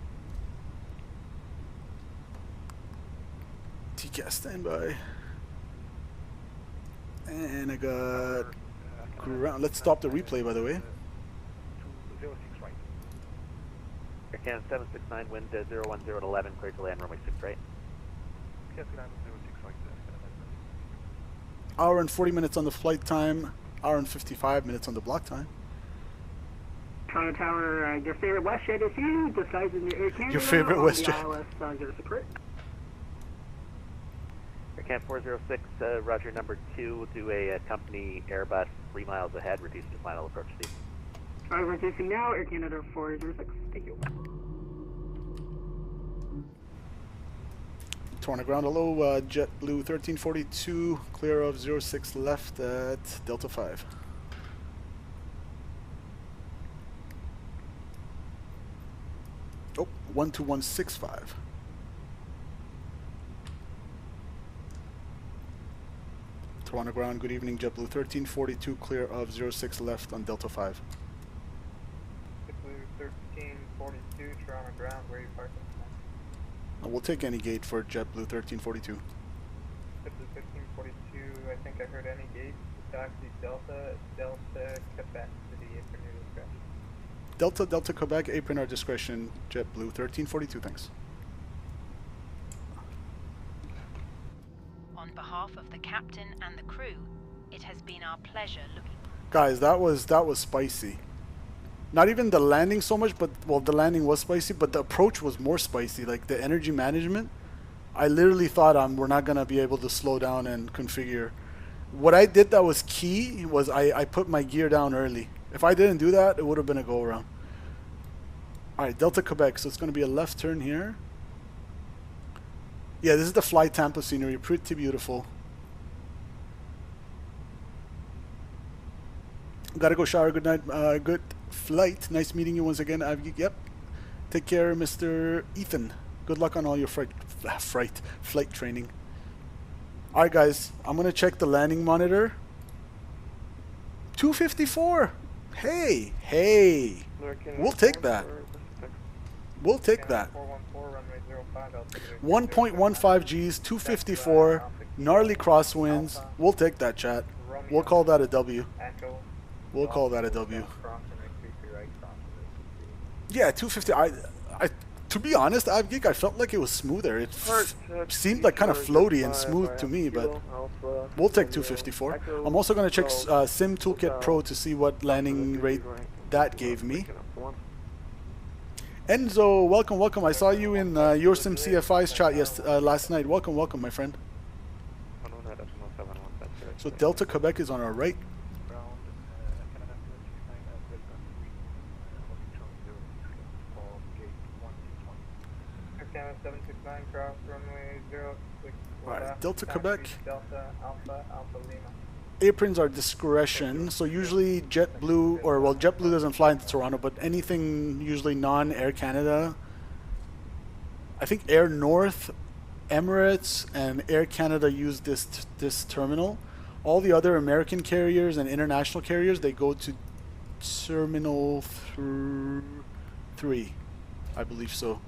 TCAS standby. And I got ground. Let's stop the replay, by the way. 06 right. Can 769, wind 010 at 11, clear to land, runway 6 right. Can 06 right. Hour and 40 minutes on the flight time. Hour and 55 minutes on the block time. Toronto Tower, your favorite WestJet is here, disguising the Air Canada. Your favorite WestJet. ILS 06 right. Camp 406, Roger number 2, will do a company Airbus 3 miles ahead, reduce to final approach speed. Alright, we're reducing now, Air Canada 406. Thank you. Toronto ground, hello, JetBlue 1342, clear of 06 left at Delta 5. Oh, 12165. Toronto ground, good evening, JetBlue 1342, clear of 06 left on Delta 5. JetBlue 1342, Toronto ground, where are you parking? We'll take any gate for JetBlue 1342. JetBlue 1342, I think I heard any gate, taxi Delta, Delta, Quebec City, apron your discretion. Delta, Delta, Quebec, apron our discretion, JetBlue 1342, thanks. On behalf of the captain and the crew, it has been our pleasure looking. Guys, that was spicy. Not even the landing so much, but well, the landing was spicy, but the approach was more spicy. Like the energy management, I literally thought we're not gonna be able to slow down and configure. What I did that was key was I put my gear down early. If I didn't do that, it would have been a go around. All right, Delta Quebec. So it's gonna be a left turn here. Yeah, this is the FlyTampa scenery. Pretty beautiful. Gotta go shower. Good night. Good flight. Nice meeting you once again. Yep. Take care, Mr. Ethan. Good luck on all your flight training. All right, guys. I'm gonna check the landing monitor. 254. Hey, hey. We'll take that. We'll take that. 1.15 Gs, 254, gnarly crosswinds. We'll take that, chat. We'll call that a W. We'll call that a W. Yeah, 250. To be honest, I felt like it was smoother. It seemed like kind of floaty and smooth to me, but we'll take 254. I'm also going to check Sim Toolkit Pro to see what landing rate that gave me. Enzo, welcome, welcome. I saw you in your Sim CFI's chat last night. Welcome, welcome, my friend. So Delta Quebec is on our right. Canada 769, cross runway 06. Alright, Delta Quebec. Delta Alpha, Alpha Lima. Aprons are discretion, so usually JetBlue, or well, JetBlue doesn't fly into Toronto, but anything usually non-Air Canada, I think Air North, Emirates, and Air Canada use this terminal. All the other American carriers and international carriers, they go to Terminal 3, I believe so.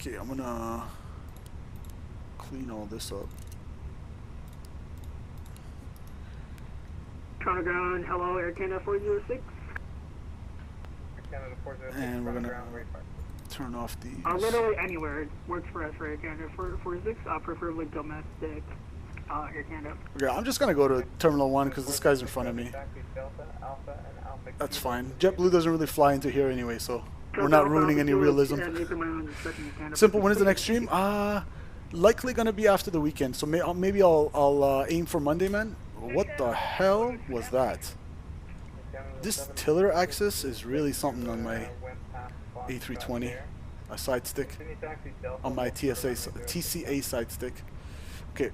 Okay, I'm gonna clean all this up. Toronto ground, hello, Air Canada 406. Canada 406, and we're gonna turn off these. Literally anywhere works for us for Air Canada 406, preferably domestic Air Canada. Okay, I'm just gonna go to Terminal 1 because this guy's in front of me. That's fine. JetBlue doesn't really fly into here anyway, so we're not ruining any realism. Simple, when is the next stream? Likely gonna be after the weekend, so maybe I'll aim for Monday, man. What the hell was that? This tiller axis is really something on my A320. A side stick. On my TCA side stick. Okay.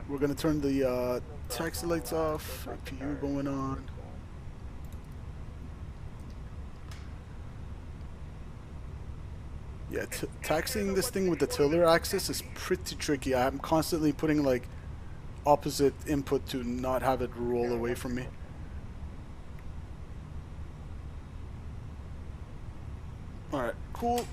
We're gonna turn the taxi lights off. APU going on. Yeah, taxiing this thing with the tiller axis is pretty tricky. I'm constantly putting like opposite input to not have it roll away from me. Alright, cool.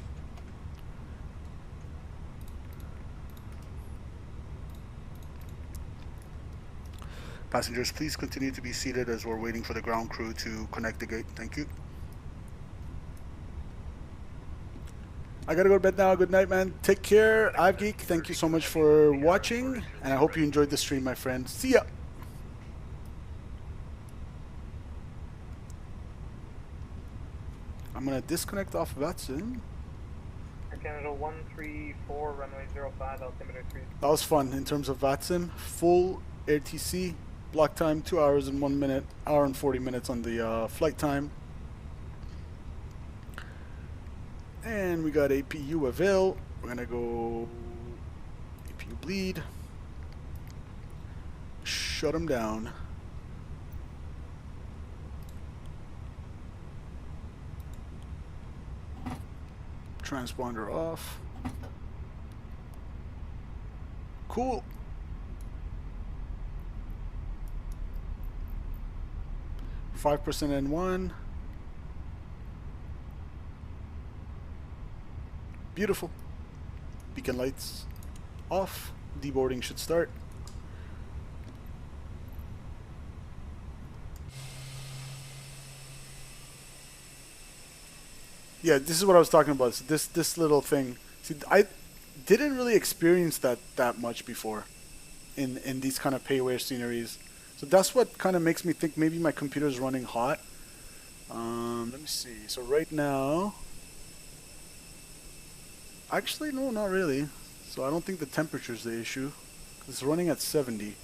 Passengers, please continue to be seated as we're waiting for the ground crew to connect the gate. Thank you. I gotta go to bed now. Good night, man. Take care. AvGeek, thank you so much for watching, and I hope you enjoyed the stream, my friend. See ya. I'm gonna disconnect off VATSIM. Canada 134, runway 05, altimeter 3. That was fun in terms of VATSIM. Full AirTC, block time 2 hours and 1 minute, hour and 40 minutes on the flight time. And we got APU avail. We're gonna go APU bleed. Shut them down. Transponder off. Cool. %, N1. Beautiful. Beacon lights off. Deboarding should start. Yeah, this is what I was talking about. So this little thing. See, I didn't really experience that much before in these kind of pay-aware sceneries. So that's what kind of makes me think maybe my computer is running hot. Let me see. So right now, actually no, not really. So I don't think the temperature is the issue. It's running at 70.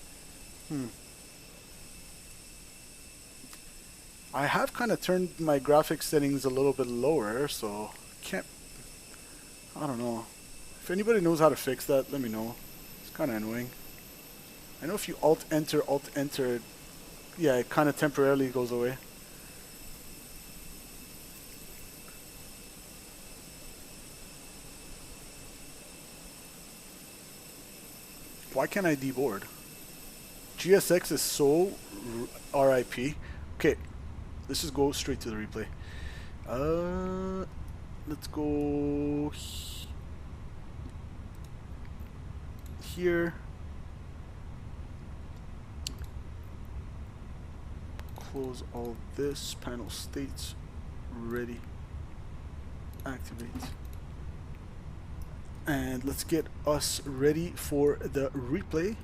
I have kind of turned my graphics settings a little bit lower, so I don't know. If anybody knows how to fix that, let me know. It's kind of annoying. I know if you Alt-Enter, yeah, it kind of temporarily goes away. Why can't I deboard? GSX is so RIP. Okay, let's just go straight to the replay. Let's go here. Close all this. Panel states ready. Activate. And let's get us ready for the replay.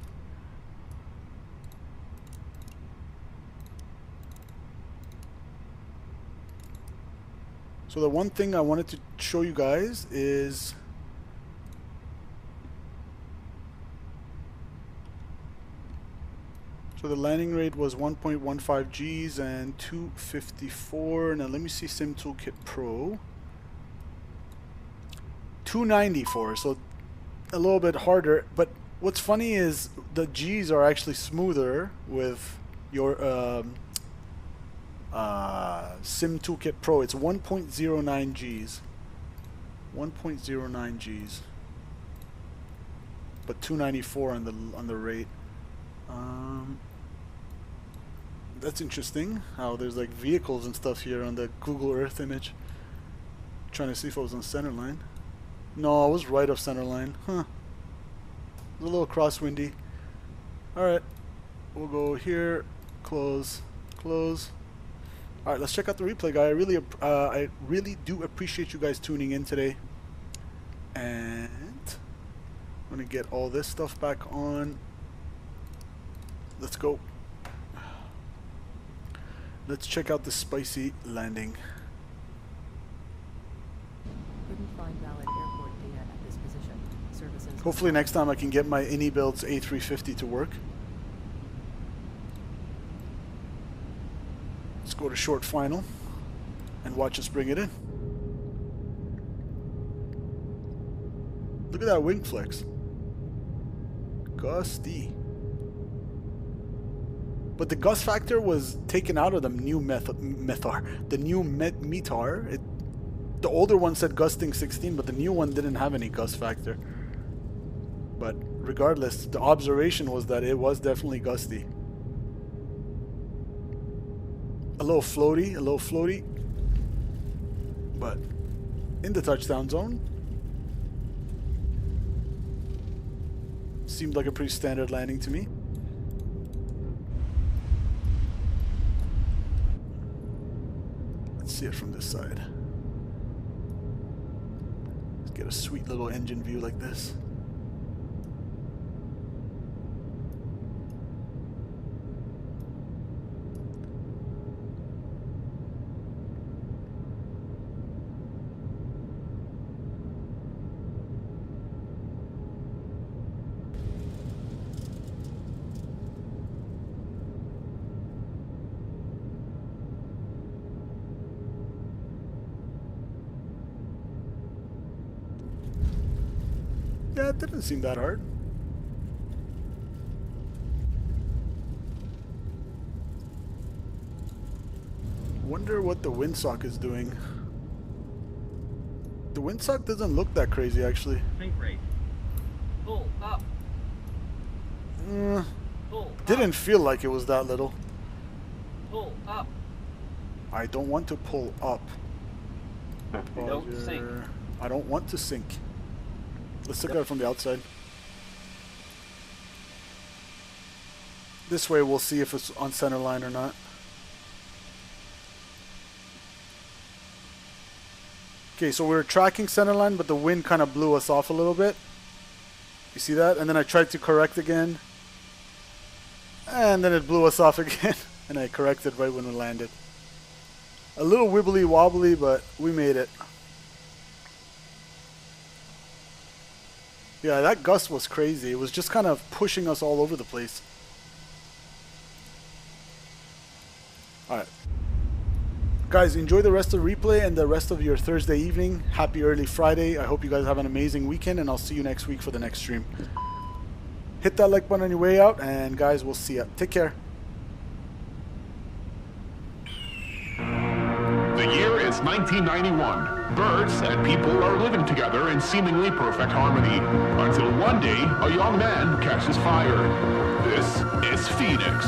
So the one thing I wanted to show you guys is so the landing rate was 1.15 Gs and 254. Now let me see Sim Toolkit Pro. 294, so a little bit harder, but what's funny is the G's are actually smoother with your Sim Toolkit Pro. It's 1.09 Gs. 1.09 Gs. But 294 on the rate. That's interesting how there's like vehicles and stuff here on the Google Earth image. Trying to see if I was on center line. No, I was right off center line. Huh. A little crosswindy. Alright. We'll go here. Close. Close. Alright, let's check out the replay, guy. I really do appreciate you guys tuning in today. And I'm going to get all this stuff back on. Let's go. Let's check out the spicy landing. Couldn't find valid airport data at this position. Services. Hopefully next time I can get my IndyBuilds A350 to work. Let's go to short final and watch us bring it in. Look at that wing flex. Gusty. But the gust factor was taken out of the new the new METAR. The older one said gusting 16, but the new one didn't have any gust factor. But regardless, the observation was that it was definitely gusty. A little floaty, but in the touchdown zone. Seemed like a pretty standard landing to me. Let's see it from this side. Let's get a sweet little engine view like this. Yeah, it didn't seem that hard. Wonder what the windsock is doing. The windsock doesn't look that crazy, actually. Sink rate. Pull up. Pull Didn't feel like it was that little. Pull up. I don't want to pull up. Don't sink. I don't want to sink. Let's look at it from the outside. This way we'll see if it's on center line or not. Okay, so we were tracking center line, but the wind kind of blew us off a little bit. You see that? And then I tried to correct again. And then it blew us off again. And I corrected right when we landed. A little wibbly wobbly, but we made it. Yeah, that gust was crazy. It was just kind of pushing us all over the place. Alright. Guys, enjoy the rest of the replay and the rest of your Thursday evening. Happy early Friday. I hope you guys have an amazing weekend, and I'll see you next week for the next stream. Hit that like button on your way out, and guys, we'll see ya. Take care. The year is 1991. Birds and people are living together in seemingly perfect harmony, until one day a young man catches fire. This is Phoenix.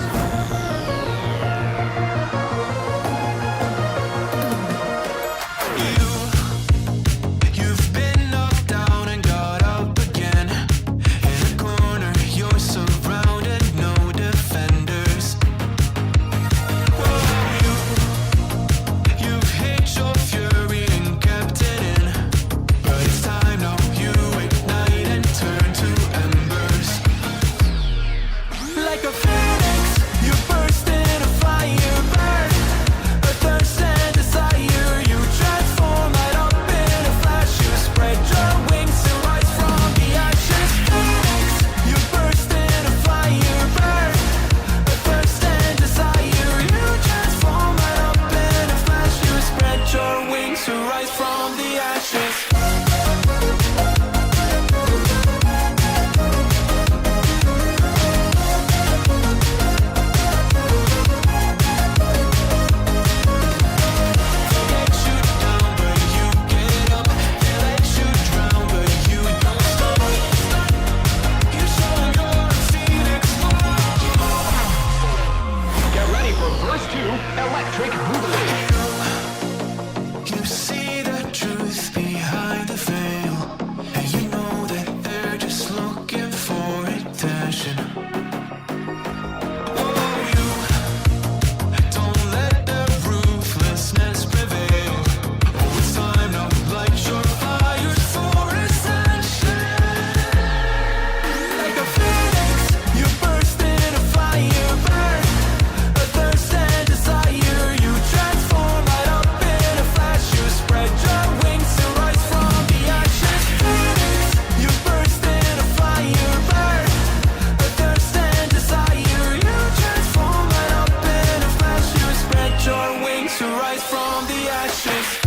To rise from the ashes.